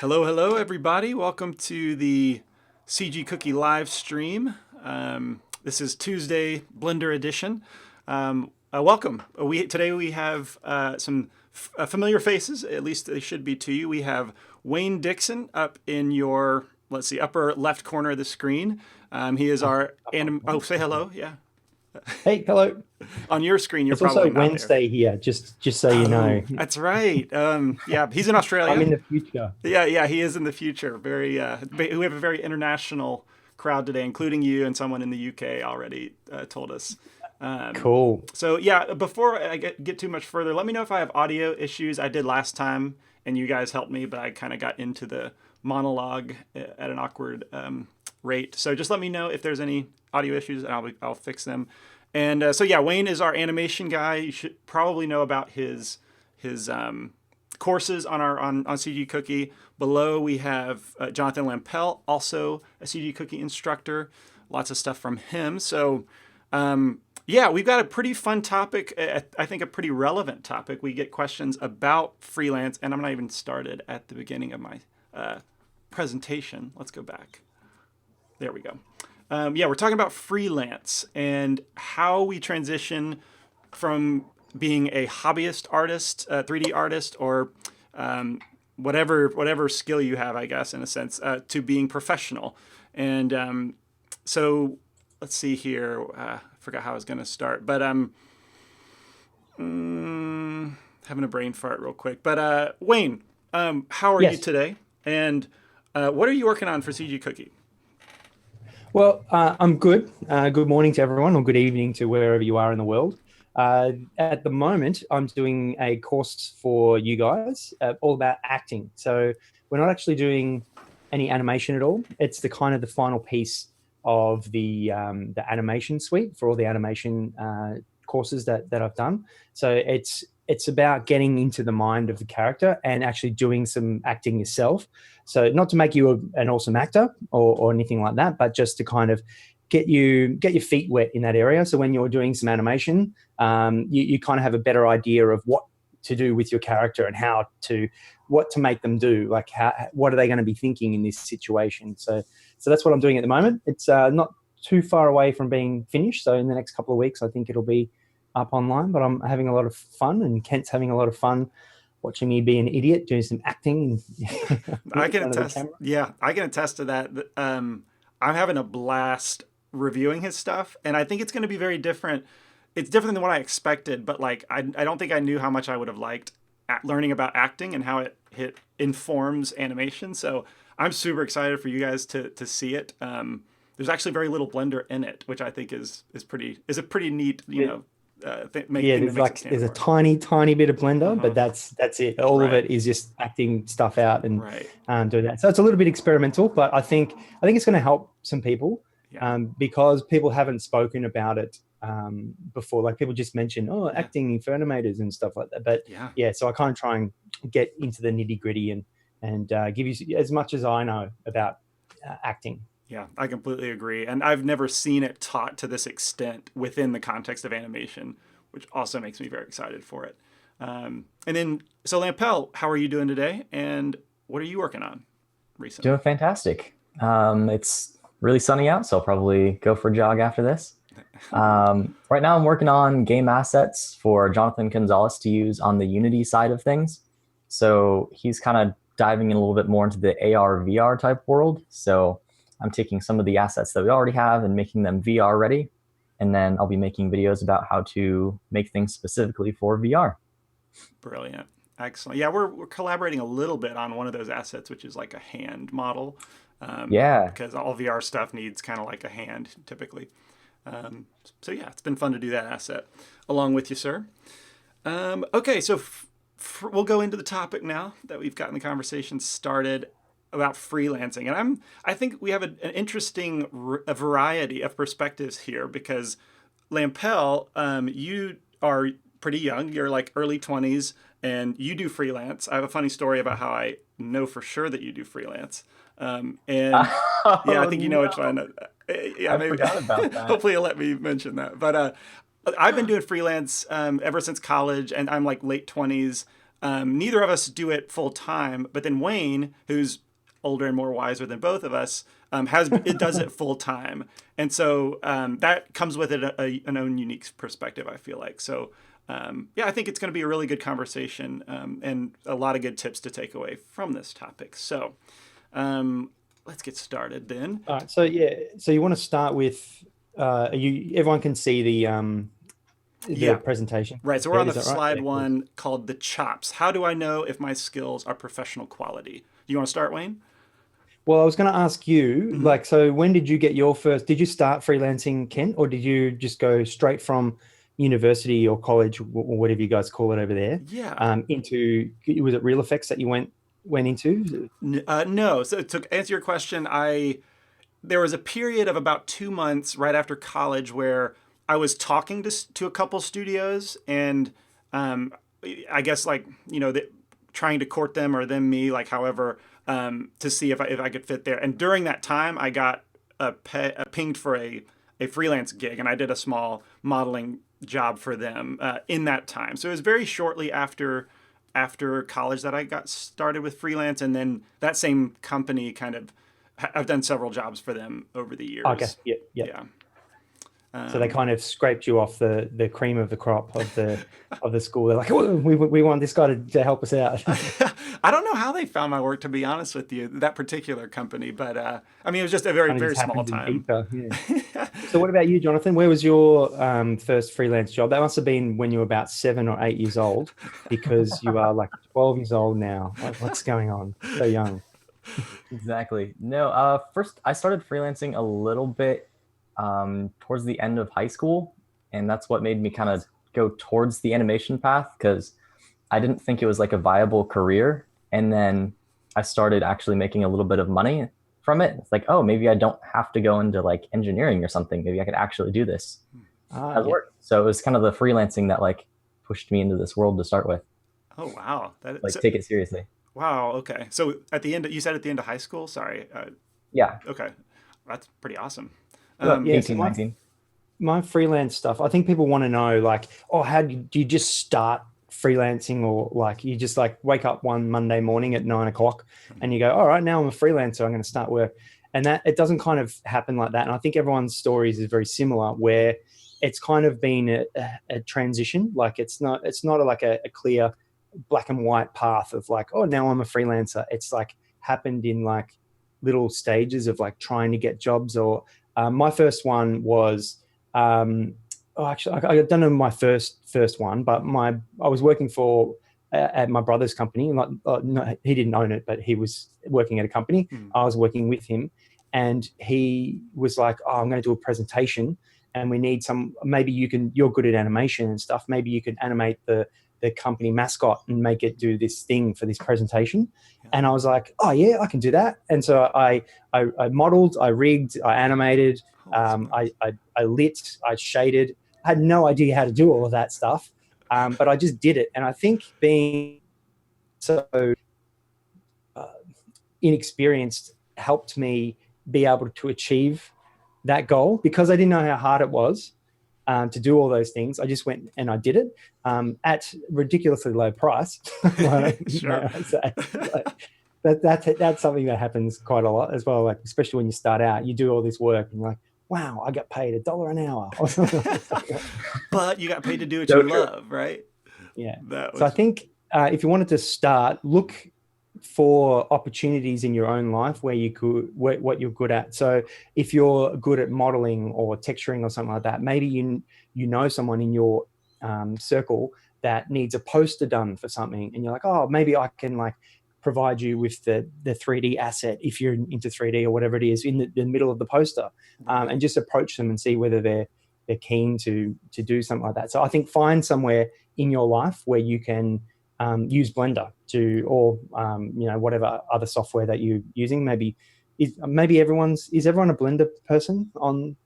Hello, hello, everybody. Welcome to the CG Cookie live stream. This is Tuesday Blender edition. Welcome. Today we have some familiar faces. At least they should be to you. We have Wayne Dixon up in your upper left corner of the screen. He is our Oh, say hello. Yeah. Hey, hello. On your screen, you're It's also probably not there. Wednesday here, just so you know. Oh, that's right. Yeah, he's in I'm Australia. in the future. Yeah, he is in the future. We have a very international crowd today, including you and someone in the UK already told us. Cool. So yeah, before I get too much further, let me know if I have audio issues. I did last time, and you guys helped me, but I kind of got into the monologue at an awkward rate. So just let me know if there's any audio issues, and I'll fix them. And so yeah, Wayne is our animation guy. You should probably know about his courses on CG Cookie. Below we have Jonathan Lampel, also a CG Cookie instructor. Lots of stuff from him. So yeah, we've got a pretty fun topic. I think a pretty relevant topic. We get questions about freelance, and I'm not even started at the beginning of my presentation. Let's go back. There we go. Yeah, we're talking about freelance and how we transition from being a hobbyist artist, 3D artist, or whatever skill you have, I guess, in a sense, to being professional. And so let's see here. I forgot how I was going to start, but having a brain fart real quick. But Wayne, how are you Yes. today? And what are you working on for CG Cookie? Well, I'm good. Good morning to everyone, or good evening to wherever you are in the world. At the moment, I'm doing a course for you guys all about acting. So we're not actually doing any animation at all. It's the kind of the final piece of the animation suite for all the animation courses that I've done. So it's about getting into the mind of the character and actually doing some acting yourself. So not to make you an awesome actor or anything like that, but just to kind of get your feet wet in that area. So when you're doing some animation, you kind of have a better idea of what to do with your character and what to make them do. Like what are they going to be thinking in this situation? So that's what I'm doing at the moment. It's not too far away from being finished. So in the next couple of weeks, I think it'll be up online, but I'm having a lot of fun, and Kent's having a lot of fun watching me be an idiot doing some acting I in can front of the attest. camera. Yeah, I can attest to that. I'm having a blast reviewing his stuff, and I think it's going to be very different. It's different than what I expected, but like I don't think I knew how much I would have liked learning about acting and how it informs animation. So I'm super excited for you guys to see it. There's actually very little Blender in it, which I think is a pretty neat Yeah, thing that makes it stand there's a apart. tiny bit of Blender, Uh-huh. but that's it. All of Right. it is just acting stuff out and Right. doing that. So it's a little bit experimental, but I think it's going to help some people Yeah. because people haven't spoken about it before. Like people just mention, Yeah. acting for animators and stuff like that. But Yeah. yeah, so I kind of try and get into the nitty gritty and give you as much as I know about acting. Yeah, I completely agree. And I've never seen it taught to this extent within the context of animation, which also makes me very excited for it. And then, so Lampel, how are you doing today? And what are you working on recently? Doing fantastic. It's really sunny out, so I'll probably go for a jog after this. Right now, I'm working on game assets for Jonathan Gonzalez to use on the Unity side of things. So he's kind of diving in a little bit more into the AR, VR type world. So I'm taking some of the assets that we already have and making them VR ready. And then I'll be making videos about how to make things specifically for VR. Brilliant. Excellent. Yeah, we're collaborating a little bit on one of those assets, which is like a hand model, Yeah. because all VR stuff needs kind of like a hand typically. So yeah, it's been fun to do that asset along with you, sir. Okay, so we'll go into the topic now that we've gotten the conversation started about freelancing, and I think we have an interesting a variety of perspectives here because Lampel, you are pretty young. You're like early 20s, and you do freelance. I have a funny story about how I know for sure that you do freelance. And yeah, I Oh think you know which no, one. Yeah, I maybe. forgot about that. Hopefully, you'll let me mention that. But I've been doing freelance ever since college, and I'm like late 20s. neither of us do it full time, but then Wayne, who's older and more wiser than both of us, it does it full time, and so that comes with it an own unique perspective, I feel like. So yeah, I think it's going to be a really good conversation, and a lot of good tips to take away from this topic. So let's get started then. All right. So yeah, so you want to start with everyone can see the presentation. Right. So we're on the Is that right? slide Yeah, one called the chops. How do I know if my skills are professional quality? Do you want to start, Wayne? Well, I was going to ask you, like, so when did you get your first? Did you start freelancing, Kent, or did you just go straight from university or college, or whatever you guys call it over there? Yeah. Into, was it Real Effects that you went into? No. So to answer your question, there was a period of about 2 months right after college where I was talking to a couple studios, and I guess, like, trying to court them or them me, like, however, to see if I could fit there. And during that time, I got pinged for a freelance gig, and I did a small modeling job for them in that time. So it was very shortly after college that I got started with freelance, and then that same company I've done several jobs for them over the years. Okay. Yeah. So they kind of scraped you off the cream of the crop of the school. They're like, oh, we want this guy to help us out. I don't know how they found my work, to be honest with you, that particular company, but I mean, it was just a very small time. Yeah. So what about you, Jonathan? Where was your first freelance job? That must have been when you were about 7 or 8 years old, because you are like 12 years old now. What's going on? So young. Exactly. No, first I started freelancing a little bit towards the end of high school, and that's what made me kind of go towards the animation path, because I didn't think it was like a viable career. And then I started actually making a little bit of money from it. It's like, oh, maybe I don't have to go into like engineering or something. Maybe I could actually do this as work. So it was kind of the freelancing that like pushed me into this world to start with. Oh, wow. Take it seriously. Wow. Okay. So you said at the end of high school? Sorry. Yeah. Okay. That's pretty awesome. 18, 19. My freelance stuff, I think people want to know, like, oh, do you just start freelancing, or like you just like wake up one Monday morning at 9 o'clock and you go, all right, now I'm a freelancer, I'm going to start work. And that it doesn't kind of happen like that. And I think everyone's stories is very similar, where it's kind of been a transition. Like it's not like a clear black and white path of like, oh, now I'm a freelancer. It's like happened in like little stages of like trying to get jobs. Or my first one was actually, I don't know my first one, but I was working for at my brother's company. No, he didn't own it, but he was working at a company. I was working with him, and he was like, "Oh, I'm going to do a presentation, and we need maybe you're good at animation and stuff. Maybe you can animate the company mascot and make it do this thing for this presentation." Yeah. And I was like, "Oh yeah, I can do that." And so I modeled, I rigged, I animated, I lit, I shaded. I had no idea how to do all of that stuff, but I just did it. And I think being so inexperienced helped me be able to achieve that goal, because I didn't know how hard it was to do all those things. I just went and I did it at ridiculously low price. Sure. That's something that happens quite a lot as well. Like, especially when you start out, you do all this work and you're like, wow, I got paid $1 an hour. But you got paid to do what you love, right? Yeah. So I think if you wanted to start, look for opportunities in your own life where you could what you're good at. So if you're good at modeling or texturing or something like that, maybe you know someone in your circle that needs a poster done for something, and you're like, oh, maybe I can like provide you with the 3D asset if you're into 3D or whatever it is in the middle of the poster, and just approach them and see whether they're keen to do something like that. So I think find somewhere in your life where you can use Blender or whatever other software that you're using. Maybe everyone a Blender person on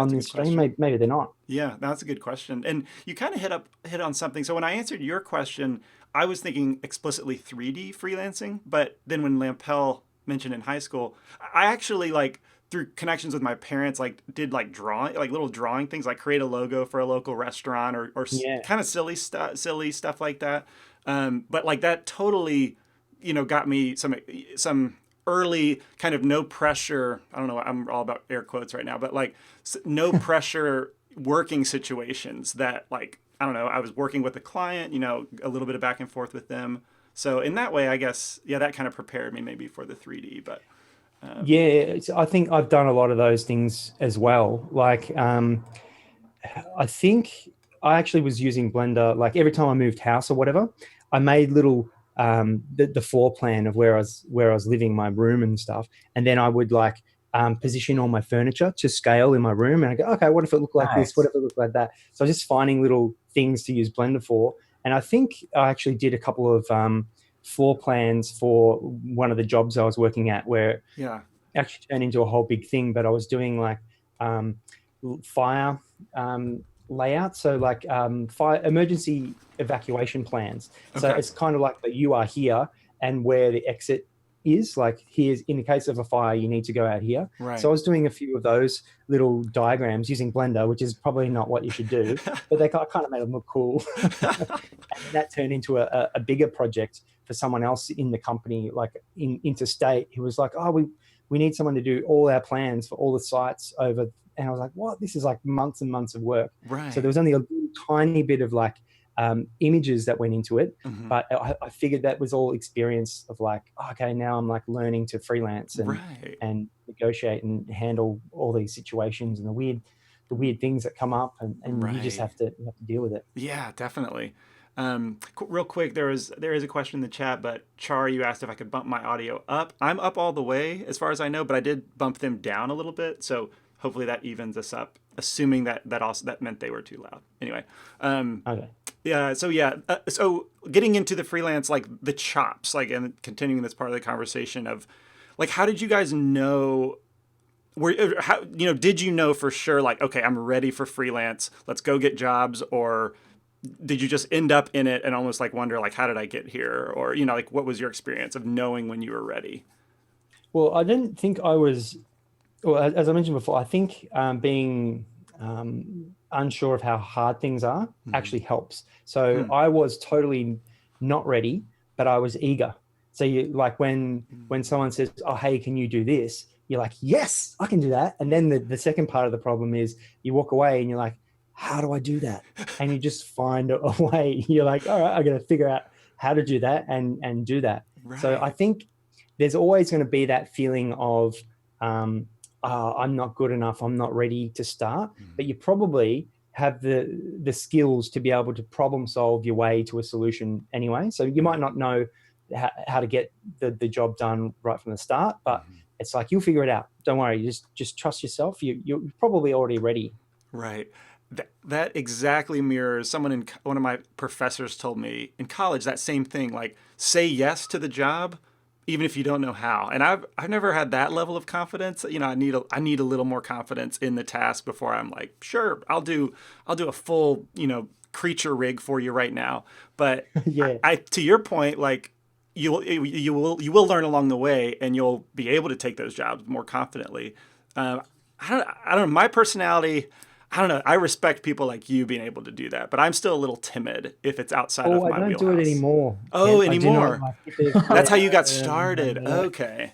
this stream? Maybe they're not. Yeah, that's a good question. And you kind of hit on something. So when I answered your question, I was thinking explicitly 3D freelancing, but then when Lampel mentioned in high school, I actually through connections with my parents, did drawing, little drawing things, like create a logo for a local restaurant or kind of silly stuff like that. But like that totally, got me some early kind of no pressure. I don't know. I'm all about air quotes right now, but like no pressure working situations that like, I don't know, I was working with a client, a little bit of back and forth with them. So in that way, I guess, yeah, that kind of prepared me maybe for the 3D, but Yeah, I think I've done a lot of those things as well. Like, I think I actually was using Blender, like every time I moved house or whatever, I made little, the floor plan of where I was living, my room and stuff. And then I would like, position all my furniture to scale in my room. And I go, okay, what if it looked like this? What Nice. if it looked like that? So I was just finding little things to use Blender for. And I think I actually did a couple of, floor plans for one of the jobs I was working at where yeah. actually turned into a whole big thing. But I was doing like fire layout, so like fire emergency evacuation plans. So Okay. it's kind of like that you are here and where the exit is. Like here's in the case of a fire, you need to go out here. So Right. I was doing a few of those little diagrams using Blender, which is probably not what you should do, but they kind of made them look cool. And that turned into a bigger project for someone else in the company, like interstate, who was like, oh, we need someone to do all our plans for all the sites over. And I was like, what? This is like months and months of work. Right. So there was only a little tiny bit of like images that went into it. Mm-hmm. But I figured that was all experience of like, oh, okay, now I'm like learning to freelance Right. and negotiate and handle all these situations and the weird things that come up, and you just Right. have to deal with it. Yeah, definitely. Real quick, there is a question in the chat, but Char, you asked if I could bump my audio up. I'm up all the way as far as I know, but I did bump them down a little bit, so hopefully that evens us up. Assuming that meant they were too loud. Anyway, Okay. yeah. So getting into the freelance, like the chops, like and continuing this part of the conversation of, like, how did you guys know? Did you know for sure, like, okay, I'm ready for freelance, let's go get jobs, or did you just end up in it and almost like wonder, like, how did I get here? Or, like, what was your experience of knowing when you were ready? Well, I didn't think I was. Well, as I mentioned before, I think being unsure of how hard things are actually helps. So I was totally not ready, but I was eager. So you like when someone says, "Oh, hey, can you do this?" You're like, "Yes, I can do that." And then the second part of the problem is you walk away and you're like, "How do I do that?" And you just find a way. You're like, "All right, I got to figure out how to do that and do that." Right. So I think there's always going to be that feeling of I'm not good enough, I'm not ready to start, but you probably have the skills to be able to problem solve your way to a solution anyway. So you might not know how to get the job done right from the start, but it's like you'll figure it out. Don't worry, just trust yourself. You're probably already ready. Right. That exactly mirrors one of my professors told me in college, that same thing, like, say yes to the job even if you don't know how. And I've never had that level of confidence. I need a little more confidence in the task before I'm like, sure, I'll do a full, creature rig for you right now. But Yeah. I to your point, like, you will learn along the way, and you'll be able to take those jobs more confidently. I don't know. My personality, I don't know. I respect people like you being able to do that, but I'm still a little timid if it's outside of my I don't wheelhouse. do it anymore. Oh, Ken. anymore. That's how you got started. No. Okay.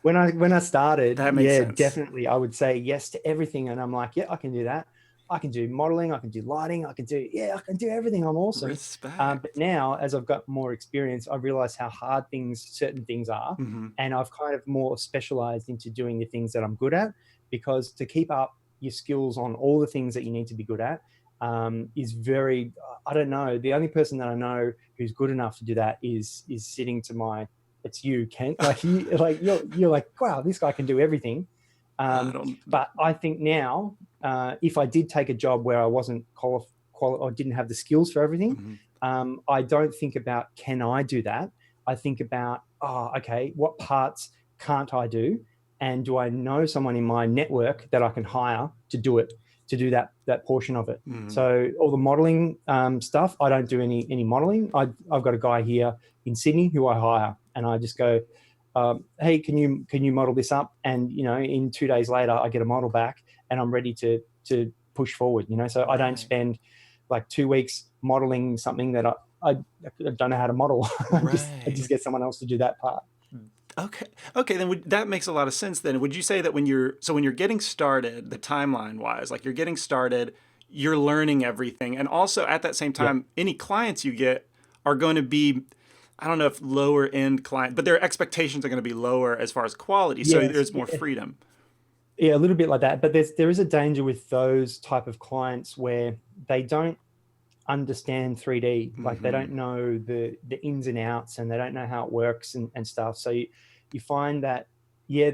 When I started, That makes sense. definitely, I would say yes to everything, and I'm like, yeah, I can do that. I can do modeling, I can do lighting, I can do everything. I'm awesome. Respect. But now, as I've got more experience, I realize how hard certain things are, and I've kind of more specialized into doing the things that I'm good at, because to keep up your skills on all the things that you need to be good at is very. I don't know. The only person that I know who's good enough to do that is sitting to my. It's you, Kent. Like you're like, wow, this guy can do everything. But I think now, if I did take a job where I wasn't qualified or didn't have the skills for everything, I don't think about, can I do that? I think about, okay, what parts can't I do? And do I know someone in my network that I can hire to do it, to do that portion of it? So all the modeling stuff, I don't do any modeling. I've got a guy here in Sydney who I hire, and I just go, hey, can you model this up? And in 2 days later, I get a model back, and I'm ready to push forward. So I don't spend like 2 weeks modeling something that I don't know how to model. I just Right. get someone else to do that part. Okay. Okay, then that makes a lot of sense then. Would you say that when you're getting started, the timeline wise, like you're getting started, you're learning everything, and also at that same Yeah. time, any clients you get are going to be, I don't know if lower end client, but their expectations are going to be lower as far as quality, so Yes. there's more freedom. Yeah, a little bit like that. But there is a danger with those type of clients where they don't understand 3D. Like they don't know the ins and outs, and they don't know how it works and stuff. So you find that, yeah,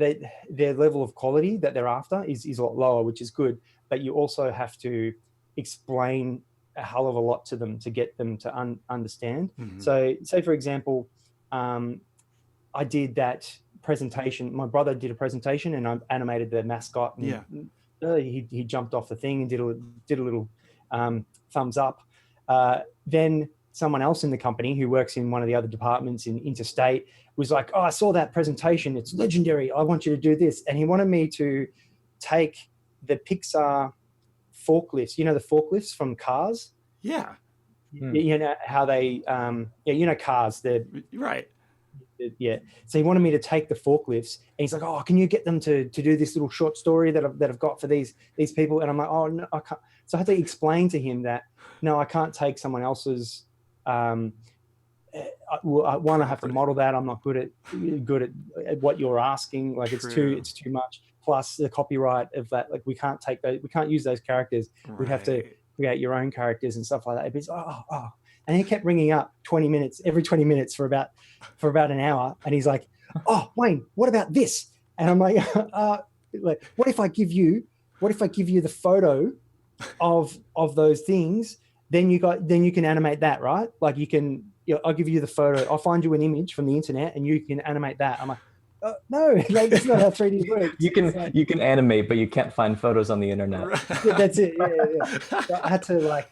their level of quality that they're after is a lot lower, which is good. But you also have to explain a hell of a lot to them to get them to understand. So say, for example, I did that presentation. My brother did a presentation, and I animated the mascot. And Yeah. he jumped off the thing and did a little thumbs up. Then someone else in the company who works in one of the other departments in interstate was like, "Oh, I saw that presentation. It's legendary. I want you to do this." And he wanted me to take the Pixar forklifts. You know, the forklifts from Cars. Yeah. You know how they, you know, Cars. They're Right. yeah. So he wanted me to take the forklifts, and he's like, "Oh, can you get them to do this little short story that I've got for these people?" And I'm like, "Oh, no, I can't." So I had to explain to him that no, I can't take someone else's. One, I have to model that. I'm not good at what you're asking. Like it's too much. Plus the copyright of that. Like we can't take those. We can't use those characters. Right. We have to create your own characters and stuff like that. It's and he kept ringing up every 20 minutes for about an hour. And he's like, "Oh, Wayne, what about this?" And I'm like, like, what if I give you the photo of those things? Then you can animate that, right? Like I'll give you the photo. I'll find you an image from the internet and you can animate that. I'm like, no, like that's not how 3D works. You can animate, but you can't find photos on the internet. Yeah, that's it. Yeah. So I had to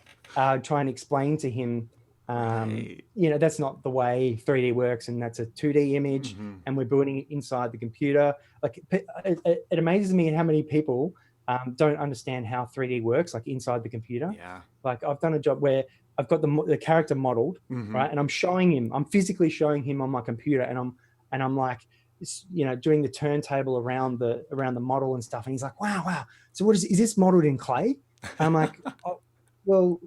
try and explain to him, you know, that's not the way 3D works, and that's a 2D image, and we're building it inside the computer. Like it amazes me how many people don't understand how 3D works, like inside the computer. Yeah. Like I've done a job where I've got the character modeled, right, and I'm physically showing him on my computer, and I'm like, you know, doing the turntable around the model and stuff, and he's like, wow. So what is this modeled in clay? I'm like, oh, well,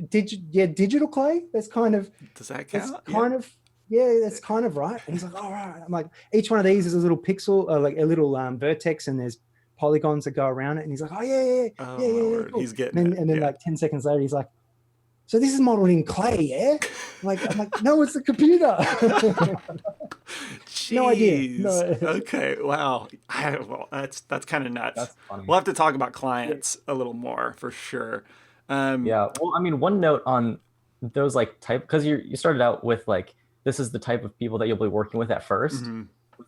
digital clay. That's kind of. Does that count? That's kind of. Yeah, that's kind of right. And he's like, all right. I'm like, each one of these is a little pixel, like a little vertex, and there's polygons that go around it. And he's like, oh yeah. Cool. He's getting it. And then like 10 seconds later, he's like, so this is modeled in clay, yeah? I'm like, no, it's a computer. No idea. No. Okay, wow. Well, that's kind of nuts. That's funny. We'll have to talk about clients a little more for sure. Yeah. Well, I mean, one note on those like type, because you started out with like, this is the type of people that you'll be working with at first.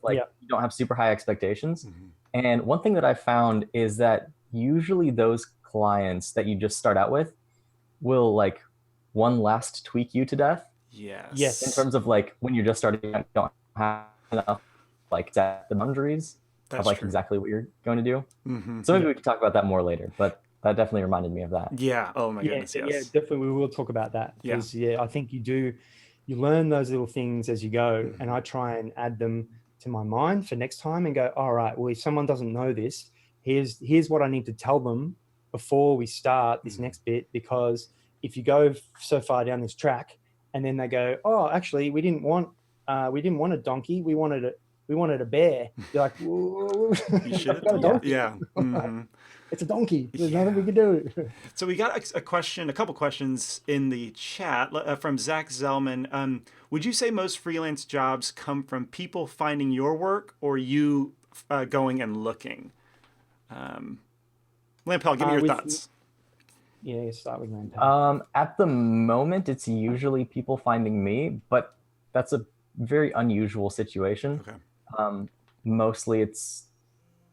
Like you don't have super high expectations. And one thing that I found is that usually those clients that you just start out with will like one last tweak you to death. Yes. In terms of like when you're just starting out, you don't have enough like the boundaries of like exactly what you're going to do. So maybe we can talk about that more later, but that definitely reminded me of that. Yeah. Oh my goodness. Yes. Yeah, definitely. We will talk about that because I think you learn those little things as you go, and I try and add them to my mind for next time and go, all right, well, if someone doesn't know this, here's what I need to tell them before we start this next bit, because if you go so far down this track and then they go, oh, actually, we didn't want a donkey, we wanted a bear. You're like, whoa, you should. got a donkey. Yeah. It's a donkey. There's nothing we can do. So we got a couple questions in the chat from Zach Zellman. Would you say most freelance jobs come from people finding your work or you going and looking? Lampel, give me your thoughts. Yeah, start with Lampel. At the moment, it's usually people finding me, but that's a very unusual situation. Okay. Mostly it's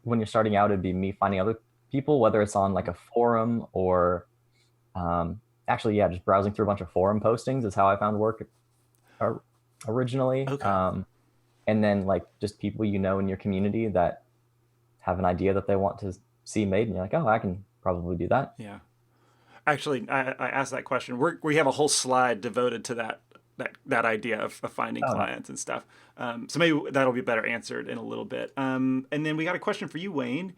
when you're starting out, it'd be me finding other people, whether it's on like a forum or just browsing through a bunch of forum postings is how I found work originally. Okay. And then like just people you know in your community that have an idea that they want to see made, and you're like, oh, I can probably do that. Yeah. Actually, I asked that question. We have a whole slide devoted to that that idea of finding clients and stuff. So maybe that'll be better answered in a little bit. And then we got a question for you, Wayne.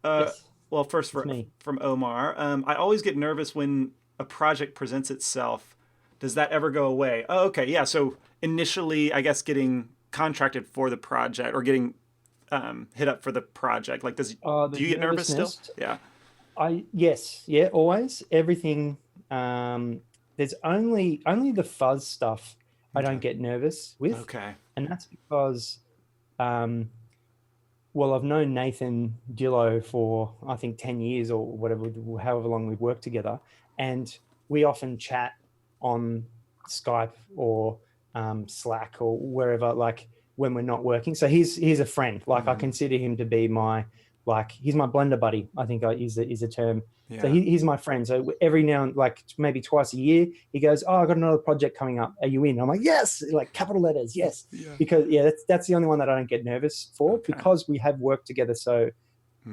Yes. Well, first me. from Omar. I always get nervous when a project presents itself. Does that ever go away? Oh, okay. Yeah. So initially, I guess getting contracted for the project or getting hit up for the project, like do you get nervous still? Yeah. Yes. Yeah. Always. Everything. There's only the fuzz stuff I don't get nervous with. Okay. And that's because, well, I've known Nathan Dillo for, I think, 10 years or whatever, however long we've worked together. And we often chat on Skype or Slack or wherever, like when we're not working. So he's a friend. Like I consider him to be he's my blender buddy, I think is a term. Yeah. So he's my friend. So every now and like maybe twice a year, he goes, "Oh, I got another project coming up. Are you in?" I'm like, "Yes!" Like capital letters, yes. Yeah. Because that's the only one that I don't get nervous for because we have worked together so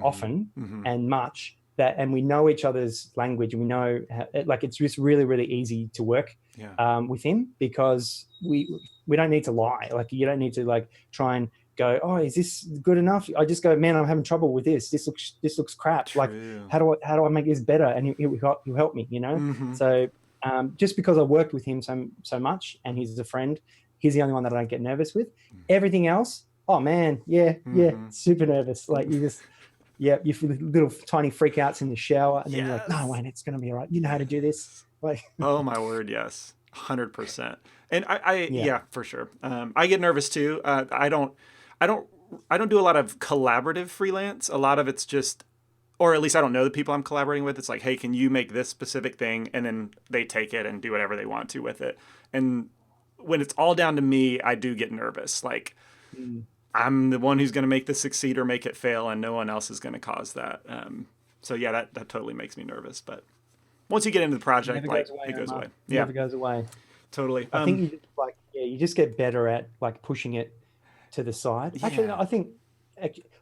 often and much and we know each other's language and we know it's just really, really easy to work with him because we don't need to lie. Like you don't need to like try and go, "Oh, is this good enough?" I just go, "Man, I'm having trouble with this. This looks crap. True. Like, how do I make this better?" And he'll help me, you know. So just because I worked with him so much and he's a friend, he's the only one that I don't get nervous with. Everything else, oh man, yeah, super nervous. Like you just, you feel little tiny freakouts in the shower, and then you're like, "No, Wayne, it's gonna be all right. You know how to do this." Like, oh my word, yes, 100%. And I for sure. I get nervous too. I don't do a lot of collaborative freelance. A lot of it's just, or at least I don't know the people I'm collaborating with. It's like, hey, can you make this specific thing? And then they take it and do whatever they want to with it. And when it's all down to me, I do get nervous. Like I'm the one who's going to make this succeed or make it fail, and no one else is going to cause that. So yeah, that totally makes me nervous. But once you get into the project, it goes away. It never goes away. Totally. I think you just get better at like pushing it to the side. Yeah. Actually, I think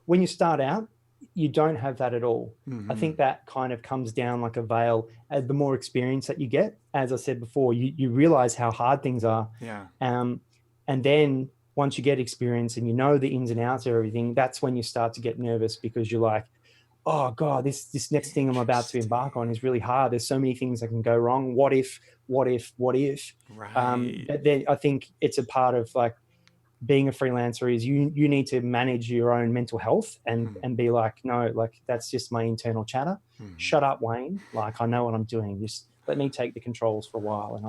when you start out, you don't have that at all. I think that kind of comes down like a veil as the more experience that you get. As I said before, you realize how hard things are. Yeah. And then once you get experience and you know the ins and outs of everything, that's when you start to get nervous because you're like, "Oh God, this next thing I'm about to embark on is really hard. There's so many things that can go wrong. What if? Right. But then I think it's a part of like being a freelancer is you need to manage your own mental health and be like, "No, like that's just my internal chatter. Shut up, Wayne. Like I know what I'm doing. Just let me take the controls for a while and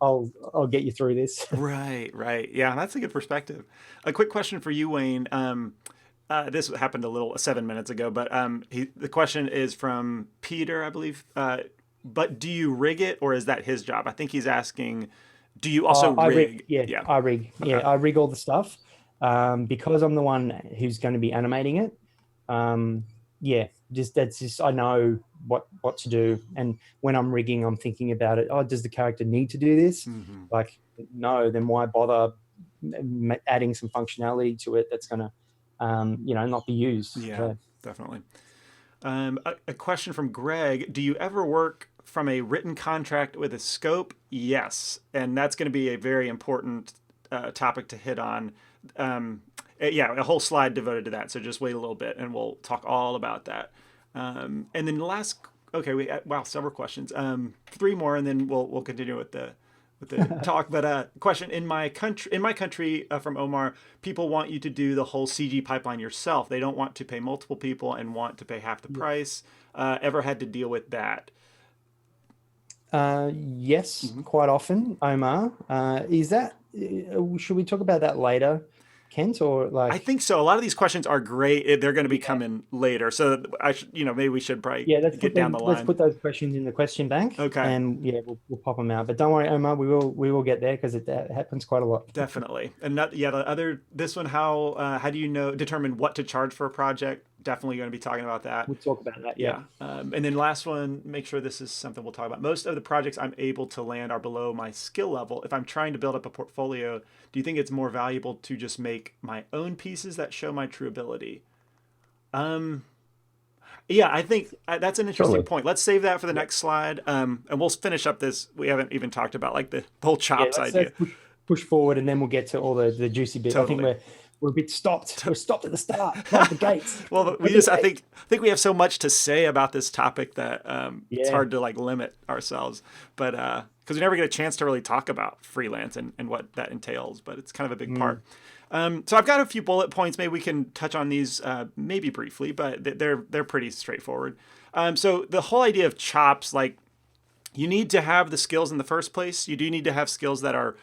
I'll get you through this." Right. Yeah, that's a good perspective. A quick question for you, Wayne. This happened 7 minutes ago, but the question is from Peter, I believe. But do you rig it, or is that his job? I think he's asking, do you also rig? I rig. Okay. Yeah, I rig all the stuff because I'm the one who's going to be animating it. I know what to do, and when I'm rigging, I'm thinking about it. Oh, does the character need to do this? Like, no, then why bother adding some functionality to it that's going to not be used. Yeah, definitely. A question from Greg. Do you ever work from a written contract with a scope? Yes. And that's going to be a very important topic to hit on. A whole slide devoted to that. So just wait a little bit and we'll talk all about that. And then several questions. 3 more and then we'll continue with the talk. But question in my country from Omar, people want you to do the whole CG pipeline yourself. They don't want to pay multiple people and want to pay half the price. Ever had to deal with that? Yes, quite often, Omar. Should we talk about that later, Kent, or like? I think so. A lot of these questions are great. They're going to be coming later, so maybe we should probably get down the line. Let's put those questions in the question bank. Okay. And we'll pop them out. But don't worry, Omar. We will get there because it happens quite a lot. Definitely. And this one, how do you determine what to charge for a project? Definitely going to be talking about that. We'll talk about that. Yeah. And then last one, make sure this is something we'll talk about. Most of the projects I'm able to land are below my skill level. If I'm trying to build up a portfolio, do you think it's more valuable to just make my own pieces that show my true ability? Yeah, I think that's an interesting Totally. point. Let's save that for the next slide, and we'll finish up this. We haven't even talked about like the whole Yeah, chops let's idea. push forward, and then we'll get to all the juicy bit. I think Totally. we're a bit stopped. We're stopped at the start, right at the gates. Well, but I think we have so much to say about this topic that it's Yeah. hard to like limit ourselves. But because we never get a chance to really talk about freelance and what that entails, but it's kind of a big part. So I've got a few bullet points. Maybe we can touch on these maybe briefly, but they're pretty straightforward. So the whole idea of chops, like you need to have the skills in the first place. You do need to have skills that are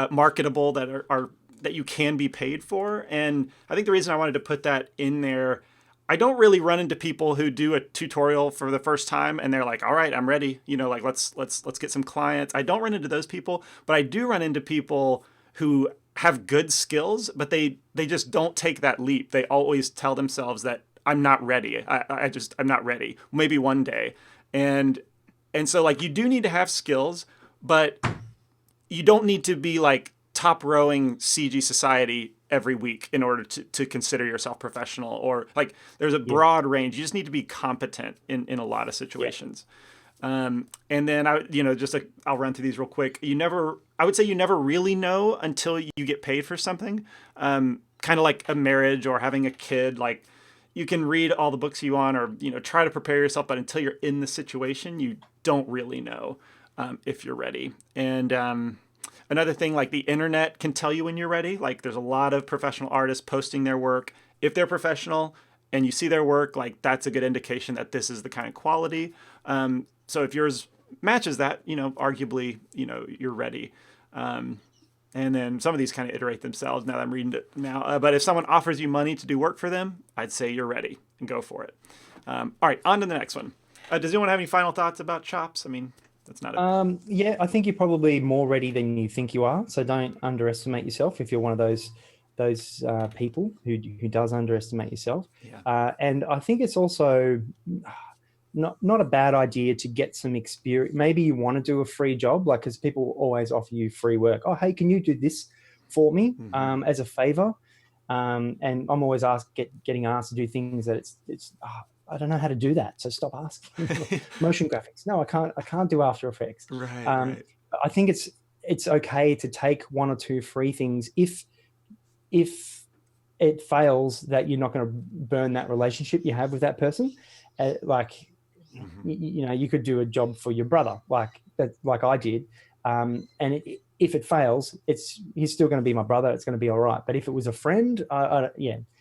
marketable, that are that you can be paid for. And I think the reason I wanted to put that in there, I don't really run into people who do a tutorial for the first time and they're like, all right, I'm ready. You know, like let's get some clients. I don't run into those people, but I do run into people who have good skills, but they just don't take that leap. They always tell themselves that I'm not ready. I'm not ready. Maybe one day. And so like you do need to have skills, but you don't need to be like top rowing CG society every week in order to consider yourself professional, or like there's a broad range. You just need to be competent in a lot of situations. And then I'll run through these real quick. I would say you never really know until you get paid for something. Kind of like a marriage or having a kid. Like you can read all the books you want, or try to prepare yourself, but until you're in the situation, you don't really know if you're ready. And another thing, like the internet can tell you when you're ready. Like there's a lot of professional artists posting their work. If they're professional and you see their work, like that's a good indication that this is the kind of quality. So if yours matches that, arguably, you're ready. And then some of these kind of iterate themselves now that I'm reading it now. But if someone offers you money to do work for them, I'd say you're ready and go for it. All right, on to the next one. Does anyone have any final thoughts about chops? I mean, that's not a... Yeah, I think you're probably more ready than you think you are. So don't underestimate yourself if you're one of those people who does underestimate yourself. Yeah. And I think it's also not a bad idea to get some experience. Maybe you want to do a free job, like because people always offer you free work. Oh, hey, can you do this for me as a favor? And I'm always getting asked to do things that I don't know how to do that, so stop asking. Motion graphics. No, I can't do After Effects. Right, right. I think it's okay to take one or two free things if it fails, that you're not going to burn that relationship you have with that person. You could do a job for your brother, like I did, and if it fails, he's still going to be my brother. It's going to be all right. But if it was a friend,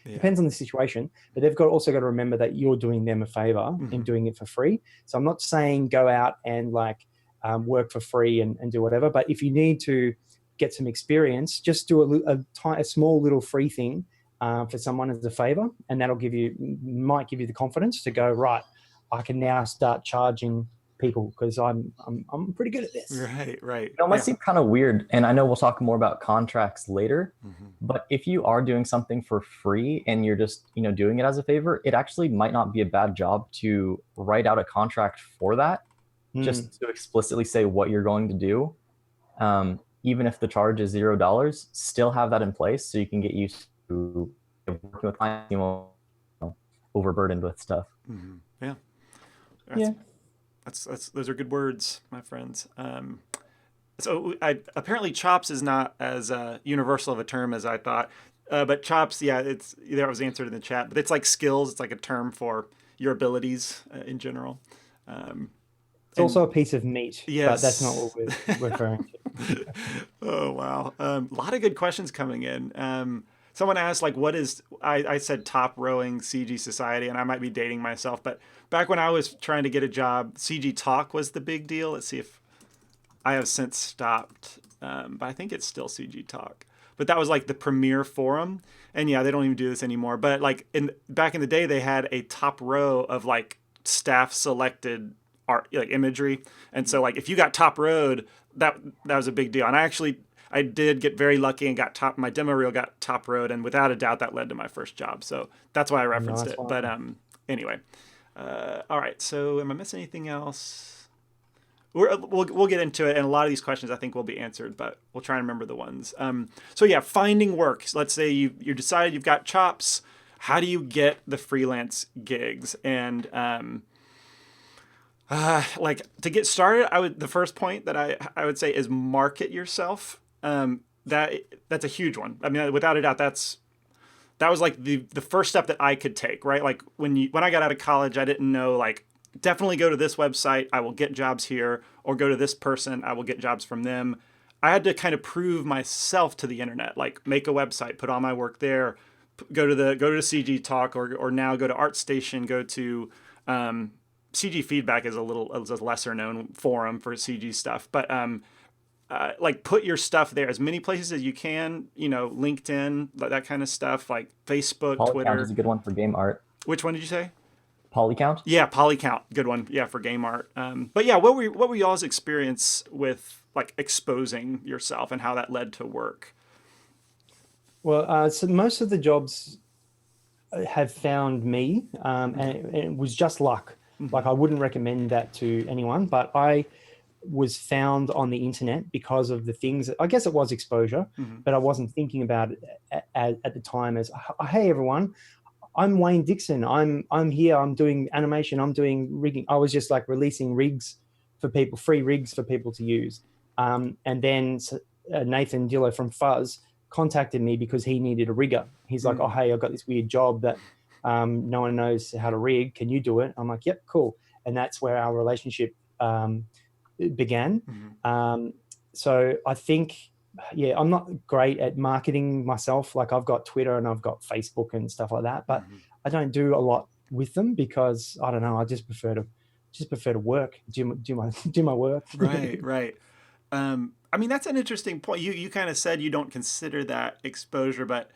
depends on the situation. But they've also got to remember that you're doing them a favor in doing it for free. So I'm not saying go out and work for free and do whatever. But if you need to get some experience, just do a small little free thing for someone as a favor, and that'll might give you the confidence to go, right, I can now start charging people because I'm pretty good at this. Right. It might seem kind of weird, and I know we'll talk more about contracts later, but if you are doing something for free and you're just doing it as a favor, it actually might not be a bad job to write out a contract for that, just to explicitly say what you're going to do. Even if the charge is $0, still have that in place so you can get used to working with clients you won't overburdened with stuff. Yeah. Those are good words, my friends. So apparently chops is not as universal of a term as I thought. But chops, that was answered in the chat. But it's like skills. It's like a term for your abilities in general. It's also a piece of meat. Yes. But that's not what we're referring to. Oh, wow. A lot of good questions coming in. Someone asked, what is... I said top rowing CG society, and I might be dating myself, but back when I was trying to get a job, CG Talk was the big deal. Let's see if... I have since stopped, but I think it's still CG Talk. But that was the premier forum, and they don't even do this anymore. But back in the day, they had a top row of staff selected art, imagery, and so if you got top rowed, that was a big deal. And I did get very lucky and got my demo reel got top rowed, and without a doubt that led to my first job. So that's why I referenced it. But anyway, all right. So am I missing anything else? We'll get into it, and a lot of these questions I think will be answered, but we'll try and remember the ones. So finding work. So let's say you decided you've got chops. how do you get the freelance gigs? And like to get started, the first point that I would say is market yourself. That's a huge one. I mean, without a doubt, that was like the first step that I could take, right? Like when I got out of college, I didn't know, like, definitely go to this website, I will get jobs here, or go to this person, I will get jobs from them. I had to kind of prove myself to the internet, like make a website, put all my work there, go to CG Talk, or now go to ArtStation, go to CG Feedback is a lesser known forum for CG stuff, but like put your stuff there as many places as you can, LinkedIn, that kind of stuff, like Facebook, Polycount Twitter. is a good one for game art. Which one did you say? Polycount? Yeah, Polycount, good one. Yeah, for game art. But yeah, what were y'all's experience with like exposing yourself and how that led to work? Well, so most of the jobs have found me, and it was just luck. Mm-hmm. Like I wouldn't recommend that to anyone, but I was found on the internet because of the things. I guess it was exposure, but I wasn't thinking about it at the time as, hey everyone, I'm Wayne Dixon. I'm here. I'm doing animation. I'm doing rigging. I was just like releasing rigs for people, free rigs for people to use. And then Nathan Dillo from Fuzz contacted me because he needed a rigger. He's like, oh, hey, I've got this weird job that no one knows how to rig. Can you do it? I'm like, yep, cool. And that's where our relationship began. So I think, yeah, I'm not great at marketing myself. Like I've got Twitter and I've got Facebook and stuff like that, but I don't do a lot with them because I don't know. I just prefer to work, do my work. Right. I mean, that's an interesting point. You kind of said you don't consider that exposure, but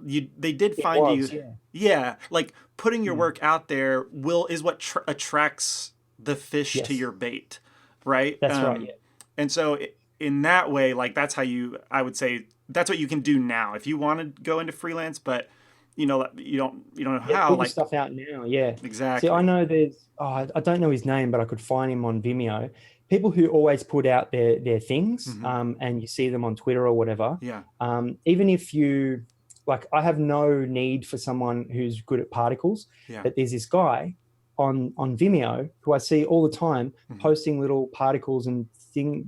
they did find you. Yeah, like putting your work out there is what attracts the fish to your bait, right? That's right. Yeah. And so in that way, like that's how I would say that's what you can do now if you want to go into freelance, but you don't know how. Put like stuff out now. Yeah, exactly. See, I know I don't know his name, but I could find him on Vimeo. People who always put out their things, and you see them on Twitter or whatever. Yeah. Even if you like, I have no need for someone who's good at particles. Yeah. But there's this guy on Vimeo who I see all the time posting little particles and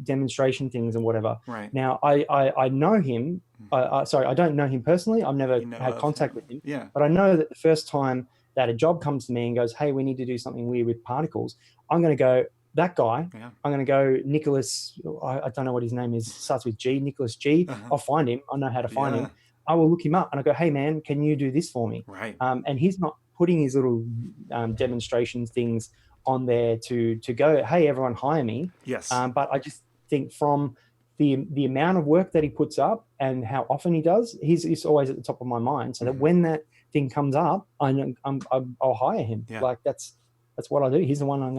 demonstration things and whatever. Right. Now I know him. Sorry, I don't know him personally. I've never had contact with him. Yeah. But I know that the first time that a job comes to me and goes, hey, we need to do something weird with particles, I'm going to go, that guy. Yeah. I'm going to go Nicholas. I don't know what his name is. Starts with G. Nicholas G. I'll find him. I know how to find him. I will look him up and I go, hey man, can you do this for me? Right. And he's not putting his little demonstration things on there to go, hey, everyone hire me. Yes. But I just think from the amount of work that he puts up and how often he does, he's always at the top of my mind. So that when that thing comes up, I'll hire him. Yeah. Like that's what I do. He's the one I'm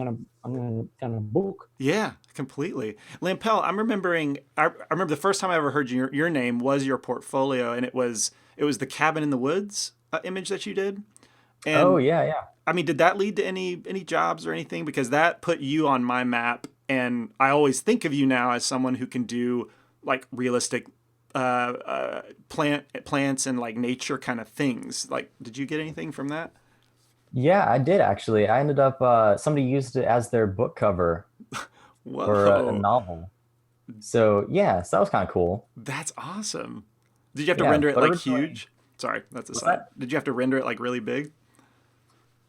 gonna book. Yeah, completely. Lampel, I remember the first time I ever heard your name was your portfolio, and it was the cabin in the woods image that you did. And, oh yeah. I mean, did that lead to any jobs or anything? Because that put you on my map, and I always think of you now as someone who can do like realistic plants and like nature kind of things. Like, did you get anything from that? Yeah, I did actually. I ended up somebody used it as their book cover for a novel. So yeah, so that was kind of cool. That's awesome. Did you have to render it like huge? Sorry, that's a side. Did you have to render it like really big?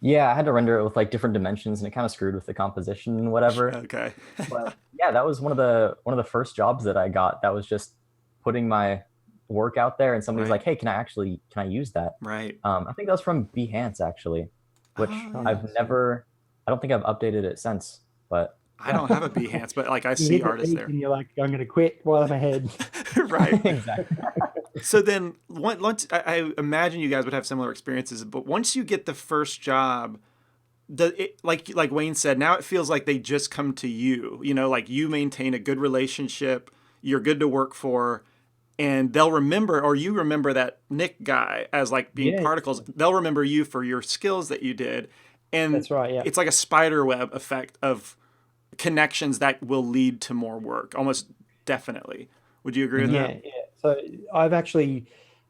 Yeah, I had to render it with like different dimensions, and it kind of screwed with the composition and whatever. Okay. But yeah, that was one of the first jobs that I got. That was just putting my work out there, and somebody was like, "Hey, can I use that?" Right. I think that was from Behance actually, which I don't think I've updated it since, but. I don't have a Behance, but like I see artists there. And you're like, I'm going to quit while I'm ahead. Right. Exactly. So then once I imagine you guys would have similar experiences, but once you get the first job, like Wayne said, now it feels like they just come to you, like you maintain a good relationship, you're good to work for, and they'll remember, or you remember that Nick guy as like being particles. They'll remember you for your skills that you did. And that's right. Yeah. It's like a spider web effect of connections that will lead to more work, almost definitely. Would you agree with that? Yeah. So I've actually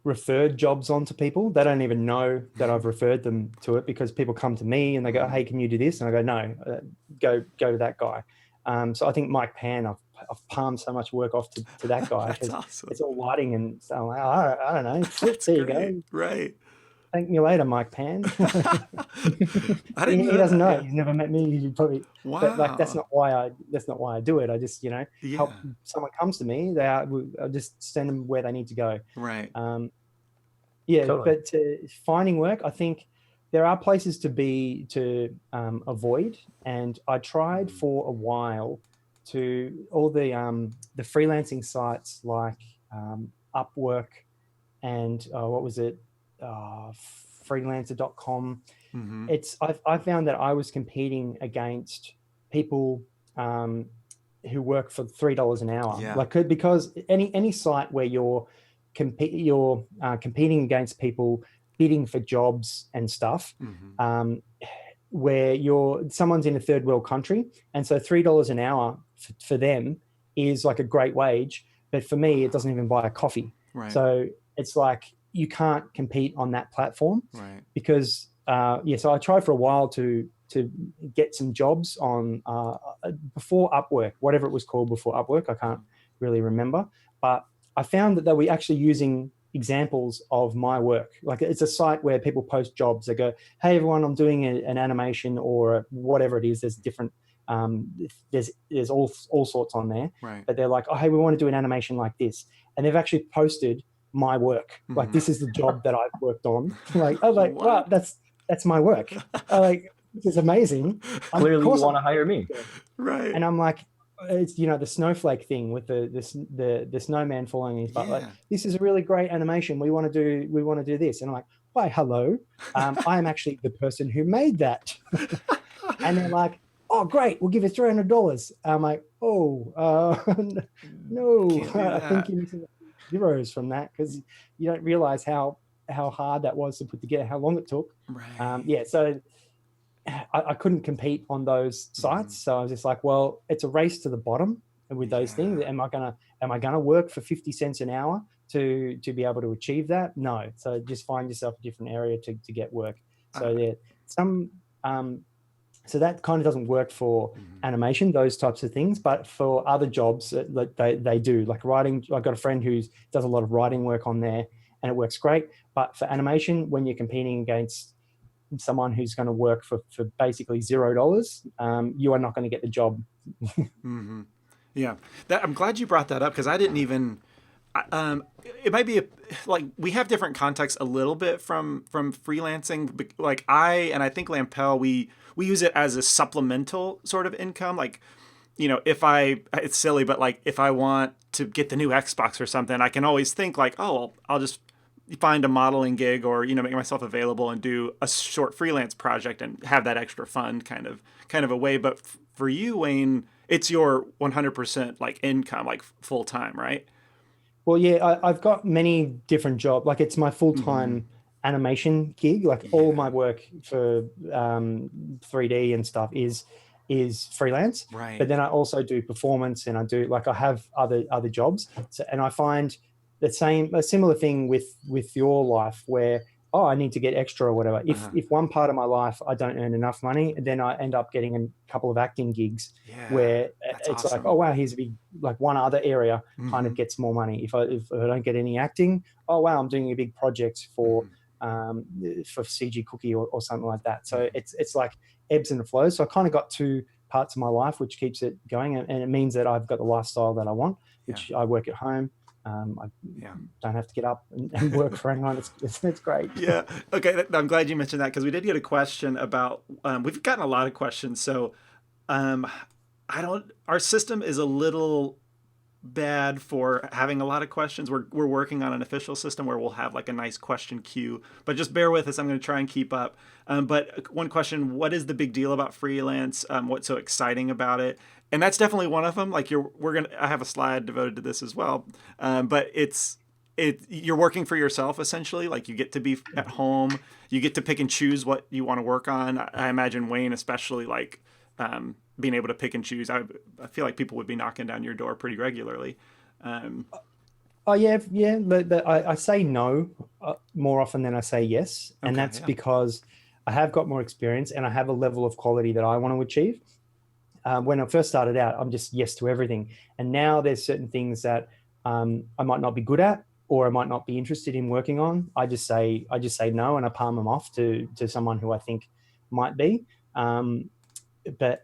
referred jobs onto people. They don't even know that I've referred them to it, because people come to me and they go, "Hey, can you do this?" And I go, "No, go to that guy." So I think Mike Pan, I've palmed so much work off to that guy, That's because awesome. it's all lighting, and so I'm like, I don't know. That's There you great. go. Right. Thank me later, Mike Pan. I didn't He know doesn't that. know. Yeah. He's never met me. He probably, but like that's Wow. not why I do it. I just Yeah. help someone comes to me. I just send them where they need to go. Right. Yeah, Totally. but finding work, I think there are places to avoid, and I tried for a while to all the freelancing sites like Upwork and what was it, freelancer.com. Mm-hmm. I found that I was competing against people who work for $3 an hour, Yeah. like, because any site where you're competing against people bidding for jobs and stuff, Mm-hmm. where someone's in a third world country, and so $3 an hour for them is like a great wage, but for me it doesn't even buy a coffee. Right. So it's like you can't compete on that platform, Right. because so I tried for a while to get some jobs on before Upwork, whatever it was called before Upwork. I can't really remember, but I found that they were actually using examples of my work. Like, it's a site where people post jobs. They go, "Hey everyone, I'm doing an animation," or whatever it is. There's different there's all sorts on there, Right. but they're like, "Oh, hey, we want to do an animation like this," and they've actually posted my work. Like, this is the job that I've worked on. Like, I was like, wow, that's my work. I like, this is amazing. Clearly, you want to hire me. Right. And I'm like, it's the snowflake thing with the snowman falling in his butt. Yeah. Like, this is a really great animation. We want to do this. And I'm like, why, hello, I am actually the person who made that. And they're like, "Oh, great, we'll give you $300. I'm like, oh, no, Can't do I think that. you're missing zeros from that, because you don't realize how hard that was to put together, how long it took. Right. So I couldn't compete on those sites. So I was just like, well, it's a race to the bottom with those things. Am I gonna work for 50 cents an hour to be able to achieve that? No. So just find yourself a different area to get work. So so that kind of doesn't work for animation, those types of things, but for other jobs, they do. Like writing, I've got a friend who does a lot of writing work on there, and it works great. But for animation, when you're competing against someone who's going to work for basically $0, you are not going to get the job. Mm-hmm. Yeah, I'm glad you brought that up, because I didn't even. It might be like we have different contexts a little bit from freelancing. Like I think Lampel, we use it as a supplemental sort of income. Like, it's silly, but like if I want to get the new Xbox or something, I can always think like, oh, I'll just find a modeling gig, or make myself available and do a short freelance project and have that extra fund kind of a way. But for you, Wayne, it's your 100% like income, like full time, right? Well, yeah, I've got many different jobs. Like, it's my full-time animation gig. Like, all my work for 3D and stuff is freelance. Right. But then I also do performance, and I have other jobs. So, and I find a similar thing with your life, where, oh, I need to get extra or whatever. If one part of my life I don't earn enough money, then I end up getting a couple of acting gigs where it's awesome. like, oh wow, here's a big, like, one other area kind of gets more money. If I don't get any acting, oh wow, I'm doing a big project for CG Cookie or something like that. So it's like ebbs and flows. So I kind of got two parts of my life, which keeps it going, and it means that I've got the lifestyle that I want, which I work at home. I don't have to get up and work for anyone. It's great. Yeah. Okay. I'm glad you mentioned that, because we did get a question about. We've gotten a lot of questions, so Our system is a little bad for having a lot of questions. We're working on an official system where we'll have like a nice question queue, but just bear with us. I'm going to try and keep up. But one question: what is the big deal about freelance? What's so exciting about it? And that's definitely one of them. Like I have a slide devoted to this as well. But you're working for yourself essentially. Like, you get to be at home. You get to pick and choose what you want to work on. I imagine Wayne, especially, like being able to pick and choose. I feel like people would be knocking down your door pretty regularly. Oh yeah, yeah. I say no more often than I say yes, and Okay, that's yeah. because I have got more experience and I have a level of quality that I want to achieve. When I first started out, I'm just yes to everything, and now there's certain things that I might not be good at or I might not be interested in working on. I just say no, and I palm them off to someone who I think might be. Um, but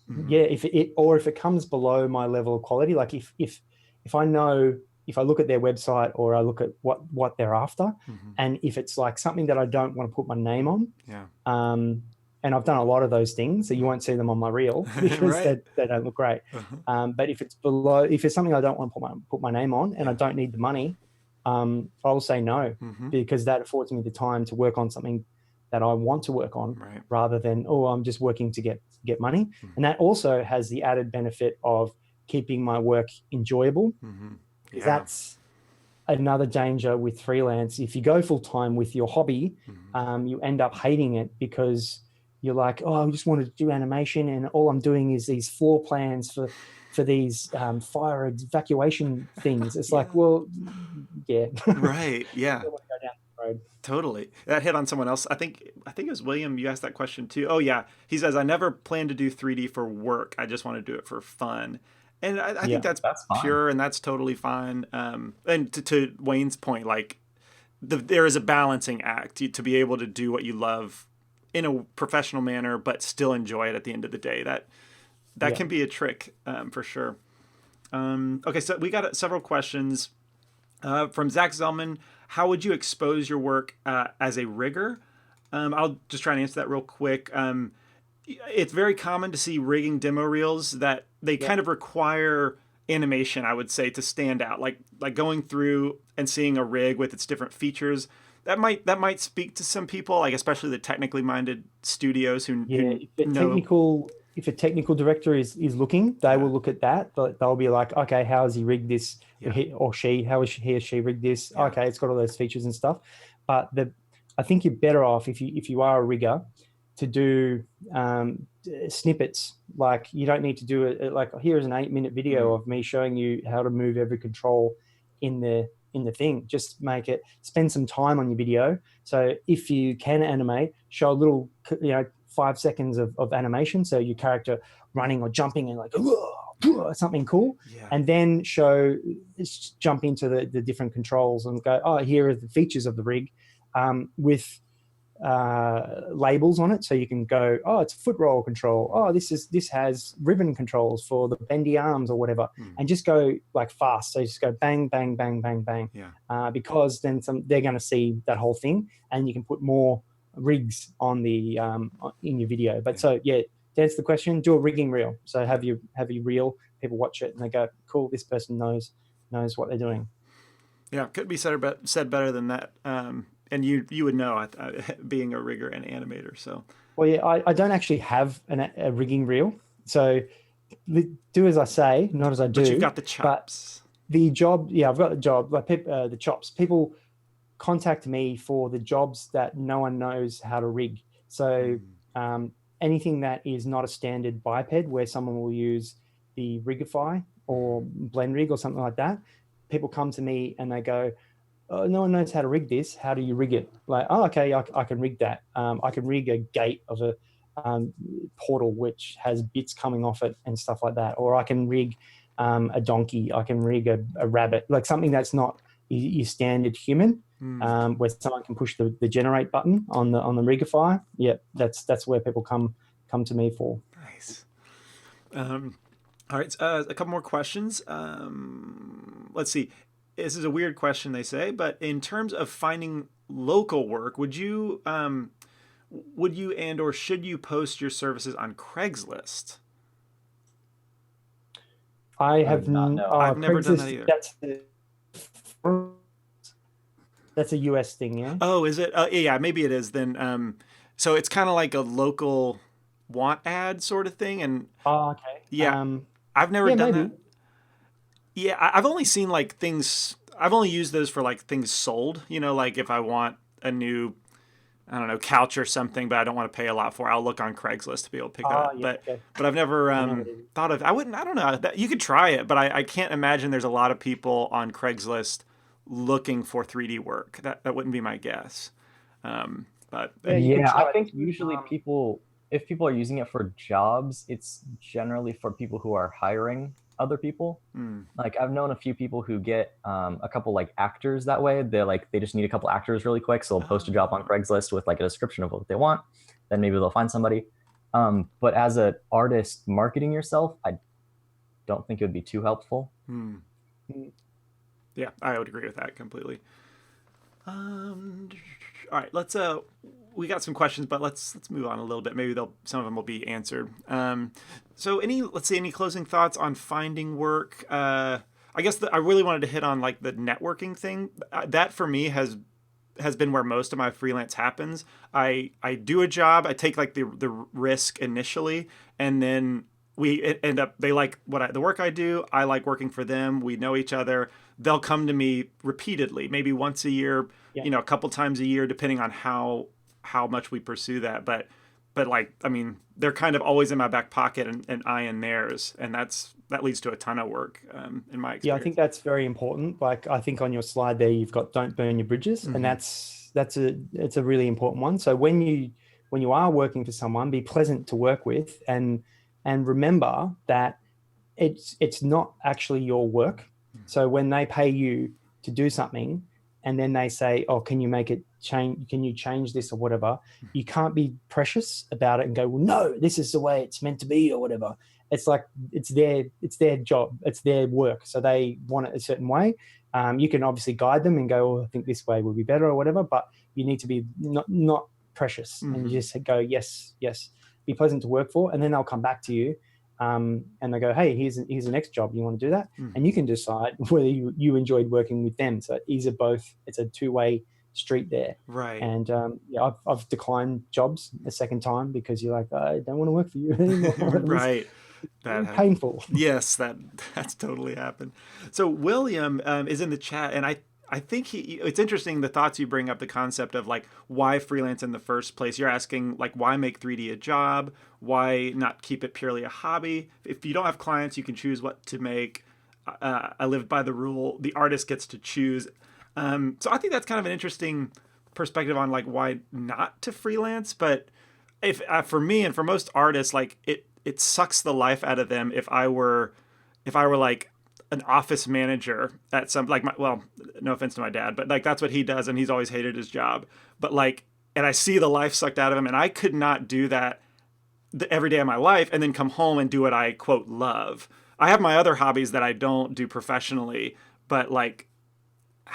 Hmm. yeah, if it comes below my level of quality, like if I know, if I look at their website or I look at what they're after, Hmm. and if it's like something that I don't want to put my name on, Yeah. um, and I've done a lot of those things, so you won't see them on my reel because Right. they don't look great. Uh-huh. But if it's below, if it's something I don't want to put my name on, and I Yeah. don't need the money, I'll say no, Hmm. because that affords me the time to work on something that I want to work on, Right. rather than, oh, I'm just working to get money. And Hmm. that also has the added benefit of keeping my work enjoyable, Hmm. because Yeah. that's another danger with freelance. If you go full time with your hobby, Hmm. you end up hating it because you're like, oh, I just wanted to do animation, and all I'm doing is these floor plans for these fire evacuation things. It's like, Yeah. well, yeah, I don't Right. Yeah. want to go down that road. Totally. That hit on someone else. I think it was William. You asked that question too. Oh yeah. He says I never plan to do 3D for work. I just want to do it for fun. And I think Yeah, that's That's fine. pure and that's totally fine. And to Wayne's point, like there is a balancing act to be able to do what you love in a professional manner, but still enjoy it at the end of the day. That yeah. can be a trick for sure. Okay, so we got several questions from Zach Zellman. How would you expose your work as a rigger? I'll just try and answer that real quick. It's very common to see rigging demo reels that they Yeah. kind of require animation, I would say, to stand out. Like going through and seeing a rig with its different features. That might speak to some people, like especially the technically minded studios Yeah, who know. if a technical director is looking, they Yeah, will look at that. But they'll be like, okay, how has he rigged this? yeah, He or she, how is he or she rigged this? yeah. Okay, it's got all those features and stuff. But I think you're better off if you are a rigger to do snippets. Like you don't need to do it. Like here's an 8-minute video Mm, of me showing you how to move every control in the thing. Just spend some time on your video. So if you can animate, show a little, 5 seconds of animation. So your character running or jumping and like something cool, yeah, and then jump into the different controls and go, oh, here are the features of the rig, with labels on it, so you can go, oh, it's a foot roll control, oh, this has ribbon controls for the bendy arms or whatever, mm, and just go like fast. So just go bang bang bang bang bang, yeah, because then they're going to see that whole thing, and you can put more rigs on the in your video. But yeah, so yeah, to answer the question, do a rigging reel. So have you reel, people watch it and they go, cool, this person knows what they're doing. yeah. Could be said better than that. And you would know being a rigger and animator. So, Well, yeah, I don't actually have a rigging reel. So do as I say, not as I but you've do. got the But chops. the job, yeah, I've got the job, like the chops. People contact me for the jobs that no one knows how to rig. So Mm, um, anything that is not a standard biped, where someone will use the Rigify or mm-hmm. Blend Rig or something like that, people come to me and they go, oh, no one knows how to rig this. How do you rig it? Like, oh, okay, I can rig that. I can rig a gate of a um, portal which has bits coming off it and stuff like that. Or I can rig a donkey. I can rig a rabbit, like something that's not your standard human, Mm, where someone can push the generate button on the Rigify. Yeah, that's where people come to me for. nice. Um, all right, a couple more questions. Let's see. This is a weird question, they say, but in terms of finding local work, would you and or should you post your services on Craigslist? I I have would not know. I've never done that Craigslist. either. That's a US thing, yeah. Oh, is it? Yeah, maybe it is then. So it's kind of like a local want ad sort of thing, and Oh, okay. yeah, I've never Yeah, done that. maybe. Yeah, I've only seen like things. I've only used those for like things sold. Like if I want a new, I don't know, couch or something, but I don't want to pay a lot for, I'll look on Craigslist to be able to pick that Oh, up. yeah, okay. But I've never I know what it is. thought of. I wouldn't. I don't know. You could try it, but I can't imagine there's a lot of people on Craigslist looking for 3D work. That wouldn't be my guess. But you could Yeah, try I it. think usually if people are using it for jobs, it's generally for people who are hiring other people. Like I've known a few people who get a couple like actors that way. They just need a couple actors really quick, so they'll post a job on Craigslist with like a description of what they want. Then maybe they'll find somebody. But as an artist marketing yourself, I don't think it would be too helpful. Yeah, I would agree with that completely. All right, let's we got some questions, but let's move on a little bit. Maybe some of them will be answered. So any closing thoughts on finding work? I guess I really wanted to hit on like the networking thing. That for me has been where most of my freelance happens. I do a job, I take like the risk initially, and then they like the work I do. I like working for them. We know each other. They'll come to me repeatedly, maybe once a year, a couple times a year, depending on how much we pursue that. But like, I mean, they're kind of always in my back pocket and I in theirs. And that leads to a ton of work in my experience. Yeah, I think that's very important. Like I think on your slide there, you've got don't burn your bridges. And it's a really important one. So when you are working for someone, be pleasant to work with and remember that it's not actually your work. So when they pay you to do something and then they say, oh, can you make it change? Can you change this or whatever? You can't be precious about it and go, well, no, this is the way it's meant to be or whatever. It's like, it's their job. It's their work. So they want it a certain way. You can obviously guide them and go, oh, I think this way would be better or whatever, but you need to be not precious and you just go, yes, be pleasant to work for. And then they'll come back to you. And they go, hey, here's the next job. You want to do that? And you can decide whether you enjoyed working with them. So it's a two-way street there. Right. And I've declined jobs a second time because you're like, I don't want to work for you anymore. Right. Painful. Yes, that's totally happened. So William is in the chat, and I think it's interesting the thoughts you bring up, the concept of like why freelance in the first place. You're asking like why make 3D a job? Why not keep it purely a hobby? If you don't have clients, you can choose what to make. I live by the rule, the artist gets to choose. So I think that's kind of an interesting perspective on like why not to freelance. But if for me and for most artists, like it sucks the life out of them if I were like an office manager at some like no offense to my dad, but like that's what he does and he's always hated his job. But like, and I see the life sucked out of him, and I could not do that every day of my life and then come home and do what I quote love. I have my other hobbies that I don't do professionally, but like,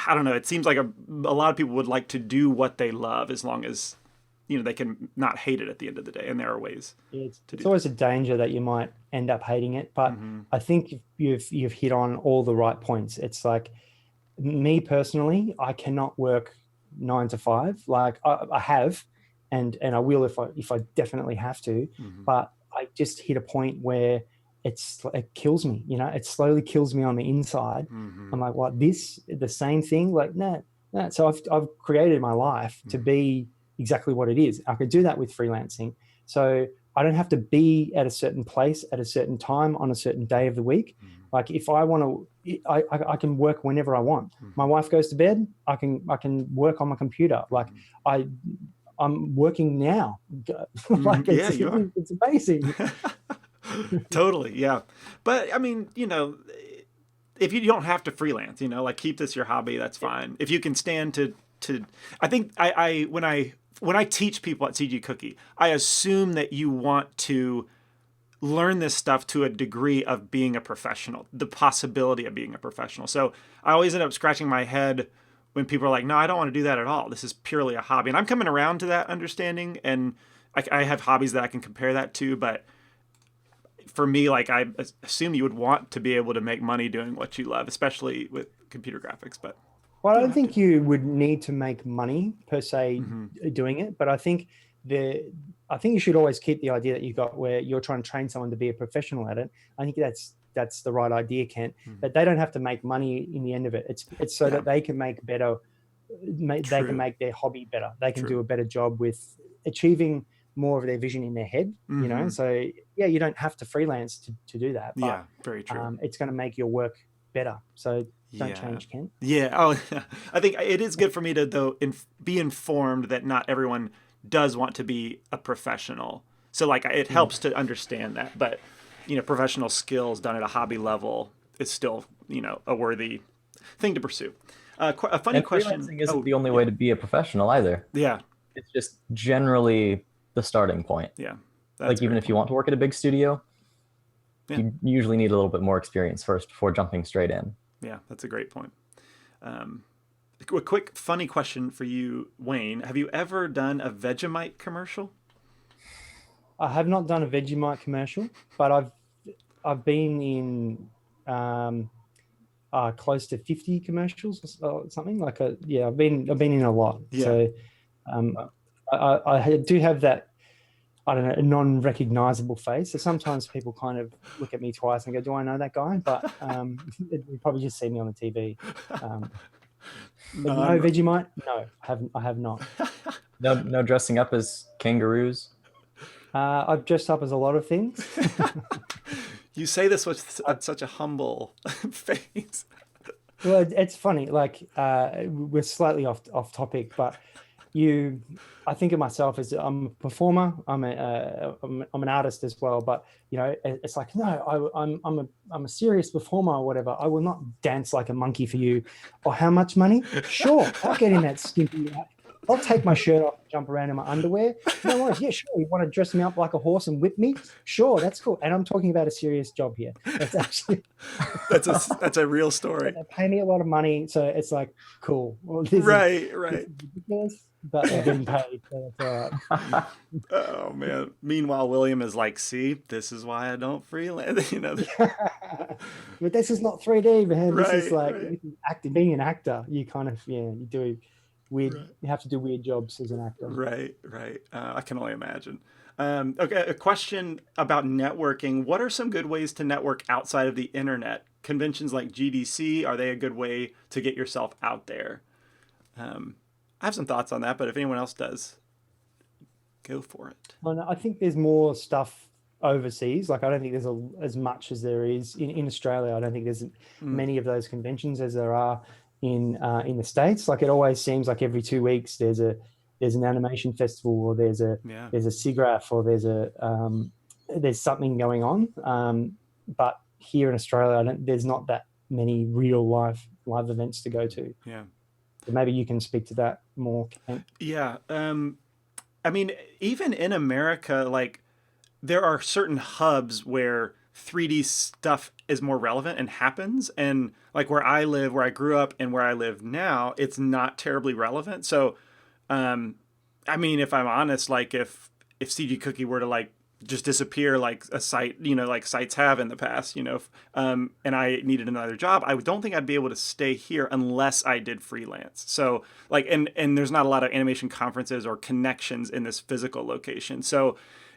I don't know. It seems like a lot of people would like to do what they love as long as they can not hate it at the end of the day, and there are ways to do it's always a danger that you might end up hating it, but I think you've hit on all the right points. It's like me personally, I cannot work 9 to 5. Like I have, and I will if I definitely have to, but I just hit a point where it kills me. It slowly kills me on the inside. I'm like, what? The same thing? Like, no. So I've created my life to be exactly what it is. I could do that with freelancing. So I don't have to be at a certain place at a certain time on a certain day of the week. Like if I want to, I can work whenever I want. My wife goes to bed, I can work on my computer. Like I'm working now. Like it's amazing. Totally. Yeah. But I mean, if you don't have to freelance, like keep this your hobby, that's fine. If you can stand to, I think when I teach people at CG Cookie, I assume that you want to learn this stuff to a degree of being a professional, the possibility of being a professional. So I always end up scratching my head when people are like, no, I don't want to do that at all. This is purely a hobby. And I'm coming around to that understanding, and I have hobbies that I can compare that to, but for me, like I assume you would want to be able to make money doing what you love, especially with computer graphics, but well, I don't think you would need to make money per se doing it, but I think you should always keep the idea that you got where you're trying to train someone to be a professional at it. I think that's the right idea, Kent. But they don't have to make money in the end of it. It's so that they can make better. They can make their hobby better. They can do a better job with achieving more of their vision in their head. So yeah, you don't have to freelance to do that. But, very true. It's going to make your work better. So don't Yeah. change, Ken. Yeah. Oh, I think it is good for me to though be informed that not everyone does want to be a professional. So like it helps to understand that, but professional skills done at a hobby level is still a worthy thing to pursue. A funny And question. freelancing isn't the only way to be a professional either. Yeah. It's just generally the starting point. Yeah. Like even if you want to work at a big studio, Yeah. you usually need a little bit more experience first before jumping straight in. Yeah, that's a great point. A quick funny question for you, Wayne. Have you ever done a Vegemite commercial? I have not done a Vegemite commercial, but I've been in close to 50 commercials or something like I've been in a lot. Yeah. So I do have that, I don't know, a non-recognizable face. So sometimes people kind of look at me twice and go, "Do I know that guy?" But you probably just see me on the TV. But no Vegemite? No, I have not. No dressing up as kangaroos. I've dressed up as a lot of things. You say this with such a humble face. Well, it's funny. Like we're slightly off topic, but I think of myself as I'm a performer. I'm an artist as well. But it's like no, I'm a serious performer or whatever. I will not dance like a monkey for you. Or how much money? Sure, I'll get in that skimpy. I'll take my shirt off and jump around in my underwear. No worries. Yeah, sure. You want to dress me up like a horse and whip me? Sure, that's cool. And I'm talking about a serious job here. That's actually that's a real story. They pay me a lot of money, so it's like cool. Well, Right. This is ridiculous, but they're getting paid. So that's all right. Oh man. Meanwhile, William is like, "See, this is why I don't freelance." But this is not 3D, man. This is Right, like right. acting. Being an actor, you kind of you do weird. Right. You have to do weird jobs as an actor. Right. I can only imagine. Okay, a question about networking. What are some good ways to network outside of the internet? Conventions like GDC, are they a good way to get yourself out there? I have some thoughts on that, but if anyone else does, go for it. Well, no, I think there's more stuff overseas. Like I don't think there's as much as there is in Australia. I don't think there's many of those conventions as there are in the States. Like it always seems like every 2 weeks there's an animation festival, or there's a SIGGRAPH, or there's something going on. But here in Australia, there's not that many real live events to go to. Yeah. So maybe you can speak to that more, Kent. Yeah. I mean, even in America, like there are certain hubs where 3D stuff is more relevant and happens. And like where I live, where I grew up and where I live now, it's not terribly relevant. So, I mean, if I'm honest, like if CG Cookie were to like just disappear like a site, like sites have in the past, and I needed another job, I don't think I'd be able to stay here unless I did freelance. So like, and there's not a lot of animation conferences or connections in this physical location. So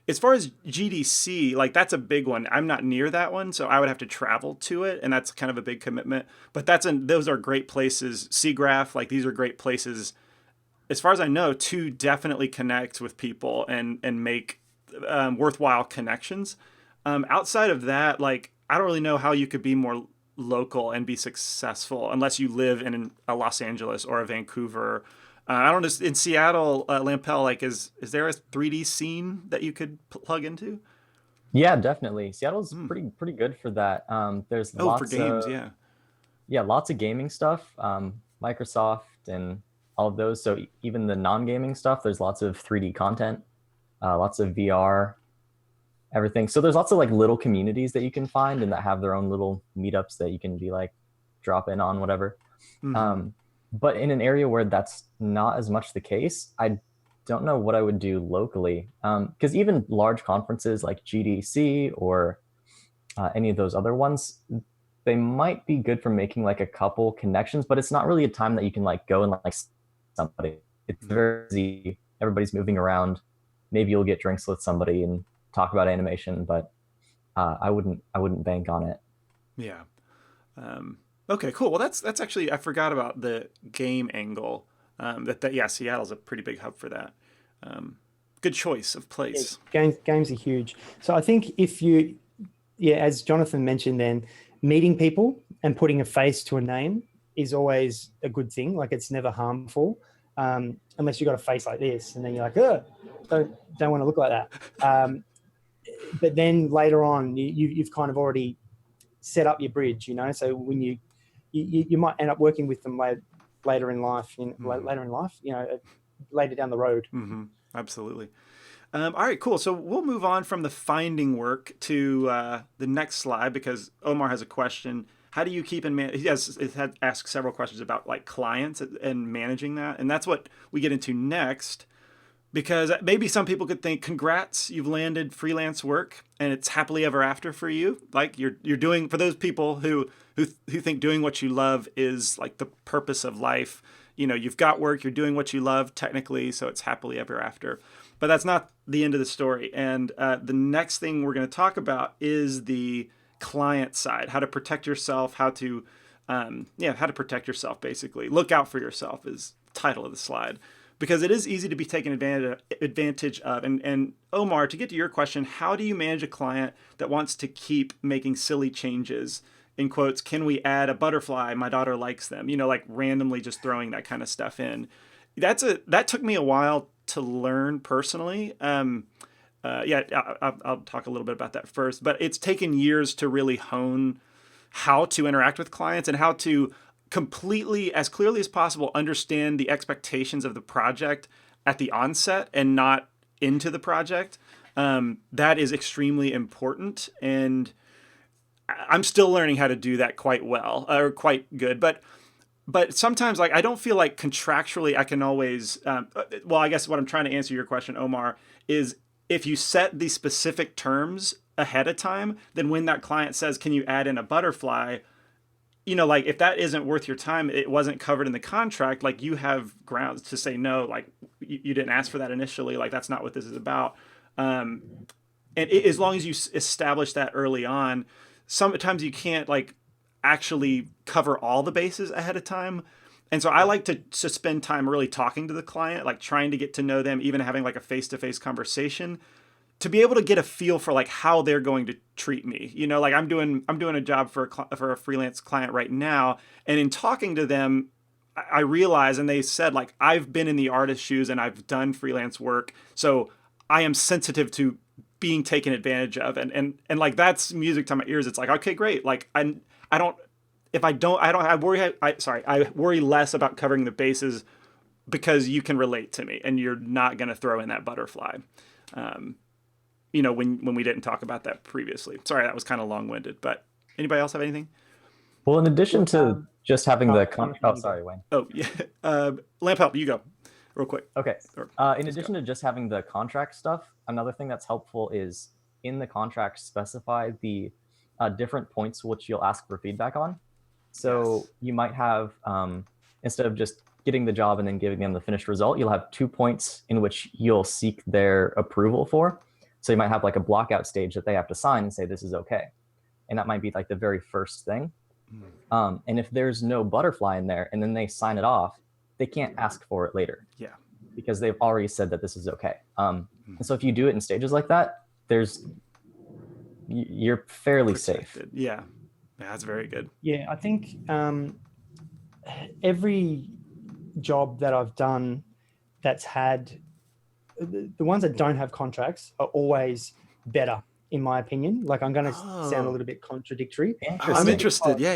as far as GDC, like that's a big one. I'm not near that one, so I would have to travel to it, and that's kind of a big commitment. But those are great places. SIGGRAPH, like these are great places, as far as I know, to definitely connect with people and make worthwhile connections. Outside of that, like I don't really know how you could be more local and be successful unless you live in a Los Angeles or a Vancouver. I don't know. In Seattle, Lampel, like is there a 3D scene that you could plug into? Yeah, definitely. Seattle's pretty good for that. There's lots for games, lots of gaming stuff. Microsoft and all of those. So even the non-gaming stuff, there's lots of 3D content, lots of VR, everything. So there's lots of like little communities that you can find and that have their own little meetups that you can be like drop in on, whatever. But in an area where that's not as much the case, I don't know what I would do locally. Because even large conferences like GDC or any of those other ones, they might be good for making like a couple connections, but it's not really a time that you can like go and like somebody. It's very busy. Everybody's moving around. Maybe you'll get drinks with somebody and talk about animation, but I wouldn't bank on it. Yeah. Okay, cool. Well, that's actually, I forgot about the game angle. Seattle's a pretty big hub for that. Good choice of place. Games are huge. So I think if as Jonathan mentioned, then meeting people and putting a face to a name is always a good thing. Like, it's never harmful, unless you got a face like this, and then you're like, oh, don't want to look like that. But then later on, you've kind of already set up your bridge, So when you might end up working with them later in life, later down the road. Mm-hmm. Absolutely. All right, cool. So we'll move on from the finding work to the next slide, because Omar has a question. How do you keep he has asked several questions about like clients and managing that, and that's what we get into next. Because maybe some people could think, congrats, you've landed freelance work and it's happily ever after for you. Like you're doing, for those people who think doing what you love is like the purpose of life. You've got work, you're doing what you love technically, so it's happily ever after. But that's not the end of the story. And the next thing we're going to talk about is the client side, how to protect yourself, how to protect yourself, basically. Look out for yourself is the title of the slide. Because it is easy to be taken advantage of. And Omar, to get to your question, how do you manage a client that wants to keep making silly changes? In quotes, can we add a butterfly? My daughter likes them. Like randomly just throwing that kind of stuff in. That took me a while to learn personally. I'll talk a little bit about that first. But it's taken years to really hone how to interact with clients and how to completely, as clearly as possible, understand the expectations of the project at the onset and not into the project. That is extremely important, and I'm still learning how to do that quite well, or quite good. But sometimes, like, I don't feel like contractually I can always. I guess what I'm trying to answer your question, Omar, is if you set the specific terms ahead of time, then when that client says, "Can you add in a butterfly?" Like if that isn't worth your time, it wasn't covered in the contract, like you have grounds to say no, like you didn't ask for that initially, like that's not what this is about. And as long as you establish that early on, sometimes you can't like actually cover all the bases ahead of time. And so I like to spend time really talking to the client, like trying to get to know them, even having like a face-to-face conversation, to be able to get a feel for like how they're going to treat me. Like I'm doing a job for a freelance client right now. And in talking to them, I realized, and they said, like, I've been in the artist's shoes and I've done freelance work. So I am sensitive to being taken advantage of. And like, that's music to my ears. It's like, okay, great. Like I worry less about covering the bases because you can relate to me and you're not going to throw in that butterfly. When we didn't talk about that previously. Sorry, that was kind of long-winded, but anybody else have anything? Well, in addition to just having sorry, Wayne. Oh, yeah. Lampel, you go real quick. Okay. In addition to just having the contract stuff, another thing that's helpful is in the contract specify the different points which you'll ask for feedback on. So you might have, instead of just getting the job and then giving them the finished result, you'll have 2 points in which you'll seek their approval for. So you might have like a blockout stage that they have to sign and say, this is okay. And that might be like the very first thing. And if there's no butterfly in there and then they sign it off, they can't ask for it later. Yeah. Because they've already said that this is okay. And so if you do it in stages like that, you're fairly safe. Yeah. That's very good. Yeah. I think every job that I've done that's had, the ones that don't have contracts are always better, in my opinion. Like, I'm going to sound a little bit contradictory. I'm interested. Yeah.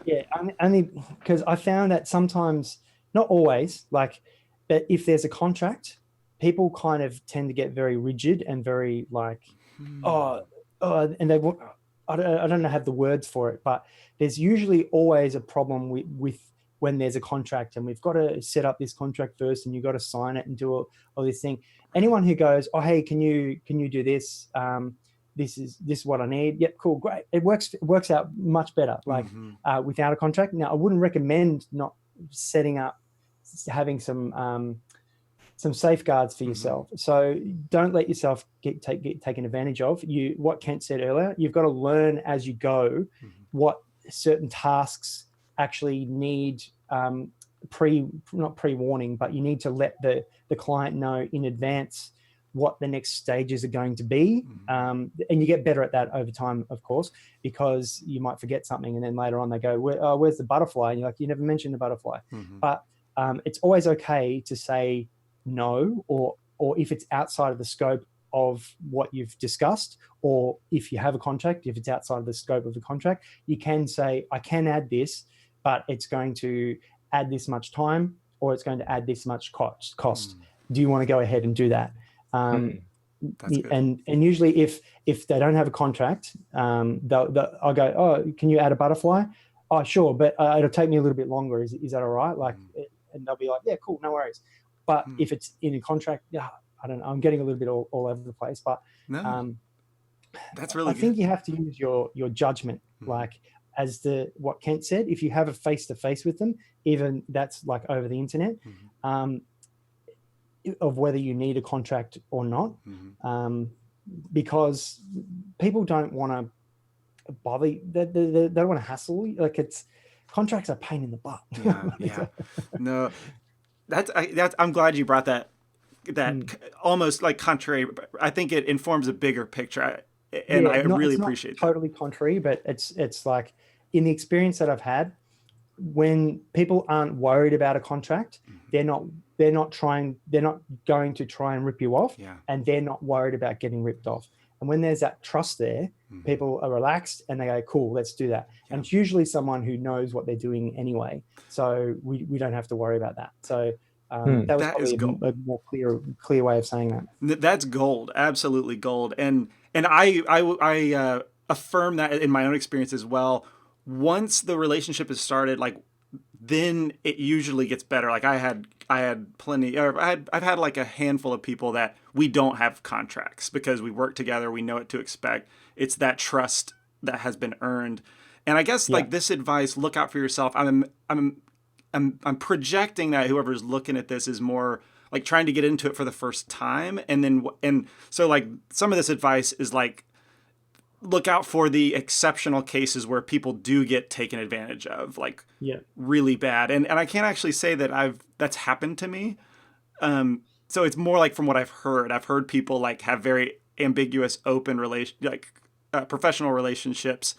Yeah, only because I found that sometimes, not always, like, but if there's a contract, people kind of tend to get very rigid and very like, and they want, I don't know, have the words for it, but there's usually always a problem with when there's a contract and we've got to set up this contract first and you've got to sign it and do all this thing. Anyone who goes, oh, hey, can you do this? This is what I need. Yep, cool, great. It works out much better, like without a contract. Now, I wouldn't recommend not setting up, having some safeguards for yourself. So don't let yourself get taken advantage of. What Kent said earlier, you've got to learn as you go what certain tasks actually need not pre-warning, but you need to let the client know in advance what the next stages are going to be. And you get better at that over time, of course, because you might forget something and then later on they go, where's the butterfly? And you're like, you never mentioned the butterfly. But it's always okay to say no, or if it's outside of the scope of what you've discussed, or if you have a contract, if it's outside of the scope of the contract, you can say, I can add this, but it's going to add this much time, or it's going to add this much cost. Do you want to go ahead and do that? That's good. And usually if they don't have a contract, I'll go, oh, can you add a butterfly? Oh, sure, but it'll take me a little bit longer. Is that all right? Like, and they'll be like, yeah, cool, no worries. But if it's in a contract, yeah, I don't know. I'm getting a little bit all over the place, but that's really I think you have to use your judgment, like as what Kent said. If you have a face-to-face with them, even that's like over the internet, of whether you need a contract or not, because people don't want to bother. They don't want to hassle. Like contracts are a pain in the butt. Yeah. No, I'm glad you brought that almost like contrary. I think it informs a bigger picture, and I really appreciate that. Totally contrary, but it's like in the experience that I've had, when people aren't worried about a contract, they're not going to try and rip you off, and they're not worried about getting ripped off. And when there's that trust there, people are relaxed and they go, cool, let's do that. And it's usually someone who knows what they're doing anyway, so we don't have to worry about that. So that was probably a more clear way of saying that. That's gold, absolutely gold. And I affirm that in my own experience as well. Once the relationship is started, like, then it usually gets better. Like I've had like a handful of people that we don't have contracts because we work together. We know what to expect. It's that trust that has been earned. And I guess like this advice, look out for yourself. I'm projecting that whoever's looking at this is more like trying to get into it for the first time. And so like some of this advice is like, look out for the exceptional cases where people do get taken advantage of, like really bad. And I can't actually say that that's happened to me. So it's more like from what I've heard people like have very ambiguous, open professional relationships.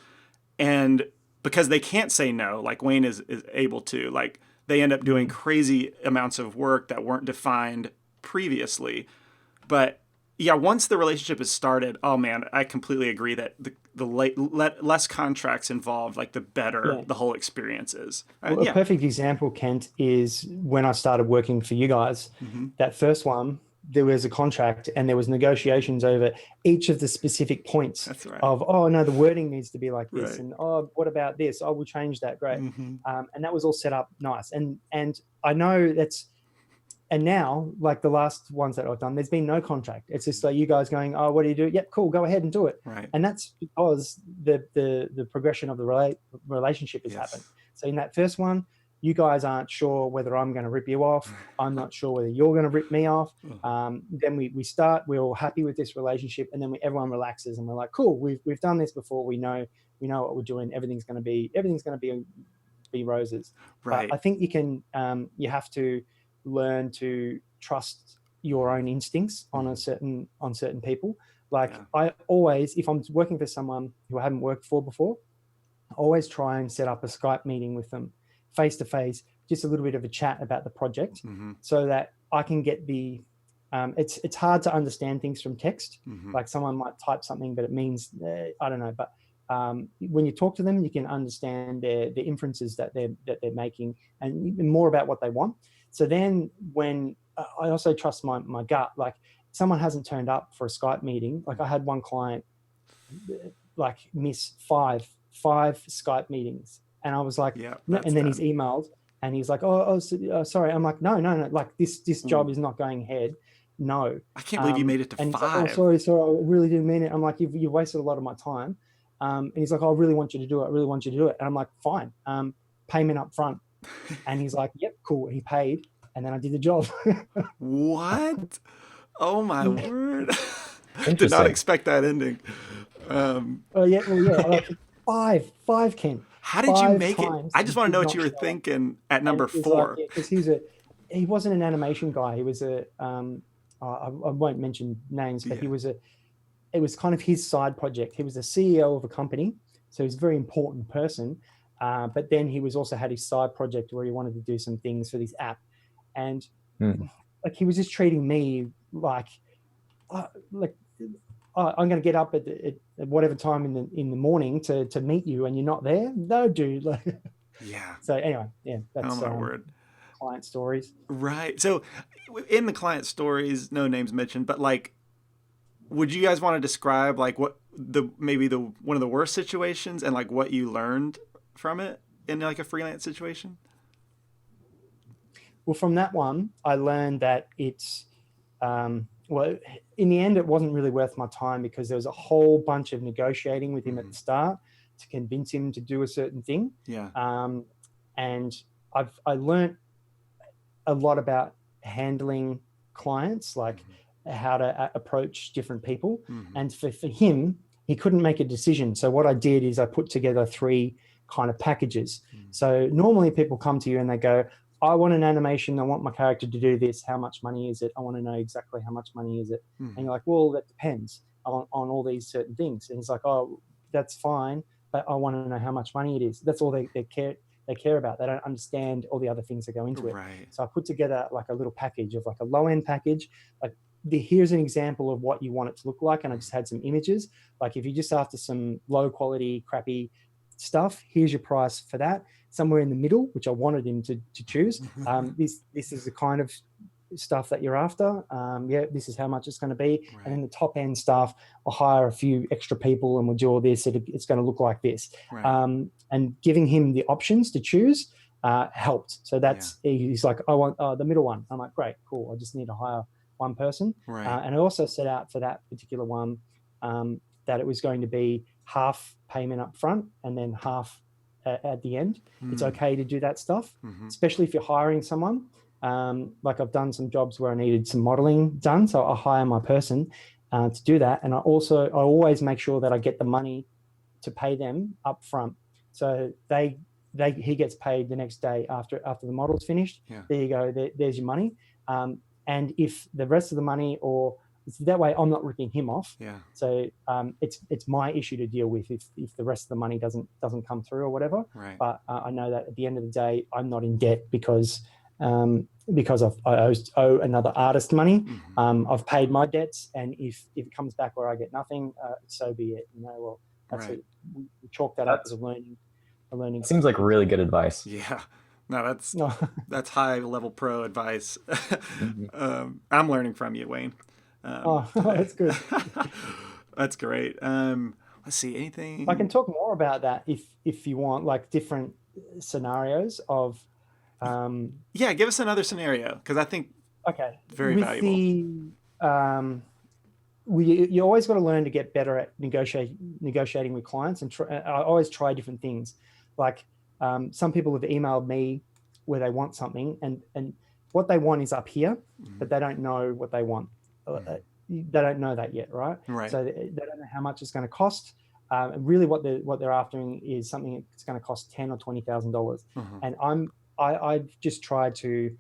And because they can't say no, like Wayne is able to, like they end up doing crazy amounts of work that weren't defined previously. But yeah, once the relationship is started, oh man, I completely agree that the less contracts involved, like the better the whole experience is. Well, a perfect example, Kent, is when I started working for you guys. That first one, there was a contract and there was negotiations over each of the specific points. That's right. Of, oh no, the wording needs to be like this, and oh, what about this? Oh, we'll change that. Great. And that was all set up nice. And I know that's. And now, like the last ones that I've done, there's been no contract. It's just like you guys going, oh, what do you do? Yep, cool, go ahead and do it. Right. And that's because the progression of the relationship has happened. So in that first one, you guys aren't sure whether I'm going to rip you off. I'm not sure whether you're going to rip me off. Then we start, we're all happy with this relationship, and then everyone relaxes and we're like, cool, we've done this before. We know what we're doing. Everything's going to be roses. Right. But I think you have to learn to trust your own instincts on certain people. Like I always, if I'm working for someone who I haven't worked for before, I always try and set up a Skype meeting with them face to face, just a little bit of a chat about the project, so that I can get it's hard to understand things from text. Like someone might type something, but it means, I don't know, but when you talk to them, you can understand the inferences that they're making and more about what they want. So then when I also trust my gut, like someone hasn't turned up for a Skype meeting. Like I had one client like miss five Skype meetings, and I was like, no, and then he's emailed and he's like, sorry. I'm like, no, like this job is not going ahead. No, I can't believe you made it to and 5. He's like, sorry, I really didn't mean it. I'm like, you've wasted a lot of my time. And he's like, I really want you to do it. And I'm like, fine, payment up front. And he's like, yep, cool. He paid, and then I did the job. What? Oh my word. Did not expect that ending. Five, Ken. How did you make it? I just want to know what you were thinking at number 4. Because he wasn't an animation guy. He was I won't mention names, but Yeah. it was kind of his side project. He was the CEO of a company, so he's a very important person. But then he was also had his side project where he wanted to do some things for this app, and Mm. like he was just treating me like I'm going to get up at whatever time in the morning to meet you, and you're not there. No, dude. Like, Yeah. so anyway, yeah, Oh that's my word. client stories. Right. So in the client stories, no names mentioned, but like, would you guys want to describe like what the maybe the one of the worst situations and like what you learned from it in like a freelance situation? Well, from that one, I learned that it's well, in the end, it wasn't really worth my time because there was a whole bunch of negotiating with him at Mm-hmm. the start to convince him to do a certain thing. Yeah. Um, and I learned a lot about handling clients, like how to approach different people. Mm-hmm. And for him, he couldn't make a decision. So what I did is I put together 3 kind of packages. Mm-hmm. So normally people come to you and they go, I want an animation. I want my character to do this. How much money is it? I want to know exactly how much money is it. Mm-hmm. And you're like, well, that depends on all these certain things. And it's like, oh, that's fine, but I want to know how much money it is. That's all they care about. They don't understand all the other things that go into it. Right. So I put together like a little package of like a low end package. Like here's an example of what you want it to look like. And I just had some images. Like if you're just after some low quality, crappy stuff, here's your price for that. Somewhere in the middle, which I wanted him to choose. This is the kind of stuff that you're after. Yeah, this is how much it's going to be. Right. And then the top end stuff, I'll hire a few extra people and we'll do all this. It's going to look like this. Right. And giving him the options to choose helped. So that's, he's like, I want the middle one. I'm like, great, cool. I just need to hire one person. Right. And I also set out for that particular one that it was going to be half payment up front and then half at the end. It's okay to do that stuff, especially if you're hiring someone. Like I've done some jobs where I needed some modeling done, so I hire my person to do that, and I always make sure that I get the money to pay them up front, so he gets paid the next day after the model's finished. Yeah. There you go. There's your money, and if the rest of the money or that way, I'm not ripping him off. Yeah. So it's my issue to deal with if the rest of the money doesn't come through or whatever. Right. But I know that at the end of the day, I'm not in debt because I owe another artist money. I've paid my debts, and if it comes back where I get nothing, so be it. Well, that's right. we chalk that up as a learning. It seems like really good advice. Yeah. No, that's high level pro advice. I'm learning from you, Wayne. That's good. That's great. Let's see, anything. I can talk more about that if you want, like different scenarios of. Yeah, give us another scenario because I think very valuable. You always got to learn to get better at negotiating with clients, and I always try different things. Like some people have emailed me where they want something, and what they want is up here, but they don't know what they want. They don't know that yet, right? Right. So they don't know how much it's going to cost. Really, what they're after is something that's going to cost $10,000 or $20,000, and I've just tried to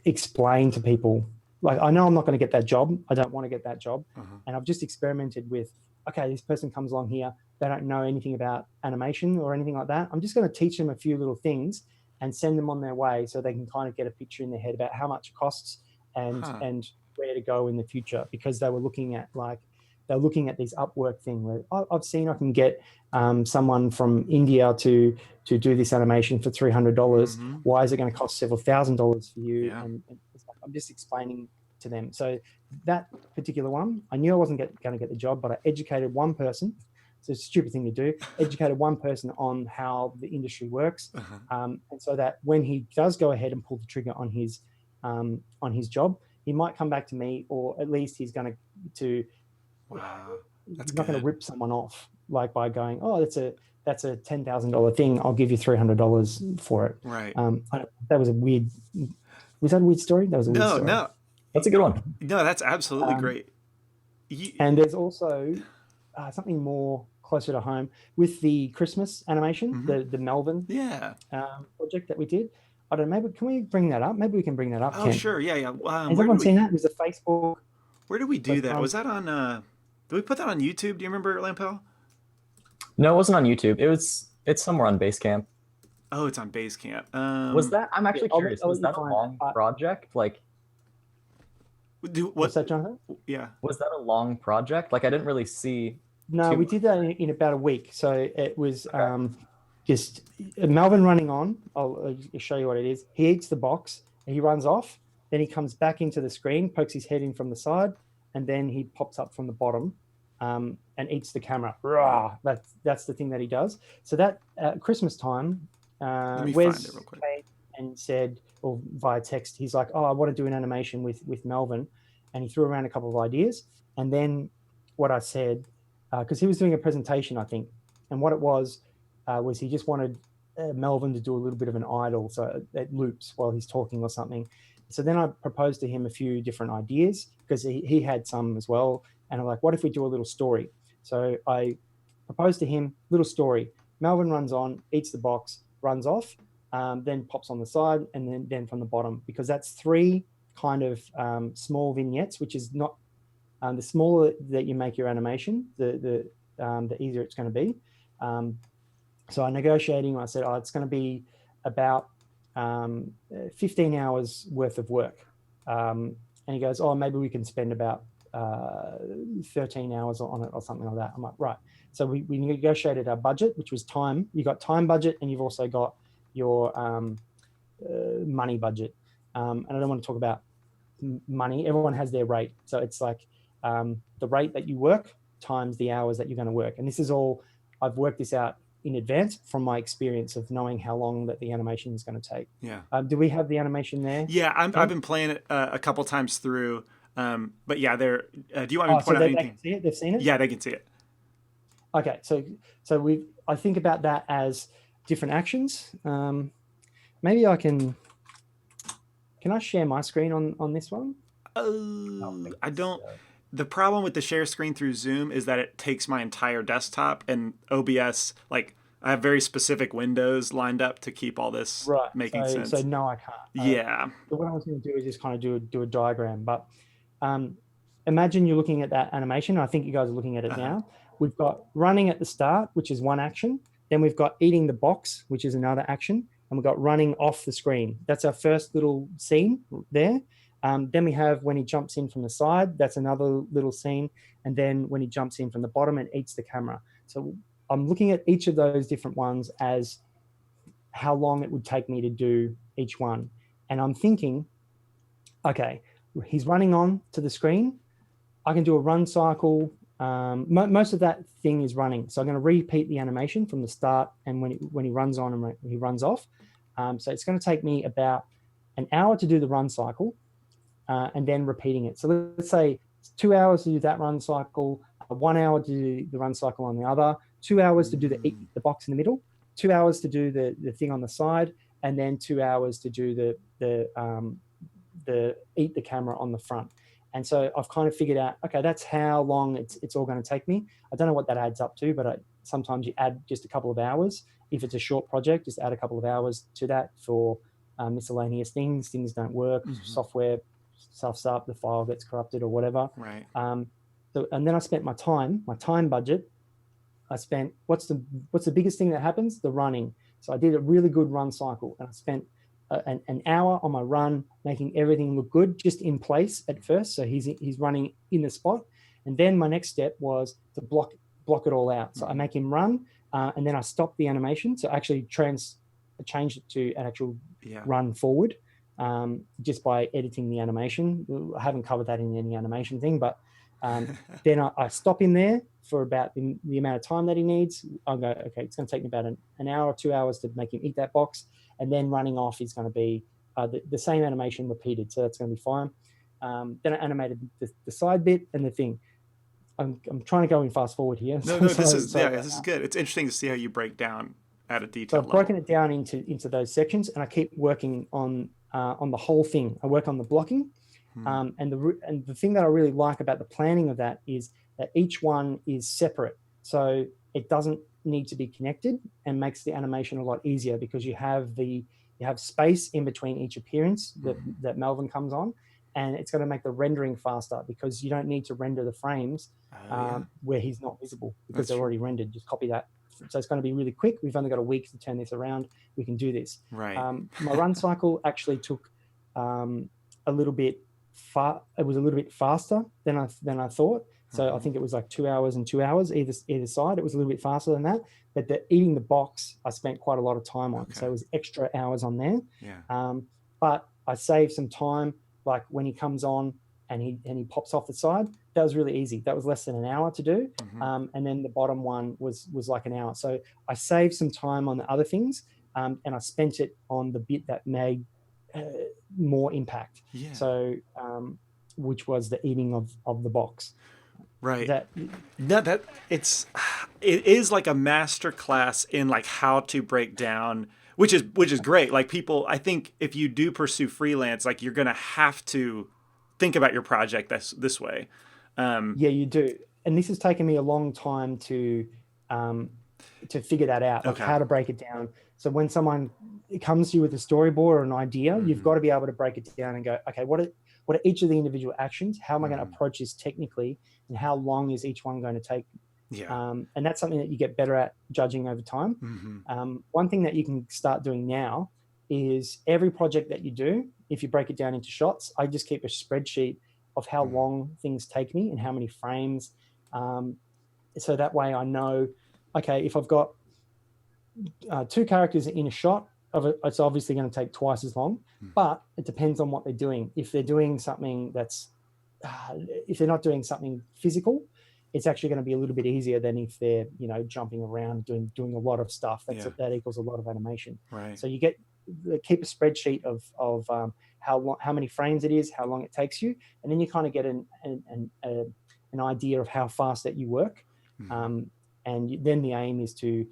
explain to people, like, I know I'm not going to get that job. I don't want to get that job. And I've just experimented with, okay, this person comes along here. They don't know anything about animation or anything like that. I'm just going to teach them a few little things and send them on their way so they can kind of get a picture in their head about how much it costs and where to go in the future, because they were looking at this Upwork thing where I've seen I can get someone from India to do this animation for $300. Why is it going to cost several $1,000s for you? Yeah. And it's like, I'm just explaining to them. So that particular one, I knew I wasn't going to get the job, but I educated one person. It's a stupid thing to do. Educated one person on how the industry works, and so that when he does go ahead and pull the trigger on his job, he might come back to me, or at least he's going to. Wow, he's not going to rip someone off like by going, oh, that's a $10,000 thing. I'll give you $300 for it. Right. That was a weird. Was that a weird story? That was a weird story. No, that's a good one. No, that's absolutely great. And there's also something more closer to home with the Christmas animation, the Melvin project that we did. I don't know, maybe can we bring that up? Maybe we can bring that up, Oh, Ken. sure. Yeah, yeah. Has everyone seen that? It was a Facebook. Where did we do that? Um, Was that on? Did we put that on YouTube? Do you remember, Lampel? No, it wasn't on YouTube. It's somewhere on Basecamp. Oh, it's on Basecamp. Was that? I'm yeah, actually curious. I'll Was let you that a find long that. project? Like, what? What's that, Jonathan? Yeah. was that a long project? Like, I didn't really see No, too we much. did that in about a week. So it was Okay. just Melvin running on. I'll show you what it is. He eats the box and he runs off. Then he comes back into the screen, pokes his head in from the side, and then he pops up from the bottom and eats the camera. Rah! That's the thing that he does. So that Christmas time, Let me Wes find it real quick. came and said, or via text, he's like, "Oh, I want to do an animation with Melvin," and he threw around a couple of ideas. And then what I said, because he was doing a presentation, I think, and what it was he just wanted Melvin to do a little bit of an idle, so it loops while he's talking or something. So then I proposed to him a few different ideas because he had some as well. And I'm like, what if we do a little story? So I proposed to him, little story. Melvin runs on, eats the box, runs off, then pops on the side, and then from the bottom, because that's three kind of small vignettes, which is not the smaller that you make your animation, the easier it's going to be. So I negotiating. I said, it's going to be about 15 hours worth of work. And he goes, maybe we can spend about 13 hours on it or something like that. I'm like, right. So we negotiated our budget, which was time. You got time budget, and you've also got your money budget. And I don't want to talk about money. Everyone has their rate. So it's like the rate that you work times the hours that you're going to work. And this is all, I've worked this out in advance from my experience of knowing how long that the animation is going to take. Yeah. Do we have the animation there? Yeah, I've been playing it a couple times through. But yeah, do you want me to point out anything? They can see it? They've seen it? Yeah, they can see it. Okay, so I think about that as different actions. Maybe can I share my screen on this one? I don't. The problem with the share screen through Zoom is that it takes my entire desktop, and OBS, like, I have very specific windows lined up to keep all this making sense. So no, I can't. Yeah. So what I was going to do is just kind of do a diagram. But imagine you're looking at that animation. I think you guys are looking at it now. We've got running at the start, which is one action. Then we've got eating the box, which is another action. And we've got running off the screen. That's our first little scene there. Then we have when he jumps in from the side, that's another little scene. And then when he jumps in from the bottom and eats the camera. So I'm looking at each of those different ones as how long it would take me to do each one. And I'm thinking, okay, he's running on to the screen. I can do a run cycle. Most of that thing is running. So I'm going to repeat the animation from the start and when he runs on and when he runs off. So it's going to take me about an hour to do the run cycle. And then repeating it. So let's say it's 2 hours to do that run cycle, 1 hour to do the run cycle on the other, 2 hours to do the box in the middle, 2 hours to do the thing on the side, and then 2 hours to do the eat the camera on the front. And so I've kind of figured out, okay, that's how long it's all going to take me. I don't know what that adds up to, but sometimes you add just a couple of hours. If it's a short project, just add a couple of hours to that for miscellaneous things. Things don't work, software stuff's up, the file gets corrupted or whatever. Right. So, and then I spent my time budget. I spent, what's the biggest thing that happens? The running. So I did a really good run cycle, and I spent an hour on my run, making everything look good, just in place at first. So he's running in the spot. And then my next step was to block it all out. So I make him run, and then I stop the animation. So I actually changed it to an actual run forward. Just by editing the animation. I haven't covered that in any animation thing, but then I stop him there for about the amount of time that he needs. I'll go, okay, it's going to take me about an hour or 2 hours to make him eat that box, and then running off is going to be the same animation repeated, so that's going to be fine. Then I animated the side bit and the thing. I'm trying to go in fast forward here. No, this is good. It's interesting to see how you break down at a detail. So I've broken it down into those sections, and I keep working on the whole thing. I work on the blocking, and the thing that I really like about the planning of that is that each one is separate, so it doesn't need to be connected, and makes the animation a lot easier because you have the You have space in between each appearance that Melvin comes on, and it's going to make the rendering faster because you don't need to render the frames where he's not visible because they're already rendered. Just copy that. So it's going to be really quick. We've only got a week to turn this around. We can do this. Right. My run cycle actually took a little bit it was a little bit faster than I thought. So I think it was like 2 hours and 2 hours either side. It was a little bit faster than that. But eating the box, I spent quite a lot of time on. So it was extra hours on there. Yeah. But I saved some time, like when he comes on and he pops off the side. That was really easy. That was less than an hour to do. And then the bottom one was like an hour. So I saved some time on the other things, and I spent it on the bit that made more impact. Yeah. So which was the eating of the box. Right. It is like a master class in like how to break down, which is great. Like people, I think if you do pursue freelance, like you're going to have to think about your project this way. Yeah, you do. And this has taken me a long time to figure that out, like how to break it down. So when someone comes to you with a storyboard or an idea, you've got to be able to break it down and go, okay, what are each of the individual actions? How am I going to approach this technically? And how long is each one going to take? Yeah. And that's something that you get better at judging over time. One thing that you can start doing now is every project that you do, if you break it down into shots, I just keep a spreadsheet of how long things take me and how many frames. So that way I know, okay, if I've got 2 characters in a shot, it's obviously going to take twice as long, but it depends on what they're doing. If they're doing something if they're not doing something physical, it's actually going to be a little bit easier than if they're, jumping around, doing a lot of stuff. That equals a lot of animation. Right. So you keep a spreadsheet of how many frames it is, how long it takes you, and then you kind of get an idea of how fast that you work. And then the aim is to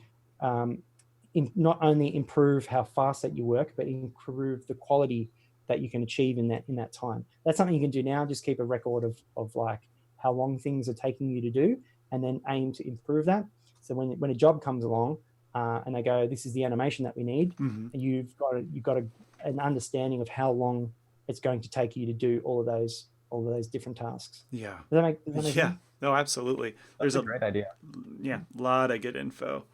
not only improve how fast that you work, but improve the quality that you can achieve in that time. That's something you can do now. Just keep a record of like how long things are taking you to do, and then aim to improve that. So when a job comes along and they go, this is the animation that we need, you've got an understanding of how long it's going to take you to do all of those different tasks. Yeah. Does that make sense? No, absolutely. There's a great idea. Yeah, a lot of good info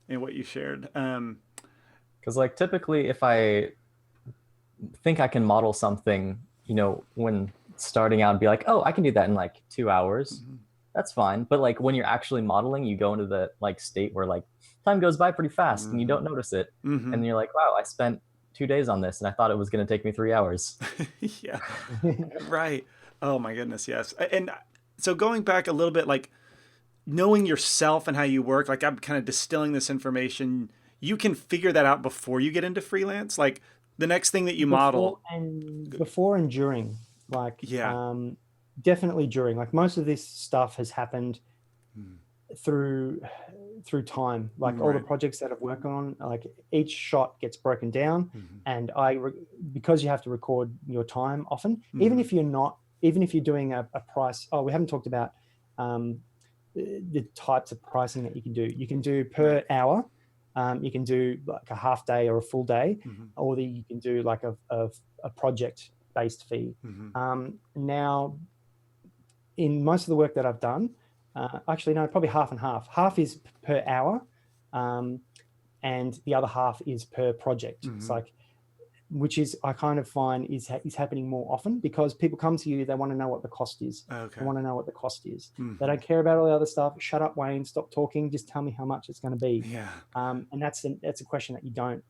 in what you shared. Because like typically if I think I can model something, when starting out and be like, oh, I can do that in like 2 hours. That's fine. But like when you're actually modeling, you go into the like state where like time goes by pretty fast and you don't notice it. And you're like, wow, I spent 2 days on this and I thought it was going to take me 3 hours. Yeah. Right. Oh my goodness. Yes. And so going back a little bit, like knowing yourself and how you work, like I'm kind of distilling this information. You can figure that out before you get into freelance. Like the next thing that you model. Before and during, like, definitely during. Like most of this stuff has happened through time. Like all the projects that I've worked on, like each shot gets broken down, and because you have to record your time often, even if you're doing a price. Oh, we haven't talked about the types of pricing that you can do. You can do per hour. You can do like a half day or a full day, or you can do like a project-based fee. Now, in most of the work that I've done, actually no, probably half and half. Half is per hour, and the other half is per project. It's like, which is I kind of find is happening more often because people come to you, they want to know what the cost is. They want to know what the cost is. They don't care about all the other stuff. Shut up, Wayne. Stop talking. Just tell me how much it's going to be. Yeah. And that's a question that you don't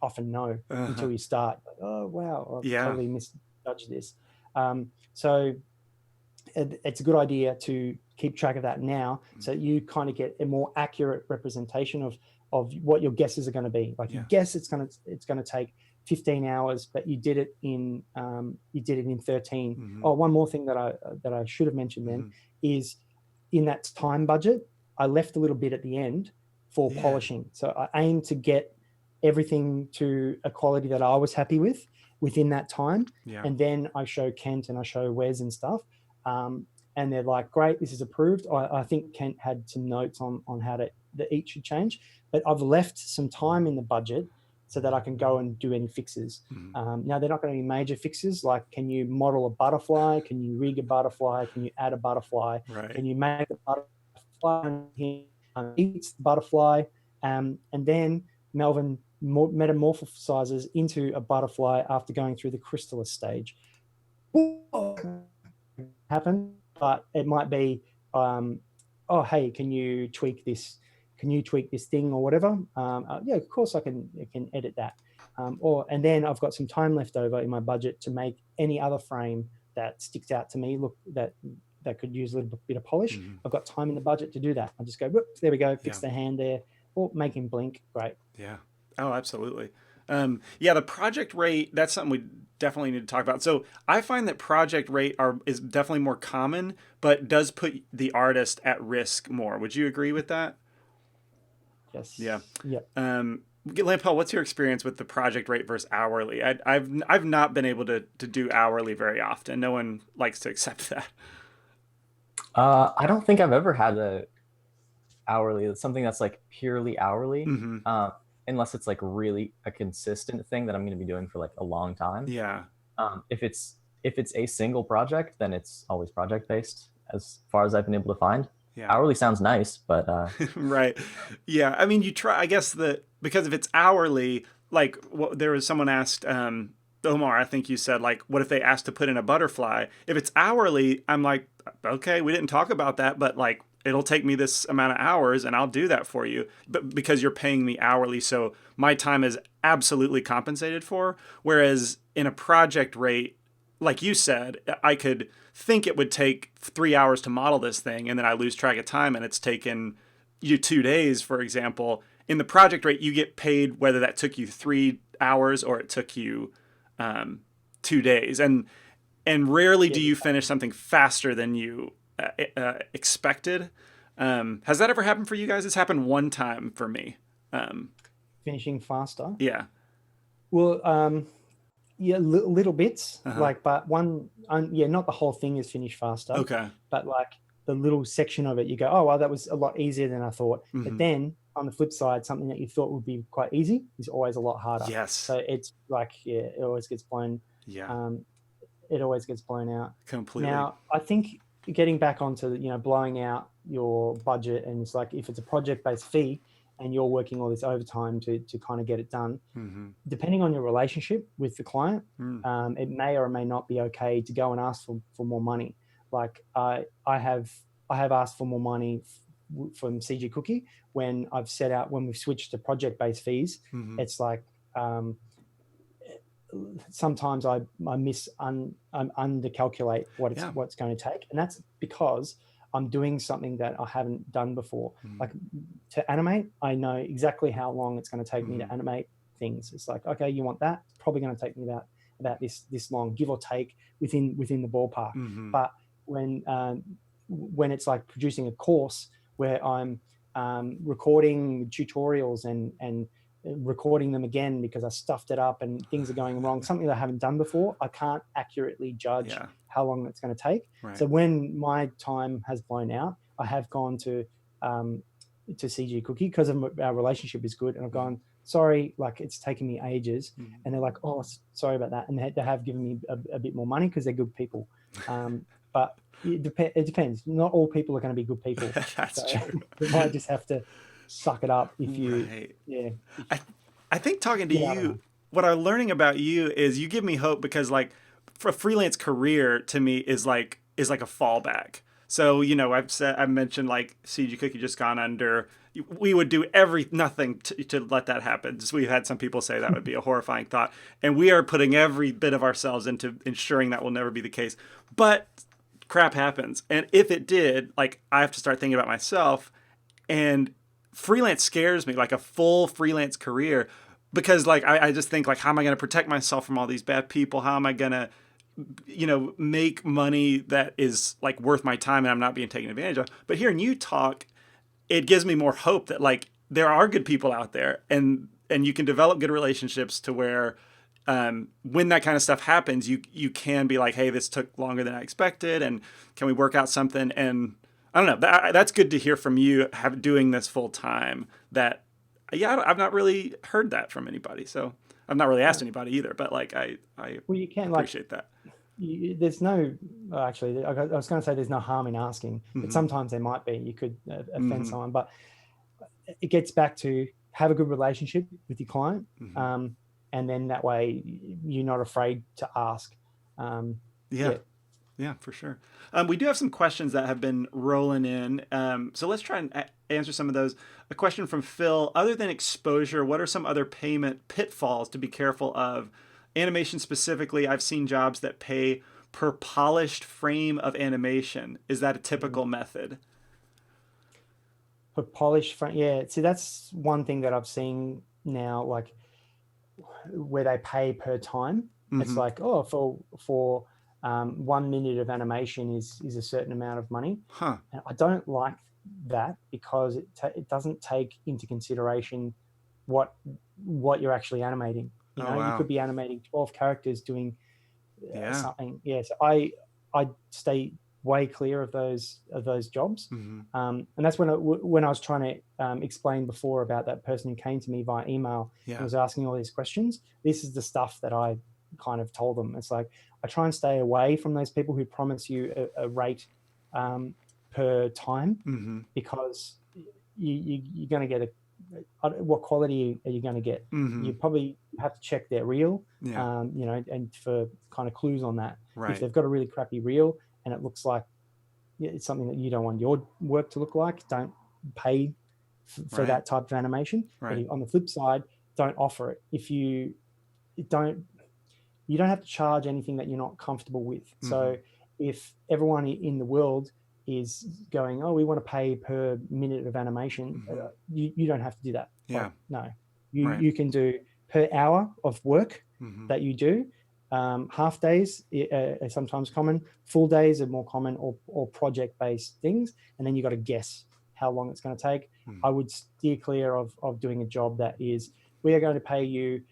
often know until you start. Oh wow, I totally misjudged this. So it's a good idea to keep track of that now, so you kind of get a more accurate representation of what your guesses are going to be. Like you guess it's going to take 15 hours, but you did it in 13. Oh, one more thing that I should have mentioned then is in that time budget, I left a little bit at the end for polishing. So I aim to get everything to a quality that I was happy with within that time. And then I show Kent and I show Wes and stuff. And they're like, great, this is approved. I think Kent had some notes on how that each should change, but I've left some time in the budget so that I can go and do any fixes. Mm-hmm. Now, they're not going to be major fixes like, can you model a butterfly? Can you rig a butterfly? Can you add a butterfly? Right. Can you make a butterfly? Eats the butterfly, and then Melvin metamorphosizes into a butterfly after going through the chrysalis stage. Happen, but it might be, oh, hey, can you tweak this? Can you tweak this thing or whatever? Yeah, of course I can edit that. And then I've got some time left over in my budget to make any other frame that sticks out to me. Look, that could use a little bit of polish. Mm-hmm. I've got time in the budget to do that. I just go, whoop, there we go, fix Yeah. the hand there, or make him blink. Great. Yeah. Oh, absolutely. Yeah, the project rate, that's something we definitely need to talk about. So I find that project rate is definitely more common, but does put the artist at risk more. Would you agree with that? Yes. Yeah. Yep. Lampel, what's your experience with the project rate versus hourly? I've not been able to do hourly very often. No one likes to accept that. I don't think I've ever had a hourly. It's something that's like purely hourly, Mm-hmm. Unless it's like really a consistent thing that I'm going to be doing for like a long time. Yeah. If it's a single project, then it's always project based, as far as I've been able to find. Yeah. Hourly sounds nice, but right. Yeah. I mean, you try. I guess because if it's hourly, like there was someone asked. Omar, I think you said, like, what if they asked to put in a butterfly? If it's hourly, I'm like, okay, we didn't talk about that, but like, it'll take me this amount of hours and I'll do that for you. But because you're paying me hourly, so my time is absolutely compensated for. Whereas in a project rate, like you said, I could think it would take 3 hours to model this thing and then I lose track of time and it's taken you 2 days, for example. In the project rate, you get paid whether that took you 3 hours or it took you 2 days, and rarely do you finish something faster than you expected. Has that ever happened for you guys? It's happened one time for me. Finishing faster. Yeah. Well, yeah, little bits, Uh-huh. like, but not the whole thing is finished faster. Okay. But like the little section of it, you go, oh, well, that was a lot easier than I thought. Mm-hmm. But then on the flip side, something that you thought would be quite easy is always a lot harder. Yes. So it's like, yeah, it always gets blown. Yeah. It always gets blown out. Completely. Now, I think getting back onto, blowing out your budget, and it's like, if it's a project-based fee and you're working all this overtime to kind of get it done, Mm-hmm. depending on your relationship with the client, Mm. it may or may not be okay to go and ask for more money. Like I have asked for more money from CG Cookie when we've switched to project-based fees. Mm-hmm. It's like, sometimes I undercalculate what's going to take, and that's because I'm doing something that I haven't done before. Mm-hmm. Like to animate, I know exactly how long it's going to take me to animate things. It's like, okay, you want that? It's probably going to take me about this long, give or take, within the ballpark. Mm-hmm. But when it's like producing a course where I'm recording tutorials and recording them again because I stuffed it up and things are going wrong, something that I haven't done before, I can't accurately judge how long it's going to take. Right. So when my time has blown out, I have gone to CG Cookie because our relationship is good, and I've gone, sorry, like it's taken me ages, and they're like, oh, sorry about that, and they have given me a bit more money because they're good people. But it depends. Not all people are going to be good people. That's true. You might just have to suck it up if you. Right. Yeah. I think talking to you, what I'm learning about you is you give me hope, because like for a freelance career to me is like a fallback. So, I've mentioned like CG Cookie just gone under. We would do nothing to let that happen. Just, we've had some people say that would be a horrifying thought. And we are putting every bit of ourselves into ensuring that will never be the case. But crap happens. And if it did, like, I have to start thinking about myself. And freelance scares me, like a full freelance career, because like I just think, like, how am I going to protect myself from all these bad people? How am I going to make money that is like worth my time and I'm not being taken advantage of? But hearing you talk, it gives me more hope that like there are good people out there, and you can develop good relationships to where when that kind of stuff happens, you can be like, hey, this took longer than I expected, and can we work out something? And I don't know, that's good to hear from you, doing this full time, that Yeah, I've not really heard that from anybody. So I've not really asked anybody either, but like I Well, you can appreciate that. there's no actually I was going to say there's no harm in asking, but Mm-hmm. sometimes there might be. You could offend Mm-hmm. someone, but it gets back to have a good relationship with your client, Mm-hmm. and then that way you're not afraid to ask. Yeah. Yeah. Yeah, for sure. We do have some questions that have been rolling in. So let's try and answer some of those. A question from Phil: other than exposure, what are some other payment pitfalls to be careful of? Animation specifically, I've seen jobs that pay per polished frame of animation. Is that a typical method? For polished front, yeah. See, that's one thing that I've seen now, like where they pay per time. It's Mm-hmm. like, oh, for 1 minute of animation is a certain amount of money. Huh. And I don't like that because it doesn't take into consideration what you're actually animating. You Oh know, you wow. could be animating 12 characters doing Yeah. something. Yeah, so I stay way clear of those jobs, Mm-hmm. and that's when I was trying to explain before about that person who came to me via email and Yeah. was asking all these questions. This is the stuff that I kind of told them. It's like I try and stay away from those people who promise you a rate per time, Mm-hmm. because you're going to get what quality are you going to get? Mm-hmm. You probably have to check their reel, Yeah. and for kind of clues on that. If Right. they've got a really crappy reel and it looks like it's something that you don't want your work to look like, don't pay for Right. that type of animation. But Right. on the flip side, don't offer it. If don't, you don't have to charge anything that you're not comfortable with. Mm-hmm. So if everyone in the world is going, oh, we want to pay per minute of animation, Mm-hmm. you don't have to do that. Like, Yeah. no, Right. you can do per hour of work Mm-hmm. that you do. Half days are sometimes common, full days are more common, or project based things. And then you got to guess how long it's going to take. Mm-hmm. I would steer clear of doing a job that is, we are going to pay you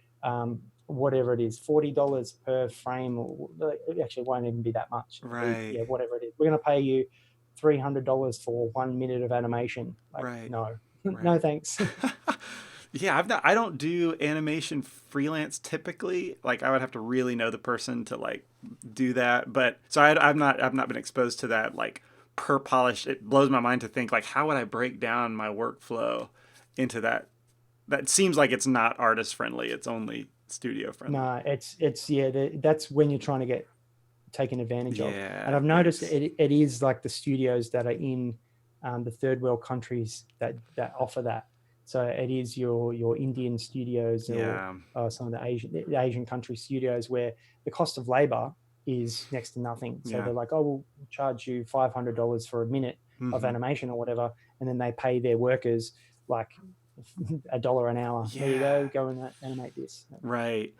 whatever it is, $40 per frame, or it actually won't even be that much. It'll be, Right. yeah, whatever it is. We're going to pay you $300 for 1 minute of animation. Like, Right. no, Right. no, thanks. Yeah, I don't do animation freelance typically. Like I would have to really know the person to like do that. But so I've not been exposed to that like per polish. It blows my mind to think like how would I break down my workflow into that? That seems like it's not artist friendly. It's only studio friendly. No, it's yeah, that's when you're trying to get taken advantage of. And Yeah, I've noticed thanks. it is like the studios that are in the third world countries that offer that. So it is your Indian studios, or Yeah. some of the Asian country studios, where the cost of labor is next to nothing. So Yeah. they're like, oh, we'll charge you $500 for a minute of Mm-hmm. animation or whatever, and then they pay their workers like $1 an hour. There you Yeah. go and animate this. Right.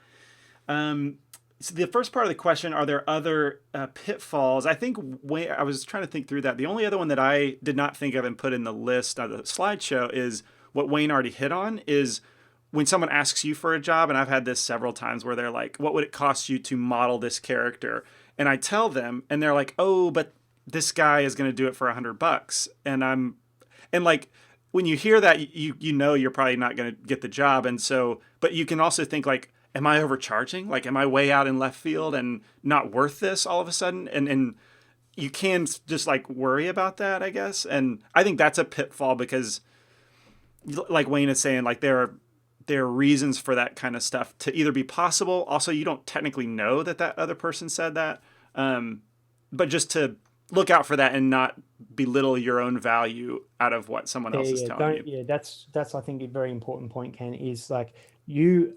Um, so the first part of the question, are there other pitfalls? I think I was trying to think through that. The only other one that I did not think of and put in the list of the slideshow is what Wayne already hit on, is when someone asks you for a job, and I've had this several times where they're like, what would it cost you to model this character? And I tell them and they're like, oh, but this guy is going to do it for $100. And like, when you hear that, you know you're probably not going to get the job. And so, but you can also think like, am I overcharging? Like, am I way out in left field and not worth this all of a sudden? And you can just like worry about that, I guess. And I think that's a pitfall because, like Wayne is saying, like there are reasons for that kind of stuff to either be possible. Also, you don't technically know that other person said that, but just to look out for that and not belittle your own value out of what someone else is telling you. Yeah, that's I think a very important point, Ken, is like you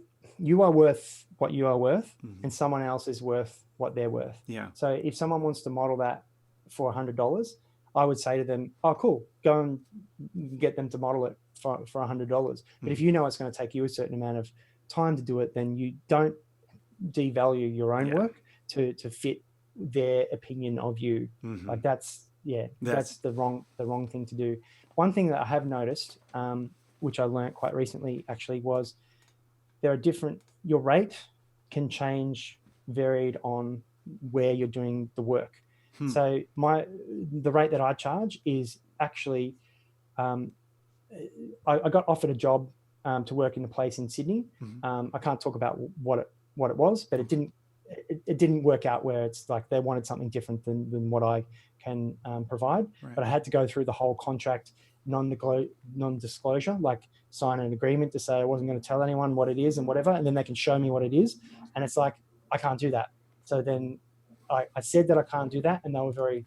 are worth what you are worth, Mm-hmm. and someone else is worth what they're worth. Yeah. So if someone wants to model that for $100, I would say to them, oh, cool, go and get them to model it for $100. But if you know it's going to take you a certain amount of time to do it, then you don't devalue your own work to fit their opinion of you. Mm-hmm. Like that's the wrong thing to do. One thing that I have noticed, which I learned quite recently actually, was there are your rate can change varied on where you're doing the work. So the rate that I charge is actually, I got offered a job to work in the place in Sydney. Mm-hmm. I can't talk about what it was, but it didn't work out where it's like they wanted something different than what I can provide. Right. But I had to go through the whole contract non-disclosure, like sign an agreement to say I wasn't going to tell anyone what it is and whatever, and then they can show me what it is. And it's like, I can't do that. So then I said that I can't do that, and they were very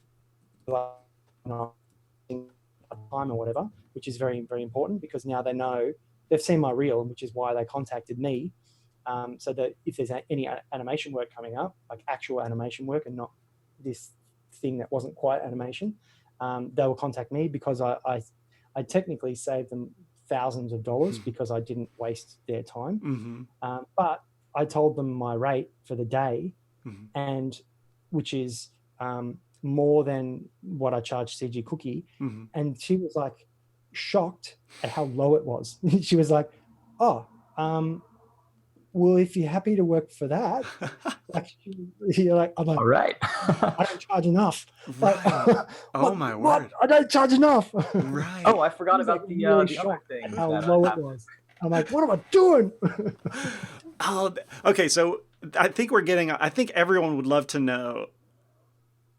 time or whatever, which is very, very important, because now they know, they've seen my reel, which is why they contacted me. So that if there's any animation work coming up, like actual animation work and not this thing that wasn't quite animation, they will contact me, because I technically saved them thousands of dollars because I didn't waste their time. But I told them my rate for the day, and which is more than what I charged CG Cookie. And she was like shocked at how low it was. She was like, oh, well, if you're happy to work for that, like, you're like, I'm like, All right. I don't charge enough. Right. Like, Oh my word! I don't charge enough. Right. Oh, I forgot Like about really the other shocked thing. at how that low it happened. was. I'm like, what am I doing? Oh, okay. So I think I think everyone would love to know,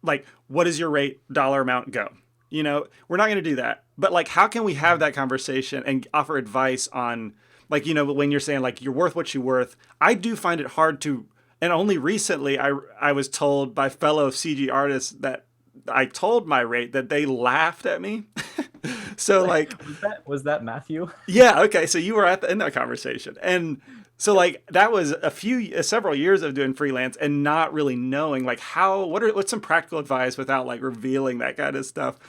like, what does your rate dollar amount go? You know, we're not going to do that, but like, how can we have that conversation and offer advice on, like, you know, when you're saying like you're worth what you're worth? I do find it hard to, and only recently I was told by fellow CG artists that I told my rate, that they laughed at me. So like, was that Matthew? yeah, okay. So you were in that conversation, and so like that was several years of doing freelance and not really knowing like what's some practical advice without like revealing that kind of stuff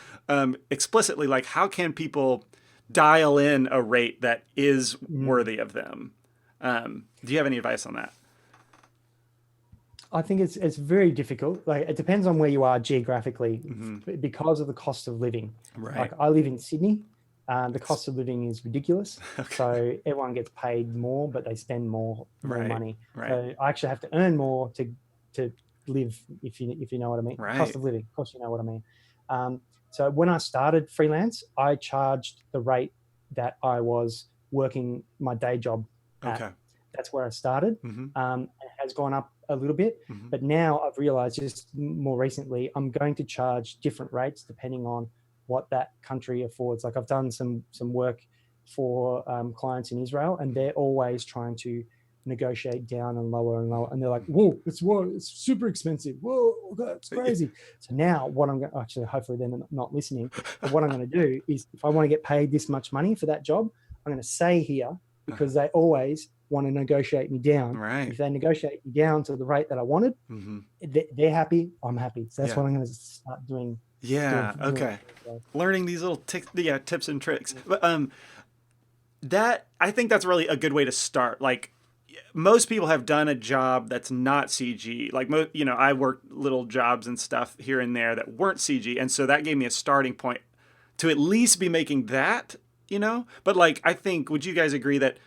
explicitly. Like, how can people dial in a rate that is worthy of them? Do you have any advice on that? I think it's very difficult. Like, it depends on where you are geographically, because of the cost of living. Right. Like, I live in Sydney. The cost of living is ridiculous. Okay. So everyone gets paid more, but they spend more Right. money. Right. So I actually have to earn more to live, if you know what I mean. Right. Cost of living, of course, you know what I mean. So when I started freelance, I charged the rate that I was working my day job at. Okay. That's where I started. It has gone up a little bit, but now I've realized just more recently, I'm going to charge different rates depending on what that country affords. Like, I've done some work for clients in Israel, and they're always trying to negotiate down and lower, and they're like, whoa, it's super expensive. Whoa, it's crazy. So now what I'm going to, actually, hopefully they're not listening, but what I'm going to do is, if I want to get paid this much money for that job, I'm going to say here, because they always want to negotiate me down. Right. If they negotiate me down to the rate that I wanted, they're happy, I'm happy. So that's what I'm going to start doing. Yeah. Okay. Learning these little tips and tricks. But I think that's really a good way to start. Like, most people have done a job that's not CG. Like, I worked little jobs and stuff here and there that weren't CG, and so that gave me a starting point to at least be making that. You know, but like, I think, would you guys agree that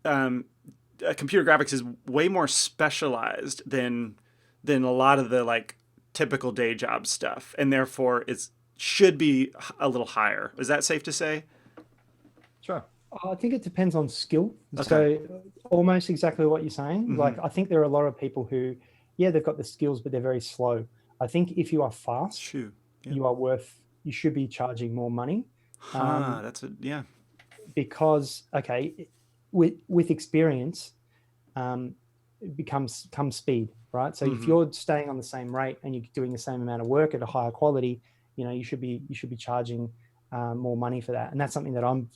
computer graphics is way more specialized than a lot of the like typical day job stuff, and therefore it should be a little higher? Is that safe to say? Sure. I think it depends on skill. Okay. So almost exactly what you're saying. Like, I think there are a lot of people who, they've got the skills, but they're very slow. I think if you are fast, you should be charging more money. Because, okay, with experience, it comes speed, right? So if you're staying on the same rate and you're doing the same amount of work at a higher quality, you should be charging more money for that. And that's something that I've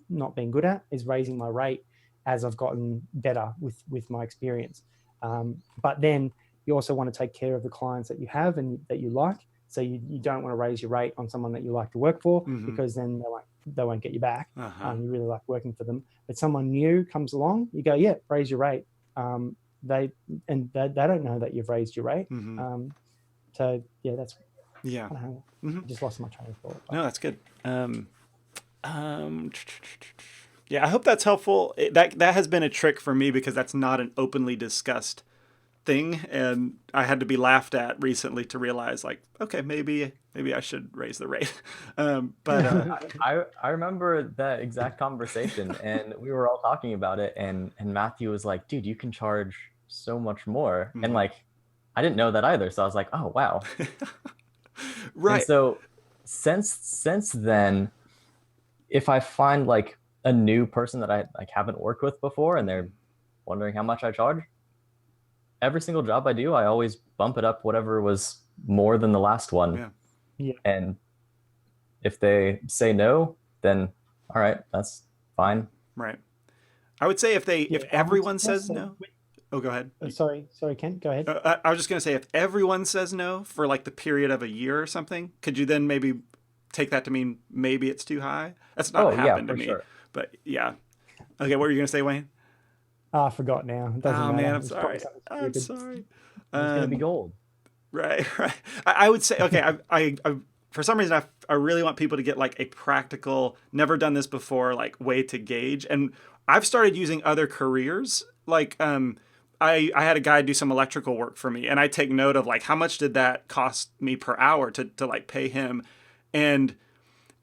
not been good at, is raising my rate as I've gotten better with my experience. But then you also want to take care of the clients that you have and that you like. So you don't want to raise your rate on someone that you like to work for, because then they won't get you back. You really like working for them. But someone new comes along, you go, raise your rate. They don't know that you've raised your rate. So that's I just lost my train of thought. No, that's good. I hope that's helpful. That has been a trick for me, because that's not an openly discussed thing, and I had to be laughed at recently to realize, like, okay, maybe I should raise the rate. I remember that exact conversation, and we were all talking about it, and Matthew was like, dude, you can charge so much more. And like, I didn't know that either. So I was like, oh, wow. Right. And so since then, if I find like a new person that I like haven't worked with before and they're wondering how much I charge, every single job I do, I always bump it up whatever was more than the last one. Yeah. And if they say no, then all right, that's fine. Right. I would say if everyone says no. Oh, go ahead. Sorry, Kent, go ahead. I was just going to say, if everyone says no for like the period of a year or something, could you then maybe take that to mean maybe it's too high? That's not happened to me. Sure. But yeah. Okay, what were you going to say, Wayne? I forgot now. It doesn't matter. Man, I'm sorry. It's going to be gold. Right. I would say, okay, I for some reason, I really want people to get like a practical, never done this before, like way to gauge. And I've started using other careers. Like, I had a guy do some electrical work for me, and I take note of like how much did that cost me per hour to like pay him, and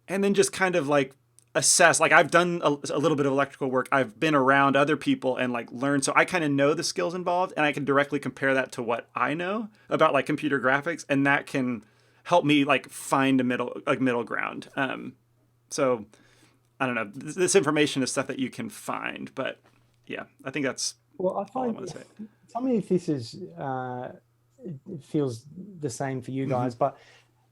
then just kind of like assess. Like, I've done a little bit of electrical work. I've been around other people and like learned, so I kind of know the skills involved, and I can directly compare that to what I know about like computer graphics, and that can help me like find a middle ground. So I don't know. This information is stuff that you can find, but yeah, I think that's. Well, I find, tell me if this is it feels the same for you guys, but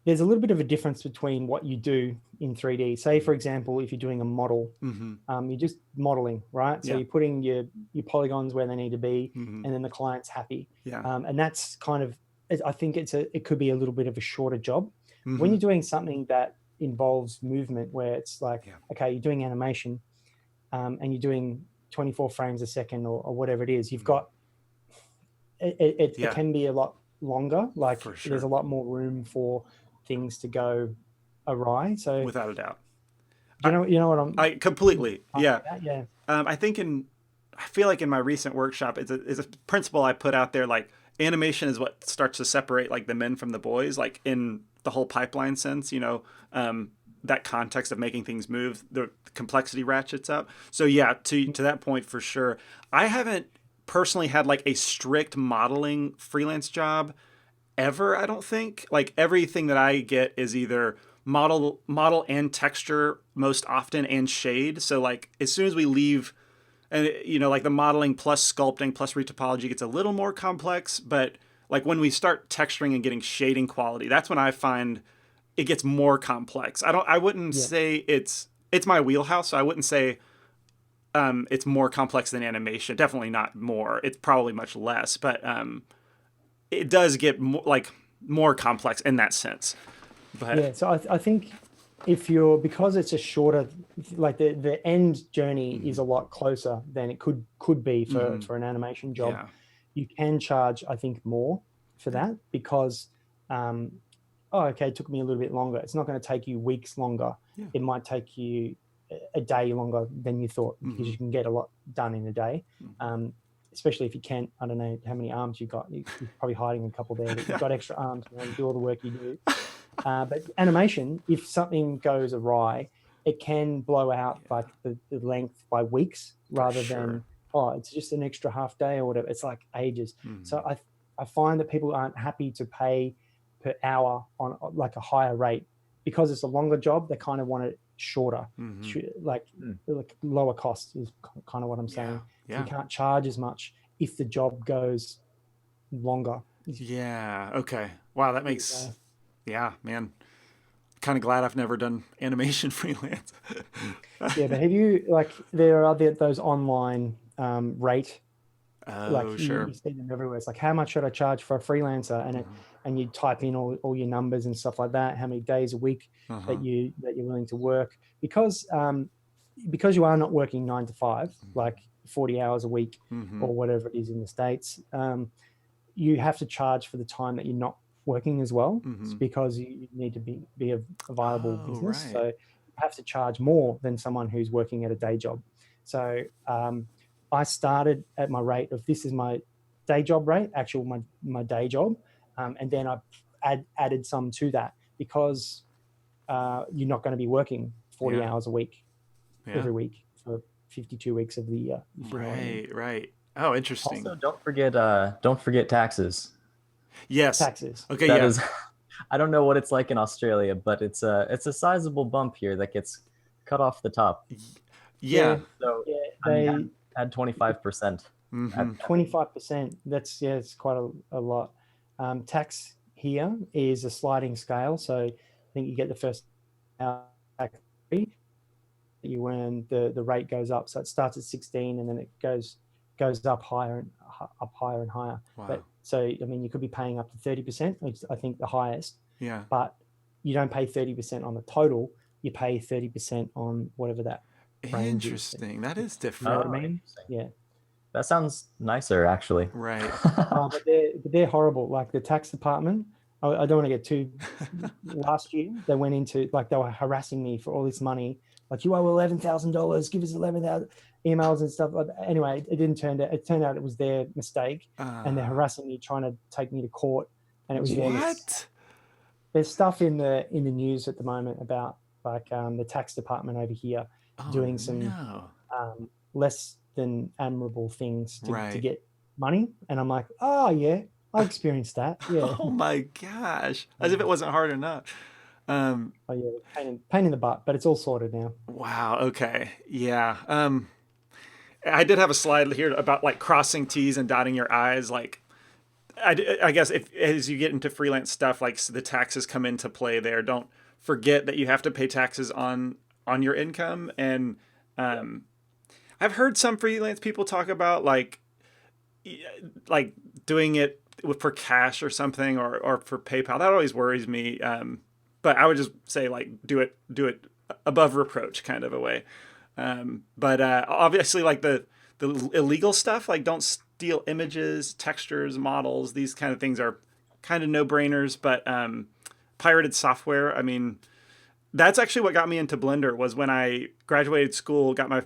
there's a little bit of a difference between what you do in 3D. Say, for example, if you're doing a model, you're just modeling, right? So you're putting your polygons where they need to be, and then the client's happy. And that's kind of, I think it could be a little bit of a shorter job. When you're doing something that involves movement, where it's like, okay, you're doing animation, and you're doing 24 frames a second or whatever it is, you've got it can be a lot longer. Like, there's a lot more room for things to go awry. So without a doubt, you know what I completely yeah. I feel like in my recent workshop, it's a principle I put out there. Like, animation is what starts to separate like the men from the boys, like in the whole pipeline sense, that context of making things move, the complexity ratchets up. So yeah, to that point, for sure. I haven't personally had like a strict modeling freelance job ever, I don't think. Like, everything that I get is either model and texture most often, and shade. So like, as soon as we leave, and like the modeling plus sculpting plus retopology gets a little more complex, but like when we start texturing and getting shading quality, that's when I find it gets more complex. I wouldn't say it's my wheelhouse, so I wouldn't say it's more complex than animation. Definitely not more. It's probably much less, but it does get more complex in that sense. But yeah, so I think because it's a shorter, like the end journey is a lot closer than it could be for an animation job. Yeah. You can charge, I think, more for that because, it took me a little bit longer. It's not going to take you weeks longer. Yeah. It might take you a day longer than you thought, because you can get a lot done in a day. Especially if you can't, I don't know how many arms you got. You're probably hiding a couple there, but you've got extra arms to do all the work you do. But animation, if something goes awry, it can blow out like the length by weeks rather than, it's just an extra half day or whatever. It's like ages. So I find that people aren't happy to pay per hour on like a higher rate because it's a longer job. They kind of want it shorter, like lower cost is kind of what I'm saying. You can't charge as much if the job goes longer. Yeah. Okay. Wow. That makes, man. Kind of glad I've never done animation freelance. But have you, like, there are those online rate, you see them everywhere. It's like, how much should I charge for a freelancer? And you type in all your numbers and stuff like that, how many days a week that you're willing to work, because you are not working 9 to 5, like 40 hours a week or whatever it is in the States. You have to charge for the time that you're not working as well. It's because you need to be a viable business. Right. So you have to charge more than someone who's working at a day job. So I started at my rate of, this is my day job rate, actual my day job, and then I added some to that because you're not going to be working 40 Yeah. hours a week Yeah. every week for 52 weeks of the year. If you know what I mean. Right. Oh, interesting. Also, don't forget taxes. Yes. Taxes. Okay. That Yeah. is, I don't know what it's like in Australia, but it's a sizable bump here that gets cut off the top. Yeah. So Yeah, I mean, they add 25%. Mm-hmm. 25%. It's quite a lot. Tax here is a sliding scale, so I think you get the first tax free, you earn the rate goes up. So it starts at 16 and then it goes up higher and higher. Wow. But so I mean, you could be paying up to 30%, which I think the highest. Yeah. But you don't pay 30% on the total. You pay 30% on whatever that range is. Interesting. That is You know different. what I mean? Yeah. That sounds nicer, actually. Right. But they're horrible. Like the tax department, I don't want to get too. Last year, they went into they were harassing me for all this money. Like, you owe $11,000. Give us 11,000 emails and stuff. Anyway, it didn't turn out. It turned out it was their mistake, and they're harassing me, trying to take me to court. And it was what? There's stuff in the news at the moment about the tax department over here doing some less than admirable things to get money, and I'm like, oh yeah, I experienced that. Yeah. Oh my gosh! As if it wasn't hard enough. Oh yeah, pain in the butt, but it's all sorted now. Wow. Okay. Yeah. I did have a slide here about like crossing T's and dotting your I's. Like, I guess if as you get into freelance stuff, like the taxes come into play there. Don't forget that you have to pay taxes on your income. And I've heard some freelance people talk about like doing it for cash or something, or for PayPal. That always worries me. But I would just say like do it above reproach kind of a way. But obviously like the illegal stuff, like don't steal images, textures, models. These kind of things are kind of no-brainers. But pirated software, I mean, that's actually what got me into Blender. Was when I graduated school, got my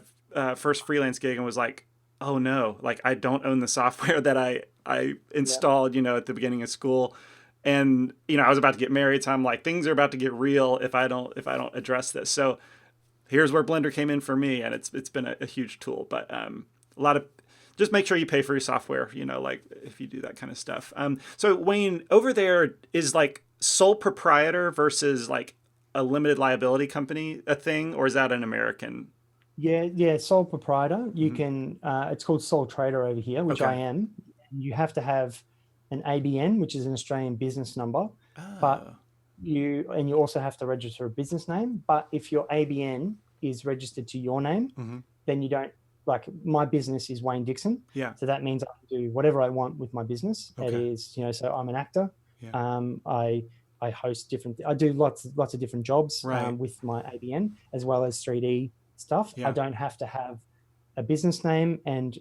first freelance gig, and was like, oh no, like I don't own the software that I installed, at the beginning of school. And, I was about to get married. So I'm like, things are about to get real if I don't address this. So here's where Blender came in for me. And it's been a huge tool, but a lot of, just make sure you pay for your software, like if you do that kind of stuff. So Wayne, over there, is like sole proprietor versus like a limited liability company a thing, or is that an American? Yeah, sole proprietor. You can, it's called sole trader over here, which I am. You have to have an ABN, which is an Australian business number, but you also have to register a business name. But if your ABN is registered to your name, then you don't, like my business is Wayne Dixon. Yeah. So that means I can do whatever I want with my business. Okay. It is, so I'm an actor. Yeah. I host I do lots of different jobs with my ABN, as well as 3D stuff. Yeah. I don't have to have a business name, and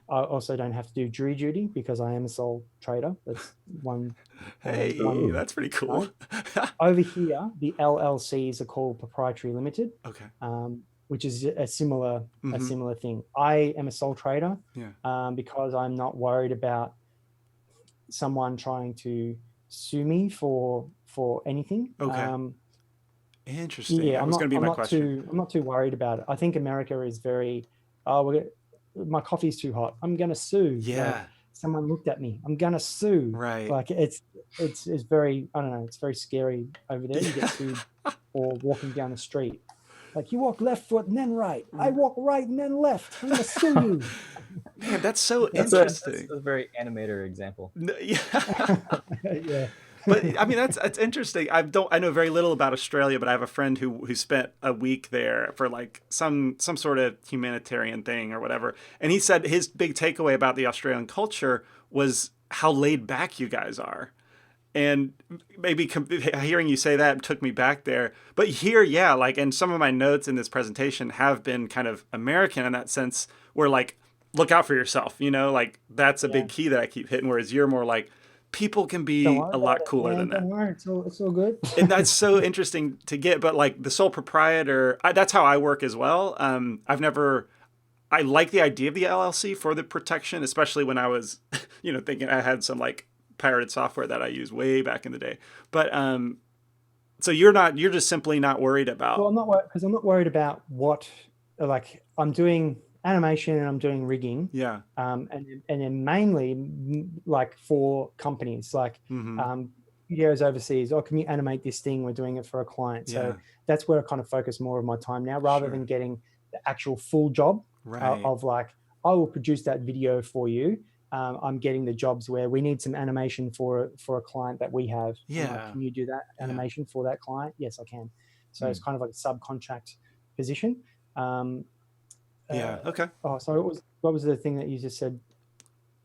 I also don't have to do jury duty because I am a sole trader. That's one. That's pretty cool. Over here, the LLCs are called proprietary limited. Okay. Which is a similar thing. I am a sole trader. Because I'm not worried about someone trying to sue me for anything. Okay. Interesting. Yeah, that was going to be my question. I'm not too worried about it. I think America is very, my coffee's too hot, I'm going to sue. Yeah. Like, someone looked at me, I'm going to sue. Right. Like it's very, I don't know, it's very scary over there. You get sued for walking down the street. Like, you walk left foot and then right. I walk right and then left. I'm going to sue you. Man, that's so interesting. That's a very animator example. Yeah. Yeah. But I mean, that's interesting. I know very little about Australia, but I have a friend who spent a week there for like some sort of humanitarian thing or whatever. And he said his big takeaway about the Australian culture was how laid back you guys are. And maybe hearing you say that took me back there. But here, yeah, like, and some of my notes in this presentation have been kind of American in that sense, where like, look out for yourself, like that's a big key that I keep hitting, whereas you're more like, people can be a lot cooler than that. Don't worry, it's all good. And that's so interesting to get. But like the sole proprietor, that's how I work as well. I like the idea of the LLC for the protection, especially when I was, thinking I had some like pirated software that I used way back in the day. But so you're just simply not worried about. Well, I'm not worried because I'm not worried about what, like, I'm doing animation and I'm doing rigging. Yeah. And then mainly like for companies, like videos overseas. Oh, can you animate this thing? We're doing it for a client. So that's where I kind of focus more of my time now, rather than getting the actual full job of like, I will produce that video for you. I'm getting the jobs where we need some animation for a client that we have. Yeah. Like, can you do that animation for that client? Yes, I can. So it's kind of like a subcontract position. Okay. Oh, sorry. What was the thing that you just said?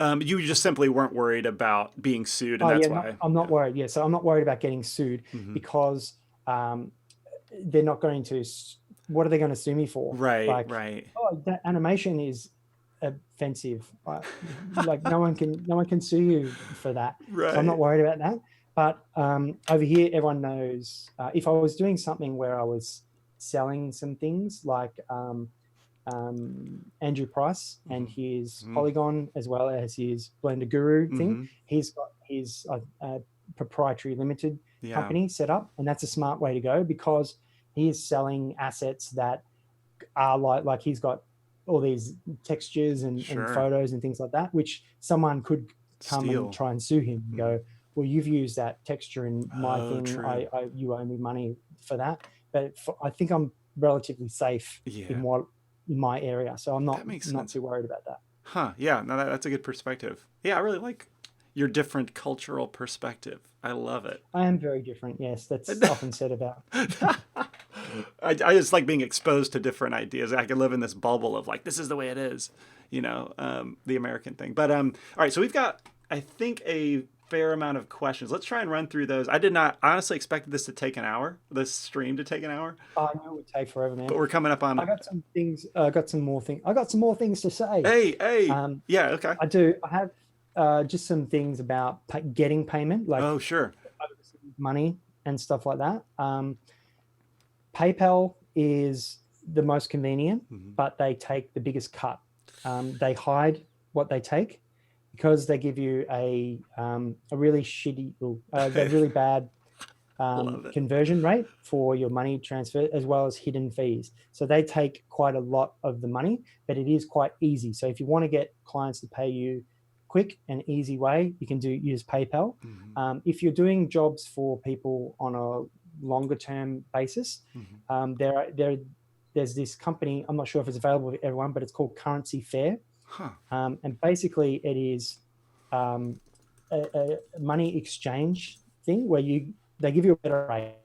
You just simply weren't worried about being sued, and that's why. I'm not worried. Yeah, so I'm not worried about getting sued because they're not going to. What are they going to sue me for? Right. Oh, that animation is offensive. Like no one can sue you for that. Right. So I'm not worried about that. But over here, everyone knows. If I was doing something where I was selling some things like Andrew Price and his Polygon, as well as his Blender Guru thing, he's got his proprietary limited company set up, and that's a smart way to go because he is selling assets that are like he's got all these textures and photos and things like that, which someone could come and try and sue him and go, well, you've used that texture in my thing. You owe me money for that. But I think I'm relatively safe in my area, so I'm not too worried about that. Huh? Yeah, no, that's a good perspective. Yeah, I really like your different cultural perspective. I love it. I am very different. Yes, that's often said about. I just like being exposed to different ideas. I can live in this bubble of like, this is the way it is, the American thing. But all right, so we've got, I think, a fair amount of questions. Let's try and run through those. I did not honestly expect this to take an hour, this stream to take an hour. I know it would take forever, man. But we're coming up on. I got some things. I got some more things to say. Hey. Yeah. Okay. I do. I have just some things about getting payment, like money and stuff like that. PayPal is the most convenient, but they take the biggest cut. They hide what they take because they give you a really shitty, a really bad conversion rate for your money transfer, as well as hidden fees. So they take quite a lot of the money, but it is quite easy. So if you want to get clients to pay you quick and easy way, you can use PayPal. If you're doing jobs for people on a longer term basis, there's this company, I'm not sure if it's available for everyone, but it's called Currency Fair. And basically it is a money exchange thing where they give you a better rate.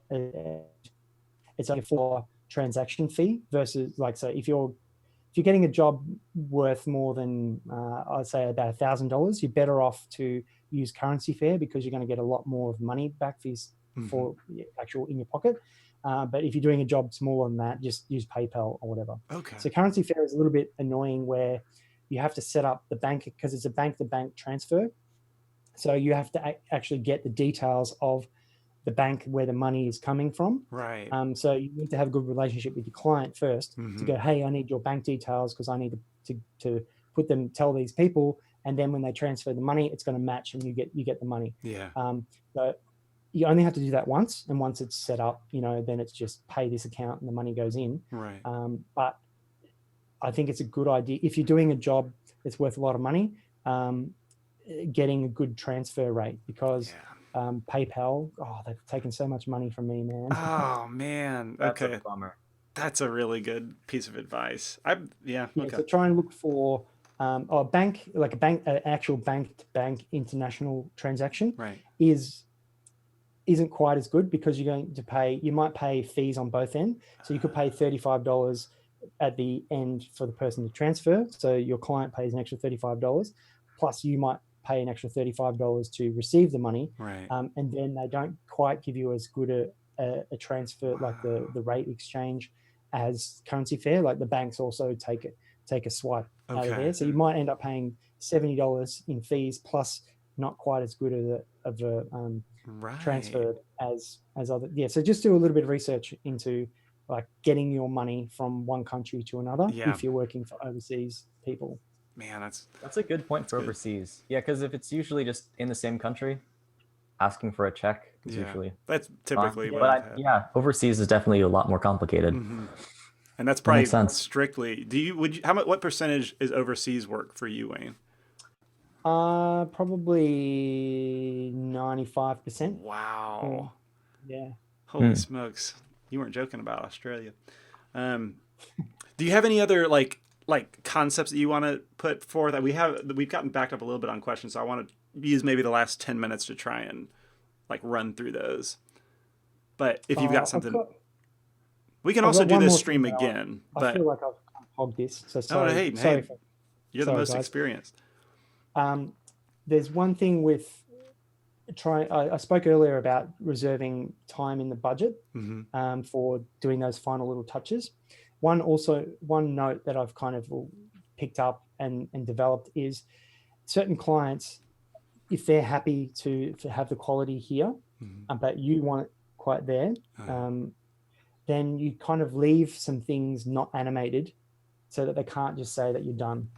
It's only for transaction fee versus, like, so if you're getting a job worth more than I'd say about $1,000, you're better off to use Currency Fair because you're going to get a lot more of money back for actual in your pocket. But if you're doing a job smaller than that, just use PayPal or whatever. Okay. So Currency Fair is a little bit annoying where you have to set up the bank because it's a bank-to-bank transfer. So you have to actually get the details of the bank where the money is coming from. Right. So you need to have a good relationship with your client first to go, hey, I need your bank details because I need to tell these people, and then when they transfer the money, it's going to match and you get the money. Yeah. So you only have to do that once, and once it's set up, then it's just pay this account and the money goes in. Right. But I think it's a good idea if you're doing a job that's worth a lot of money, getting a good transfer rate because PayPal, they've taken so much money from me, man. Oh man. That's okay. a bummer. That's a really good piece of advice. Okay. So try and look for a bank, like an actual bank-to-bank international transaction. Right. Isn't quite as good because you might pay fees on both ends. So you could pay $35 at the end for the person to transfer. So your client pays an extra $35, plus you might pay an extra $35 to receive the money. Right. And then they don't quite give you as good a transfer, like the rate exchange, as Currency Fair. Like the banks also take a swipe out of there. So you might end up paying $70 in fees plus not quite as good of a transfer as other. Yeah. So just do a little bit of research into like getting your money from one country to another Yeah. if you're working for overseas people. Man, That's a good point for good. overseas. Yeah, because if it's usually just in the same country, asking for a check is usually that's typically fine. what I've But had. yeah, overseas is definitely a lot more complicated. Mm-hmm. And that's That probably makes sense. strictly. How much? What percentage is overseas work for you, Wayne? Probably 95%. Wow. Yeah. Holy smokes! You weren't joking about Australia. Do you have any other like concepts that you want to put forth? That we've gotten backed up a little bit on questions, so I want to use maybe the last 10 minutes to try and like run through those. But if you've got something, we can also do this stream again. I feel like I've hogged this. So sorry. sorry. Hey, you're the most guys. experienced. There's one thing with I spoke earlier about reserving time in the budget for doing those final little touches. One note that I've kind of picked up and developed is certain clients, if they're happy to have the quality here, but you want it quite there, then you kind of leave some things not animated so that they can't just say that you're done.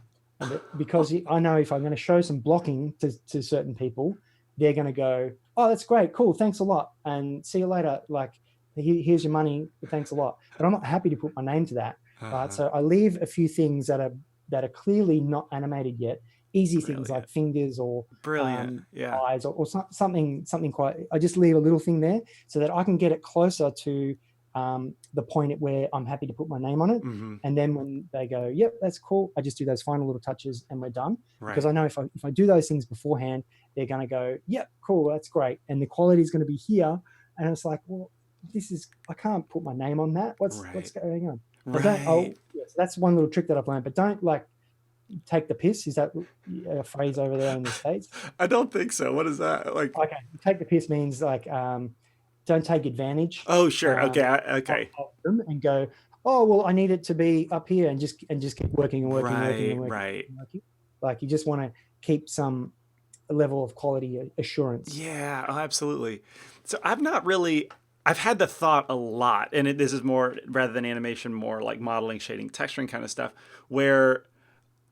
Because I know if I'm going to show some blocking to certain people, they're going to go, oh, that's great, cool, thanks a lot, and see you later. Like, here's your money, thanks a lot. But I'm not happy to put my name to that, right? So I leave a few things that are clearly not animated yet. Easy things like fingers or eyes or something quite. I just leave a little thing there so that I can get it closer to the point at where I'm happy to put my name on it. And then when they go, yep, that's cool, I just do those final little touches and we're done. Because I know if I do those things beforehand, they're going to go, yep, cool, that's great. And the quality is going to be here. And it's like, well, I can't put my name on that. What's going on? So that's one little trick that I've learned, but don't like take the piss. Is that a phrase over there in the States? I don't think so. What is that? Like, okay, take the piss means like, don't take advantage. Oh, sure. Okay. Of them and go, oh, well, I need it to be up here and just keep working and working. Like you just want to keep some level of quality assurance. Yeah, absolutely. So I've had the thought a lot, and this is more, rather than animation, more like modeling, shading, texturing kind of stuff, where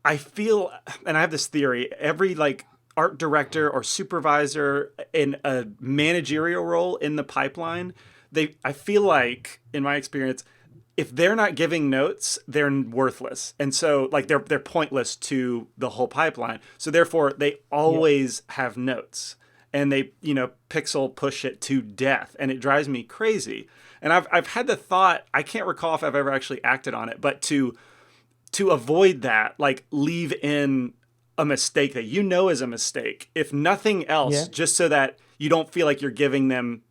I feel, and I have this theory, every like art director or supervisor in a managerial role in the pipeline, I feel like, in my experience, if they're not giving notes, they're worthless. And so like they're pointless to the whole pipeline. So therefore they always have notes, and they, pixel push it to death, and it drives me crazy. And I've had the thought, I can't recall if I've ever actually acted on it, but to avoid that, like leave in a mistake that is a mistake, if nothing else, just so that you don't feel like you're giving them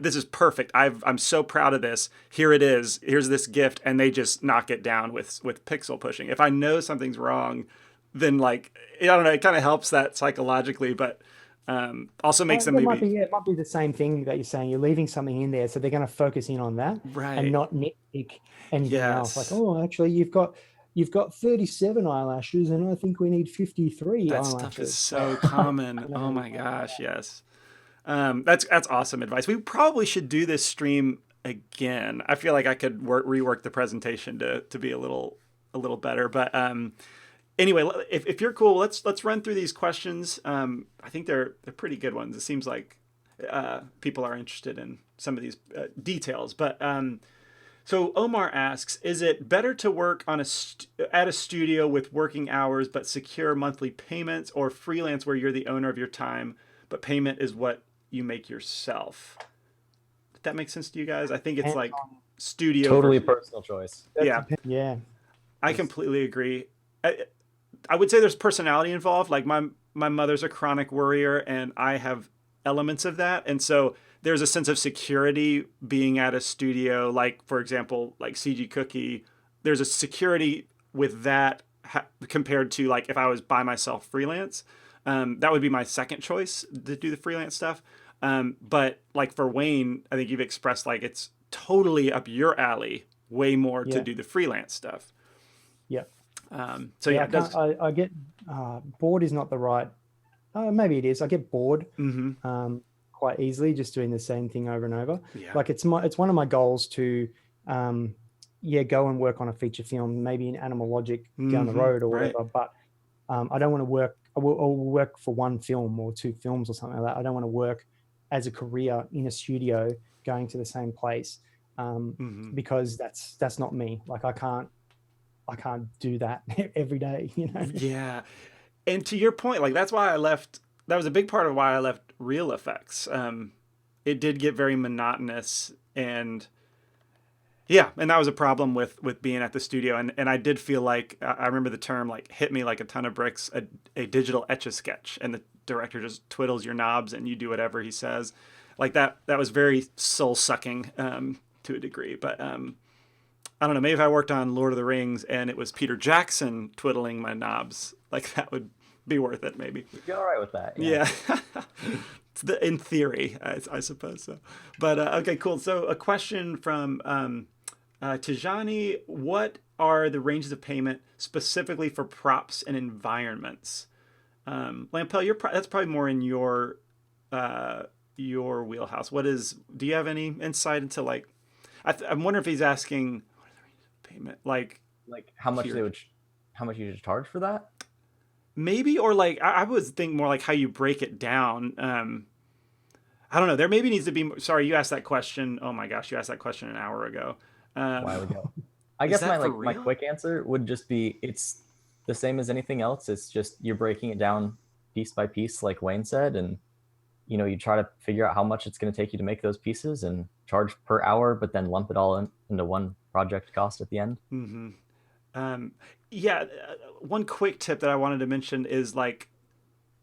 this is perfect. I'm so proud of this. Here it is. Here's this gift, and they just knock it down with pixel pushing. If I know something's wrong, then like, I don't know, it kind of helps that psychologically, but also makes them maybe. It might be the same thing that you're saying. You're leaving something in there, so they're going to focus in on that, and not nitpick anything else. Like, oh, actually, you've got 37 eyelashes, and I think we need 53 that eyelashes. That stuff is so common. Oh my gosh, yes. That's awesome advice. We probably should do this stream again. I feel like I could rework the presentation to be a little better. But anyway, if you're cool, let's run through these questions. I think they're pretty good ones. It seems like people are interested in some of these details. But so Omar asks, is it better to work on at a studio with working hours but secure monthly payments, or freelance where you're the owner of your time but payment is what you make yourself? Did that make sense to you guys? I think it's like studio. Totally personal choice. Yeah. I completely agree. I would say there's personality involved. Like my mother's a chronic worrier, and I have elements of that. And so there's a sense of security being at a studio. Like, for example, like CG Cookie, there's a security with that compared to like if I was by myself freelance. That would be my second choice to do the freelance stuff. But like for Wayne, I think you've expressed like it's totally up your alley way more to do the freelance stuff. Yeah. I get bored is not the right. Maybe it is. I get bored quite easily just doing the same thing over and over. Yeah. Like it's one of my goals to yeah, go and work on a feature film, maybe in Animal Logic down the road or whatever. Right. But I don't want to work. I'll work for one film or two films or something like that. I don't want to work as a career in a studio going to the same place, because that's not me. Like I can't do that every day. Yeah. And to your point, like that's why I left. That was a big part of why I left Real Effects. It did get very monotonous, and yeah, and that was a problem with being at the studio. And I did feel like I remember the term like hit me like a ton of bricks, a digital etch-a-sketch, and the director just twiddles your knobs and you do whatever he says. Like that was very soul sucking to a degree. But I don't know, maybe if I worked on Lord of the Rings and it was Peter Jackson twiddling my knobs, like that would be worth it maybe. You'd be all right with that. Yeah. In theory, I suppose so. But okay, cool. So a question from Tijani: what are the ranges of payment specifically for props and environments? Lampel, that's probably more in your wheelhouse. Do you have any insight into like? I'm wondering if he's asking what are the ranges of payment, like how much how much you should charge for that? Maybe, or like I would think more like how you break it down. I don't know. There maybe needs to be. Sorry, you asked that question. Oh my gosh, you asked that question an hour ago. A while ago. I guess my quick answer would just be it's the same as anything else. It's just you're breaking it down piece by piece, like Wayne said, and you try to figure out how much it's going to take you to make those pieces and charge per hour, but then lump it all into one project cost at the end. Yeah, one quick tip that I wanted to mention is like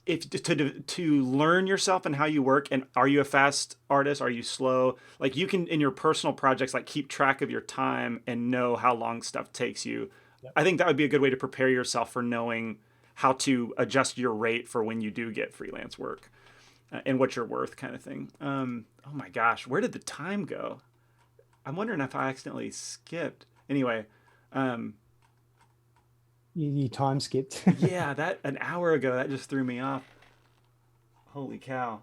if to learn yourself and how you work, and are you a fast artist, are you slow, like you can in your personal projects like keep track of your time and know how long stuff takes you. Yep. I think that would be a good way to prepare yourself for knowing how to adjust your rate for when you do get freelance work and what you're worth, kind of thing. Oh my gosh, where did the time go? I'm wondering if I accidentally skipped. Anyway, you time skipped. Yeah, that an hour ago, that just threw me off. Holy cow.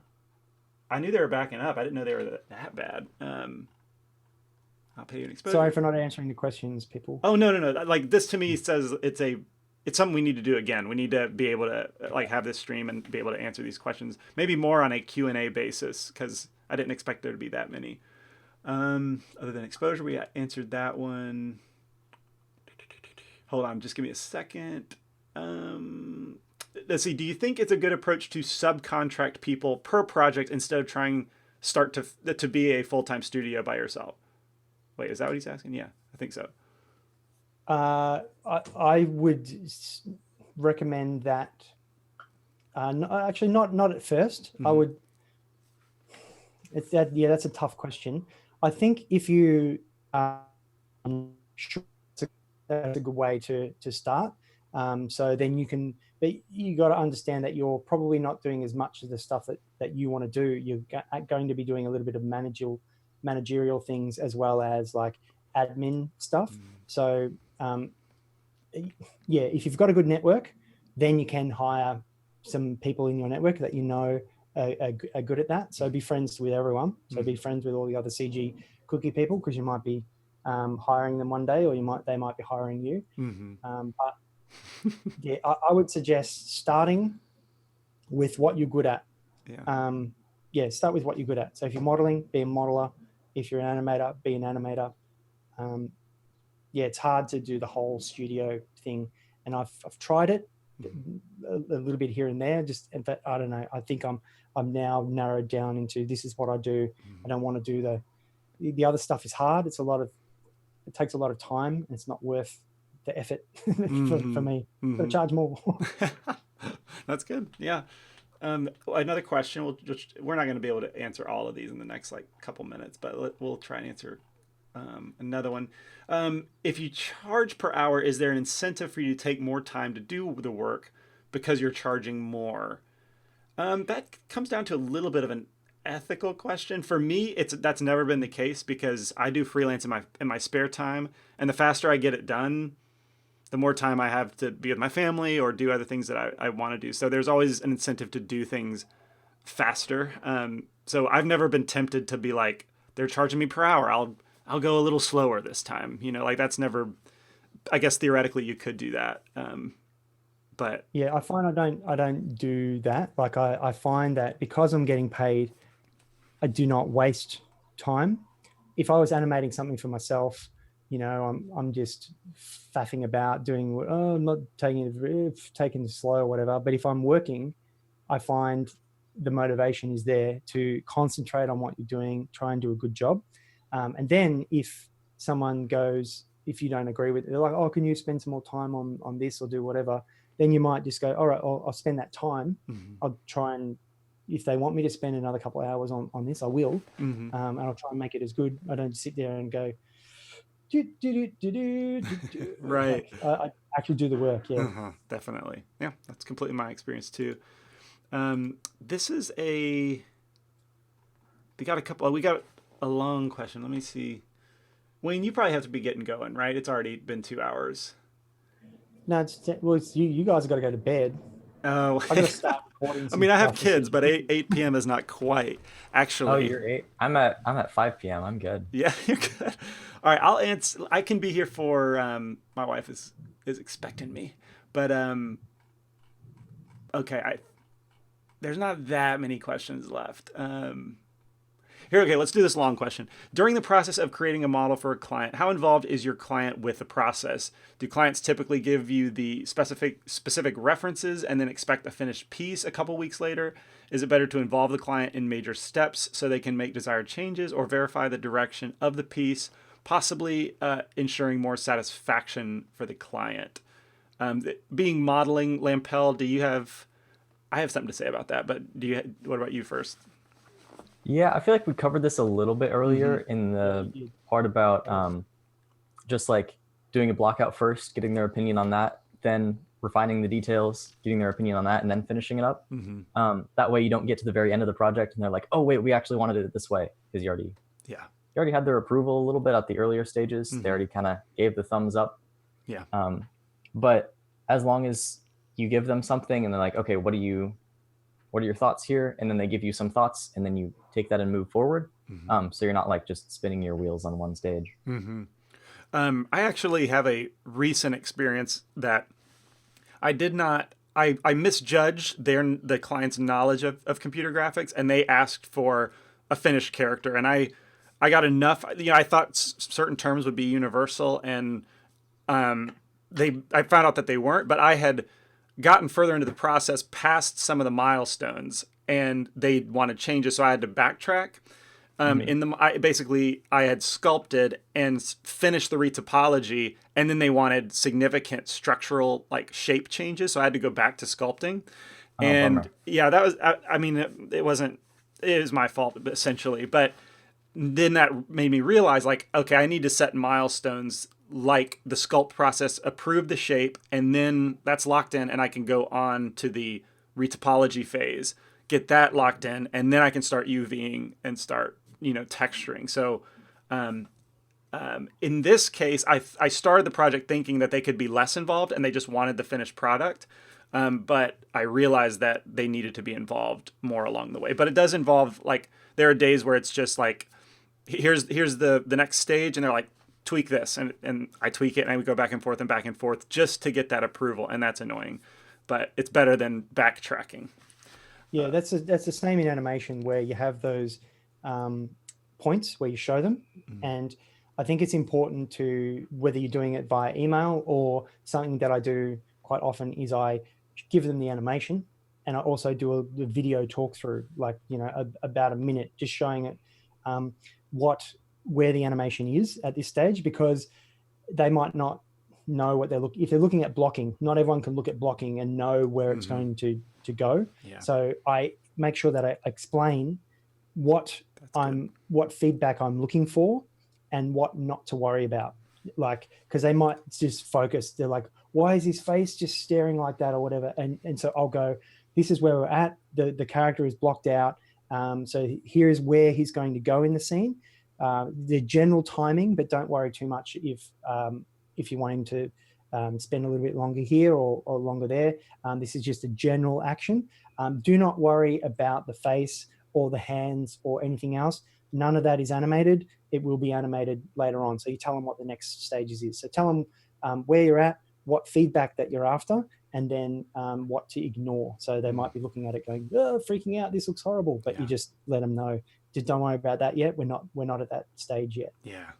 I knew they were backing up. I didn't know they were that bad. I'll pay you an exposure. Sorry for not answering the questions, people. Oh, no. Like this to me says it's something we need to do again. We need to be able to like have this stream and be able to answer these questions. Maybe more on a Q&A basis, because I didn't expect there to be that many. Other than exposure, we answered that one. Hold on, just give me a second. Let's see. Do you think it's a good approach to subcontract people per project instead of trying to be a full-time studio by yourself? Wait, is that what he's asking? Yeah, I think so. I would recommend that. Actually, not at first. I would. That's a tough question. I think if you that's a good way to start. So then you can, but you got to understand that you're probably not doing as much of the stuff that you want to do. You're going to be doing a little bit of managerial things as well as like admin stuff. So if you've got a good network, then you can hire some people in your network that are good at that. So be friends with everyone. So be friends with all the other CG cookie people, because you might be hiring them one day, or they might be hiring you. But yeah, I would suggest starting with what you're good at. Start with what you're good at. So if you're modeling, be a modeler. If you're an animator, be an animator. It's hard to do the whole studio thing, and I've tried it a little bit here and there. In fact, I don't know. I think I'm now narrowed down into this is what I do. I don't want to do the other stuff. Is hard. It takes a lot of time, and it's not worth the effort for me. Got to charge more. That's good. Yeah. Another question. We're not going to be able to answer all of these in the next couple minutes, but we'll try and answer another one. If you charge per hour, is there an incentive for you to take more time to do the work because you're charging more? That comes down to a little bit of an ethical question. For me, that's never been the case, because I do freelance in my spare time, and the faster I get it done, the more time I have to be with my family or do other things that I want to do. So there's always an incentive to do things faster. So I've never been tempted to be like, they're charging me per hour, I'll I'll go a little slower this time. Like that's never, I guess theoretically you could do that. But Yeah, I find I don't do that. Like I find that because I'm getting paid, I do not waste time. If I was animating something for myself, I'm just faffing about doing, I'm not taking it slow or whatever. But if I'm working, I find the motivation is there to concentrate on what you're doing, try and do a good job. And then if someone goes, if you don't agree with it, they're like, oh, can you spend some more time on this or do whatever? Then you might just go, all right, I'll spend that time. I'll try and, if they want me to spend another couple of hours on this, I will. And I'll try and make it as good. I don't sit there and go, right. I actually do the work. Yeah. Definitely. Yeah, that's completely my experience too. This is we got a long question. Let me see. Wayne, you probably have to be getting going, right? It's already been 2 hours. No, it's you guys have got to go to bed. Oh, I got to start recording. I mean, I have kids, but 8 p.m. is not quite. Actually, oh, you're 8. I'm at 5 p.m. I'm good. Yeah, you're good. All right, I'll answer. I can be here for. My wife is expecting me, but okay. There's not that many questions left. Here, okay, let's do this long question. During the process of creating a model for a client, how involved is your client with the process? Do clients typically give you the specific references and then expect a finished piece a couple weeks later? Is it better to involve the client in major steps so they can make desired changes or verify the direction of the piece, possibly ensuring more satisfaction for the client? Being modeling, Lampel, do you have... I have something to say about that, but what about you first? Yeah, I feel like we covered this a little bit earlier in the part about just like doing a block out first, getting their opinion on that, then refining the details, getting their opinion on that, and then finishing it up. That way you don't get to the very end of the project and they're like, oh, wait, we actually wanted it this way, because you already had their approval a little bit at the earlier stages. They already kind of gave the thumbs up. Yeah. But as long as you give them something and they're like, okay, what are your thoughts here? And then they give you some thoughts and then you take that and move forward. So you're not like just spinning your wheels on one stage. I actually have a recent experience that I misjudged the client's knowledge of computer graphics, and they asked for a finished character. And I got enough, I thought certain terms would be universal, and I found out that they weren't, but I had gotten further into the process past some of the milestones and they wanted changes. So I had to backtrack. I had sculpted and finished the retopology, and then they wanted significant structural like shape changes. So I had to go back to sculpting. Bummer. Yeah, that was, it was my fault essentially, but then that made me realize like, okay, I need to set milestones like the sculpt process, approve the shape, and then that's locked in and I can go on to the retopology phase, get that locked in, and then I can start UVing and start, texturing. So in this case, I started the project thinking that they could be less involved and they just wanted the finished product. But I realized that they needed to be involved more along the way. But it does involve, like, there are days where it's just like, here's the next stage, and they're like, tweak this, and I tweak it, and I would go back and forth just to get that approval, and that's annoying. But it's better than backtracking. Yeah, that's the same in animation, where you have those points where you show them, and I think it's important to, whether you're doing it via email or something that I do quite often, is I give them the animation, and I also do a video talk through, like about a minute, just showing it where the animation is at this stage, because they might not know what if they're looking at blocking. Not everyone can look at blocking and know where it's going to go. Yeah. So I make sure that I explain what feedback I'm looking for and what not to worry about. Like, because they might just focus. They're like, why is his face just staring like that or whatever? And so I'll go, this is where we're at. The character is blocked out. So here is where he's going to go in the scene. The general timing, but don't worry too much if you want him to spend a little bit longer here or longer there. This is just a general action. Do not worry about the face or the hands or anything else. none of that is animated, it will be animated later on. So you tell them what the next stages is. So tell them where you're at, what feedback that you're after, and then what to ignore. So they might be looking at it going, oh, freaking out, this looks horrible. But you just let them know, just don't worry about that yet. We're not at that stage yet. Yeah,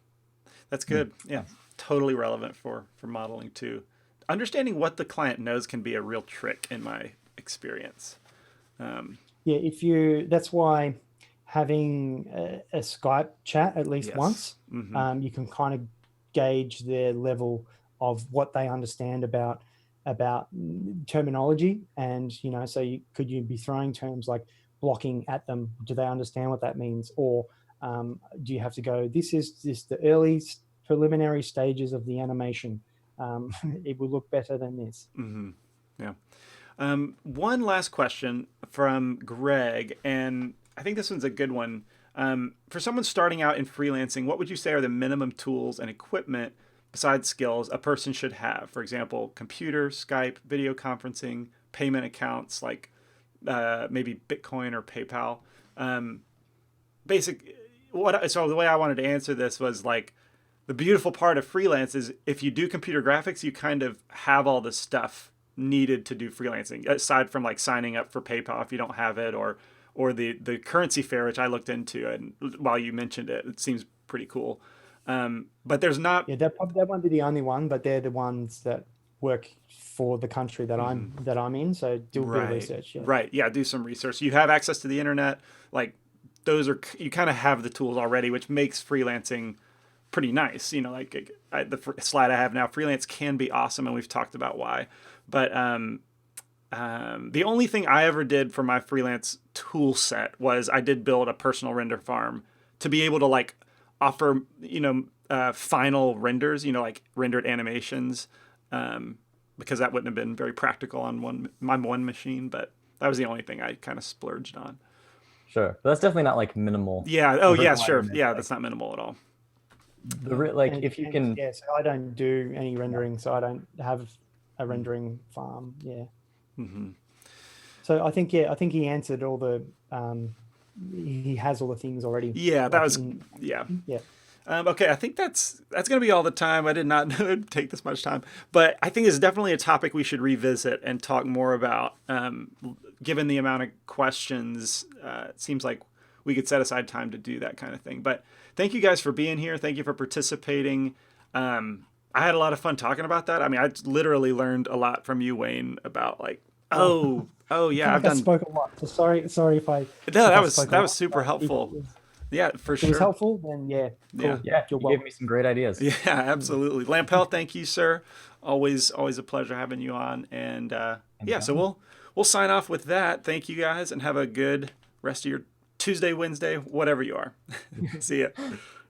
that's good. Yeah, totally relevant for modeling too. Understanding what the client knows can be a real trick in my experience. That's why having a Skype chat at least once, you can kind of gauge their level of what they understand about terminology. And, so could you be throwing terms like blocking at them? Do they understand what that means? Or do you have to go, this is the early preliminary stages of the animation. It will look better than this. Yeah. One last question from Greg, and I think this one's a good one. For someone starting out in freelancing, what would you say are the minimum tools and equipment besides skills a person should have? For example, computer, Skype, video conferencing, payment accounts like maybe Bitcoin or PayPal. So the way I wanted to answer this was like, the beautiful part of freelance is if you do computer graphics, you kind of have all the stuff needed to do freelancing, aside from like signing up for PayPal if you don't have it, or the currency fair, which I looked into, and while you mentioned it, it seems pretty cool. But there's not. Yeah, that won't be the only one, but they're the ones that work for the country that I'm in. So do a bit of research. Yeah. Right. Yeah. Do some research. You have access to the internet. Like you kind of have the tools already, which makes freelancing pretty nice. Like the slide I have now, freelance can be awesome, and we've talked about why. But the only thing I ever did for my freelance tool set was I did build a personal render farm to be able to like offer final renders, like rendered animations, because that wouldn't have been very practical on my one machine. But that was the only thing I kind of splurged on. Sure, but that's definitely not like minimal. Yeah. Oh yeah, sure. Yeah, that's not minimal at all. If you can. Yeah, so I don't do any rendering, so I don't have a rendering farm. Yeah. So I think he answered all the. He has all the things already. Yeah, that was. Yeah. Okay, I think that's going to be all the time. I did not know it would take this much time, but I think it's definitely a topic we should revisit and talk more about. Given the amount of questions, it seems like we could set aside time to do that kind of thing. But thank you guys for being here. Thank you for participating. I had a lot of fun talking about that. I mean, I literally learned a lot from you, Wayne, about like, oh yeah, I spoke a lot. So sorry if I. No, that was super helpful. Yeah, for sure. It was helpful, then yeah. Cool. Yeah, you gave me some great ideas. Yeah, absolutely. Lampel, thank you, sir. Always a pleasure having you on. And so we'll sign off with that. Thank you guys, and have a good rest of your Tuesday, Wednesday, whatever you are. See ya.